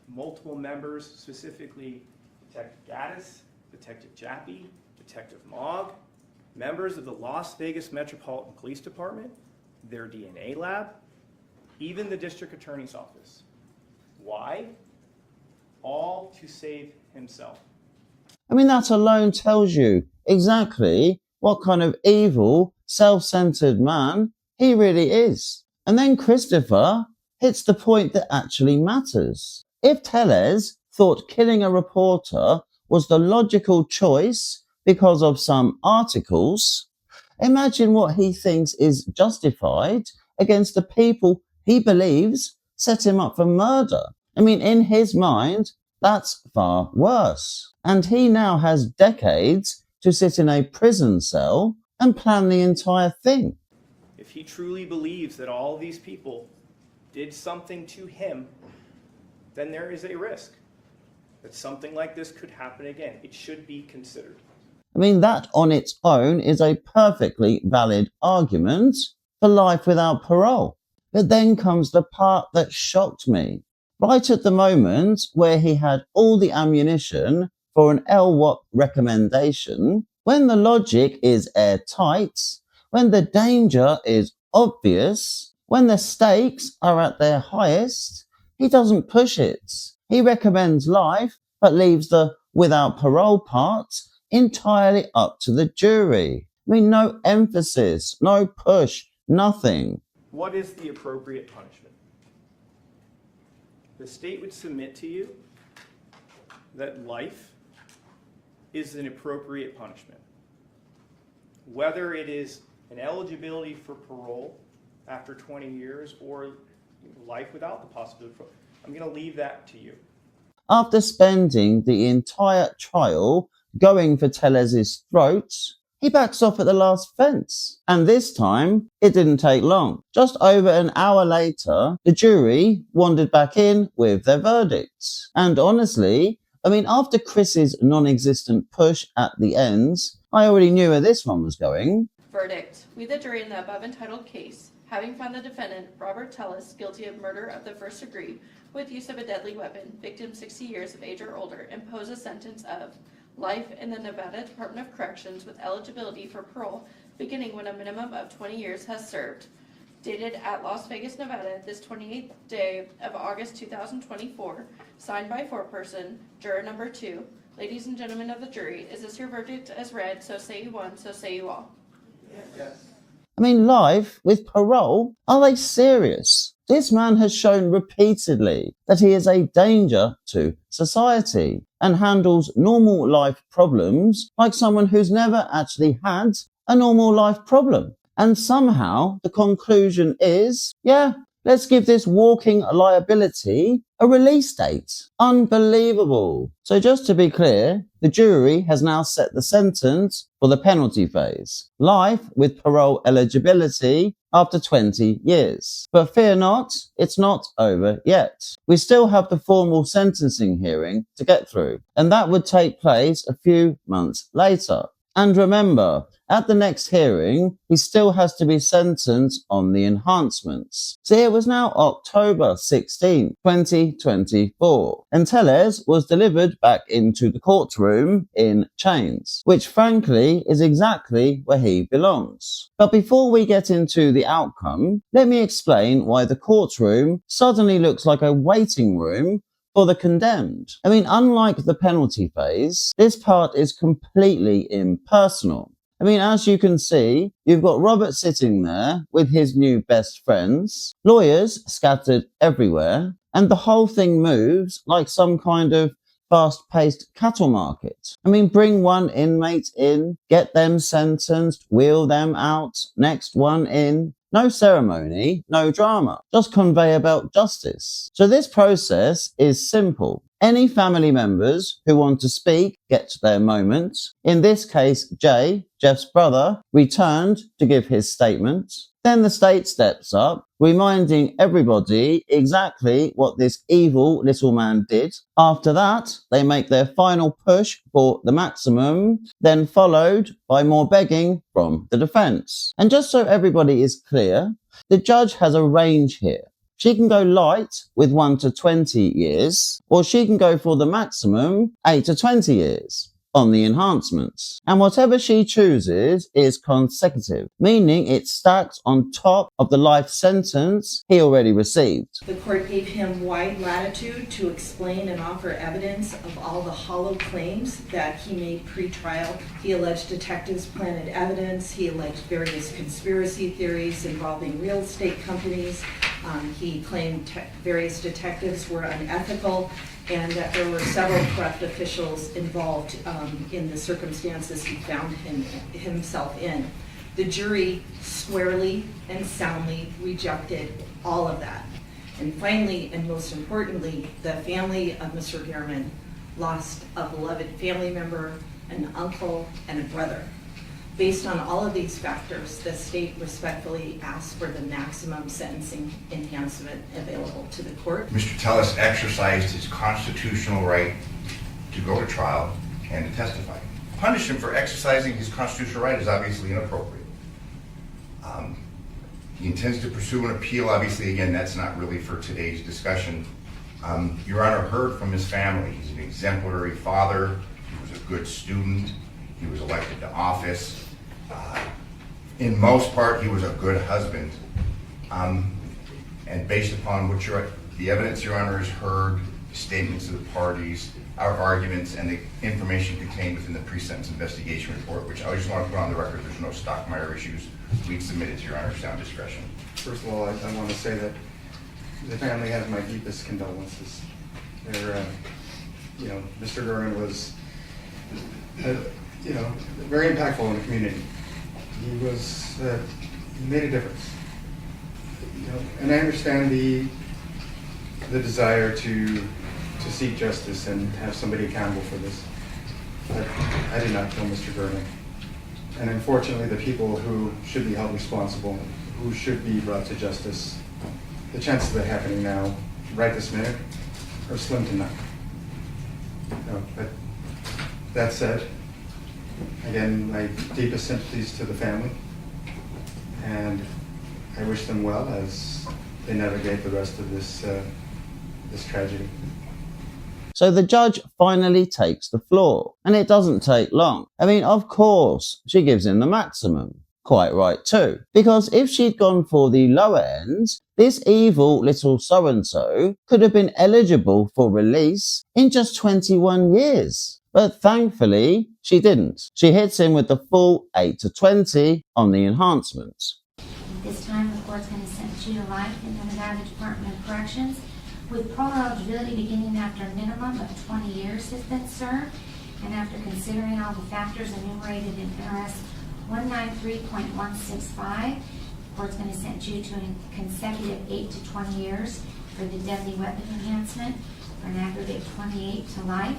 multiple members, specifically Detective Gaddis, Detective Jappy, Detective Mogg, members of the Las Vegas Metropolitan Police Department, their DNA lab, even the District Attorney's Office. Why? All to save himself. I mean, that alone tells you exactly what kind of evil, self-centered man he really is. And then Christopher hits the point that actually matters. If Tellez thought killing a reporter was the logical choice because of some articles, imagine what he thinks is justified against the people he believes set him up for murder. I mean, in his mind, that's far worse. And he now has decades to sit in a prison cell and plan the entire thing. If he truly believes that all of these people did something to him, then there is a risk that something like this could happen again. It should be considered. I mean, that on its own is a perfectly valid argument for life without parole. But then comes the part that shocked me. Right at the moment where he had all the ammunition for an LWAP recommendation, when the logic is airtight, when the danger is obvious, when the stakes are at their highest, he doesn't push it. He recommends life, but leaves the without parole part entirely up to the jury. I mean, no emphasis, no push, nothing. What is the appropriate punishment? The state would submit to you that life is an appropriate punishment. Whether it is an eligibility for parole after 20 years or life without the possibility of parole, I'm going to leave that to you. After spending the entire trial going for Tellez's throat, he backs off at the last fence. And this time, it didn't take long. Just over an hour later, the jury wandered back in with their verdicts. And honestly, I mean, after Chris's non-existent push at the ends, I already knew where this one was going. Verdict. We, the jury in the above entitled case, having found the defendant, Robert Tellez, guilty of murder of the first degree with use of a deadly weapon, victim 60 years of age or older, impose a sentence of life in the Nevada Department of Corrections with eligibility for parole beginning when a minimum of 20 years has served. Dated at Las Vegas, Nevada, this 28th day of August 2024, signed by foreperson, juror number 2. Ladies and gentlemen of the jury, is this your verdict as read? So say you one, so say you all. Yes. I mean, life with parole? Are they serious? This man has shown repeatedly that he is a danger to society and handles normal life problems like someone who's never actually had a normal life problem. And somehow the conclusion is, yeah, let's give this walking liability a release date. Unbelievable. So just to be clear, the jury has now set the sentence for the penalty phase. Life with parole eligibility after 20 years. But fear not, it's not over yet. We still have the formal sentencing hearing to get through, and that would take place a few months later. And remember, at the next hearing, he still has to be sentenced on the enhancements. So it was now October 16, 2024, and Tellez was delivered back into the courtroom in chains, which frankly is exactly where he belongs. But before we get into the outcome, let me explain why the courtroom suddenly looks like a waiting room for the condemned. I mean, unlike the penalty phase, this part is completely impersonal. I mean, as you can see, you've got Robert sitting there with his new best friends, lawyers scattered everywhere, and the whole thing moves like some kind of fast-paced cattle market. I mean, bring one inmate in, get them sentenced, wheel them out, next one in. No ceremony, no drama, just conveyor belt justice. So this process is simple. Any family members who want to speak get their moment. In this case, Jay, Jeff's brother, returned to give his statement. Then the state steps up, reminding everybody exactly what this evil little man did. After that, they make their final push for the maximum, then followed by more begging from the defense. And just so everybody is clear, the judge has a range here. She can go light with 1 to 20 years, or she can go for the maximum 8 to 20 years on the enhancements. And whatever she chooses is consecutive, meaning it's stacked on top of the life sentence he already received. The court gave him wide latitude to explain and offer evidence of all the hollow claims that he made pre-trial. He alleged detectives planted evidence. He alleged various conspiracy theories involving real estate companies. He claimed various detectives were unethical and that there were several corrupt officials involved in the circumstances he found himself in. The jury squarely and soundly rejected all of that. And finally, and most importantly, the family of Mr. Gehrman lost a beloved family member, an uncle, and a brother. Based on all of these factors, the state respectfully asks for the maximum sentencing enhancement available to the court. Mr. Tellez exercised his constitutional right to go to trial and to testify. Punish him for exercising his constitutional right is obviously inappropriate. He intends to pursue an appeal. Obviously, again, that's not really for today's discussion. Your Honor heard from his family. He's an exemplary father. He was a good student. He was elected to office. In most part, he was a good husband. And based upon what the evidence Your Honor has heard, the statements of the parties, our arguments, and the information contained within the pre-sentence investigation report, which I just want to put on the record, there's no Stockmeyer issues. We've submitted to Your Honor's sound discretion. First of all, I want to say that the family has my deepest condolences. They're, Mr. Gehrman was, very impactful in the community. He was, he made a difference. And I understand the desire to seek justice and have somebody accountable for this. But I did not kill Mr. Gehrman. And unfortunately, the people who should be held responsible, who should be brought to justice, the chances of that happening now, right this minute, are slim to none. But that said, again, my deepest sympathies to the family, and I wish them well as they navigate the rest of this tragedy. So the judge finally takes the floor, and it doesn't take long. I mean, of course, she gives him the maximum. Quite right too. Because if she'd gone for the lower end, this evil little so-and-so could have been eligible for release in just 21 years. But thankfully, she didn't. She hits him with the full 8 to 20 on the enhancement. This time, the court's going to sentence 2 to life in the Nevada Department of Corrections, with parole eligibility beginning after a minimum of 20 years has been served, and after considering all the factors enumerated in NRS 193.165, the court's going to sentence you to a consecutive 8 to 20 years for the deadly weapon enhancement, for an aggregate 28 to life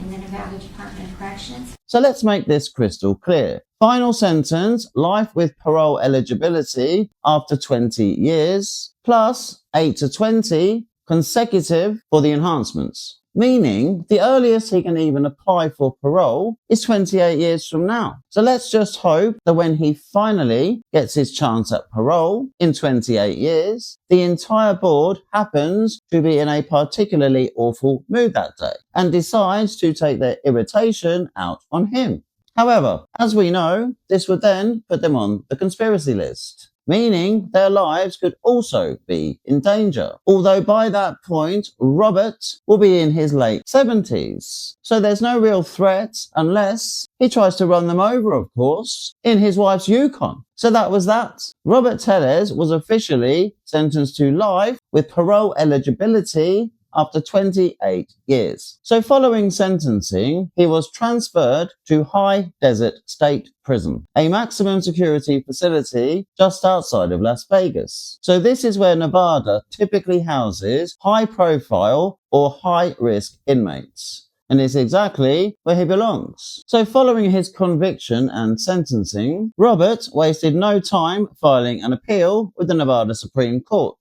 in the Nevada Department of Corrections. So let's make this crystal clear. Final sentence, life with parole eligibility after 20 years, plus 8 to 20 consecutive for the enhancements. Meaning, the earliest he can even apply for parole is 28 years from now. So let's just hope that when he finally gets his chance at parole in 28 years, the entire board happens to be in a particularly awful mood that day and decides to take their irritation out on him. However, as we know, this would then put them on the conspiracy list, meaning their lives could also be in danger. Although by that point, Robert will be in his late 70s. So there's no real threat unless he tries to run them over, of course, in his wife's Yukon. So that was that. Robert Tellez was officially sentenced to life with parole eligibility after 28 years. So following sentencing, he was transferred to High Desert State Prison, a maximum security facility just outside of Las Vegas. So this is where Nevada typically houses high-profile or high-risk inmates, and it's exactly where he belongs. So following his conviction and sentencing, Robert wasted no time filing an appeal with the Nevada Supreme Court,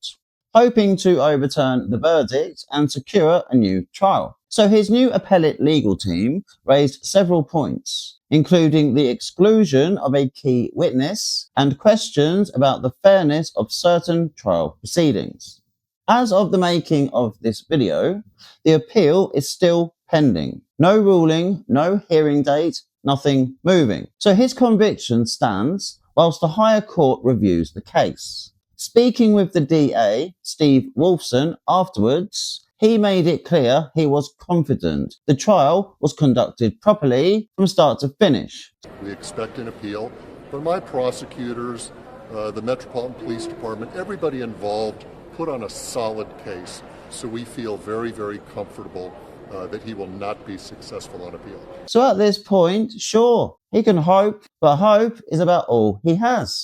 hoping to overturn the verdict and secure a new trial. So his new appellate legal team raised several points, including the exclusion of a key witness and questions about the fairness of certain trial proceedings. As of the making of this video, the appeal is still pending. No ruling, no hearing date, nothing moving. So his conviction stands whilst the higher court reviews the case. Speaking with the DA, Steve Wolfson, afterwards, he made it clear he was confident the trial was conducted properly from start to finish. We expect an appeal, but my prosecutors, the Metropolitan Police Department, everybody involved put on a solid case. So we feel very, very comfortable that he will not be successful on appeal. So at this point, sure, he can hope, but hope is about all he has.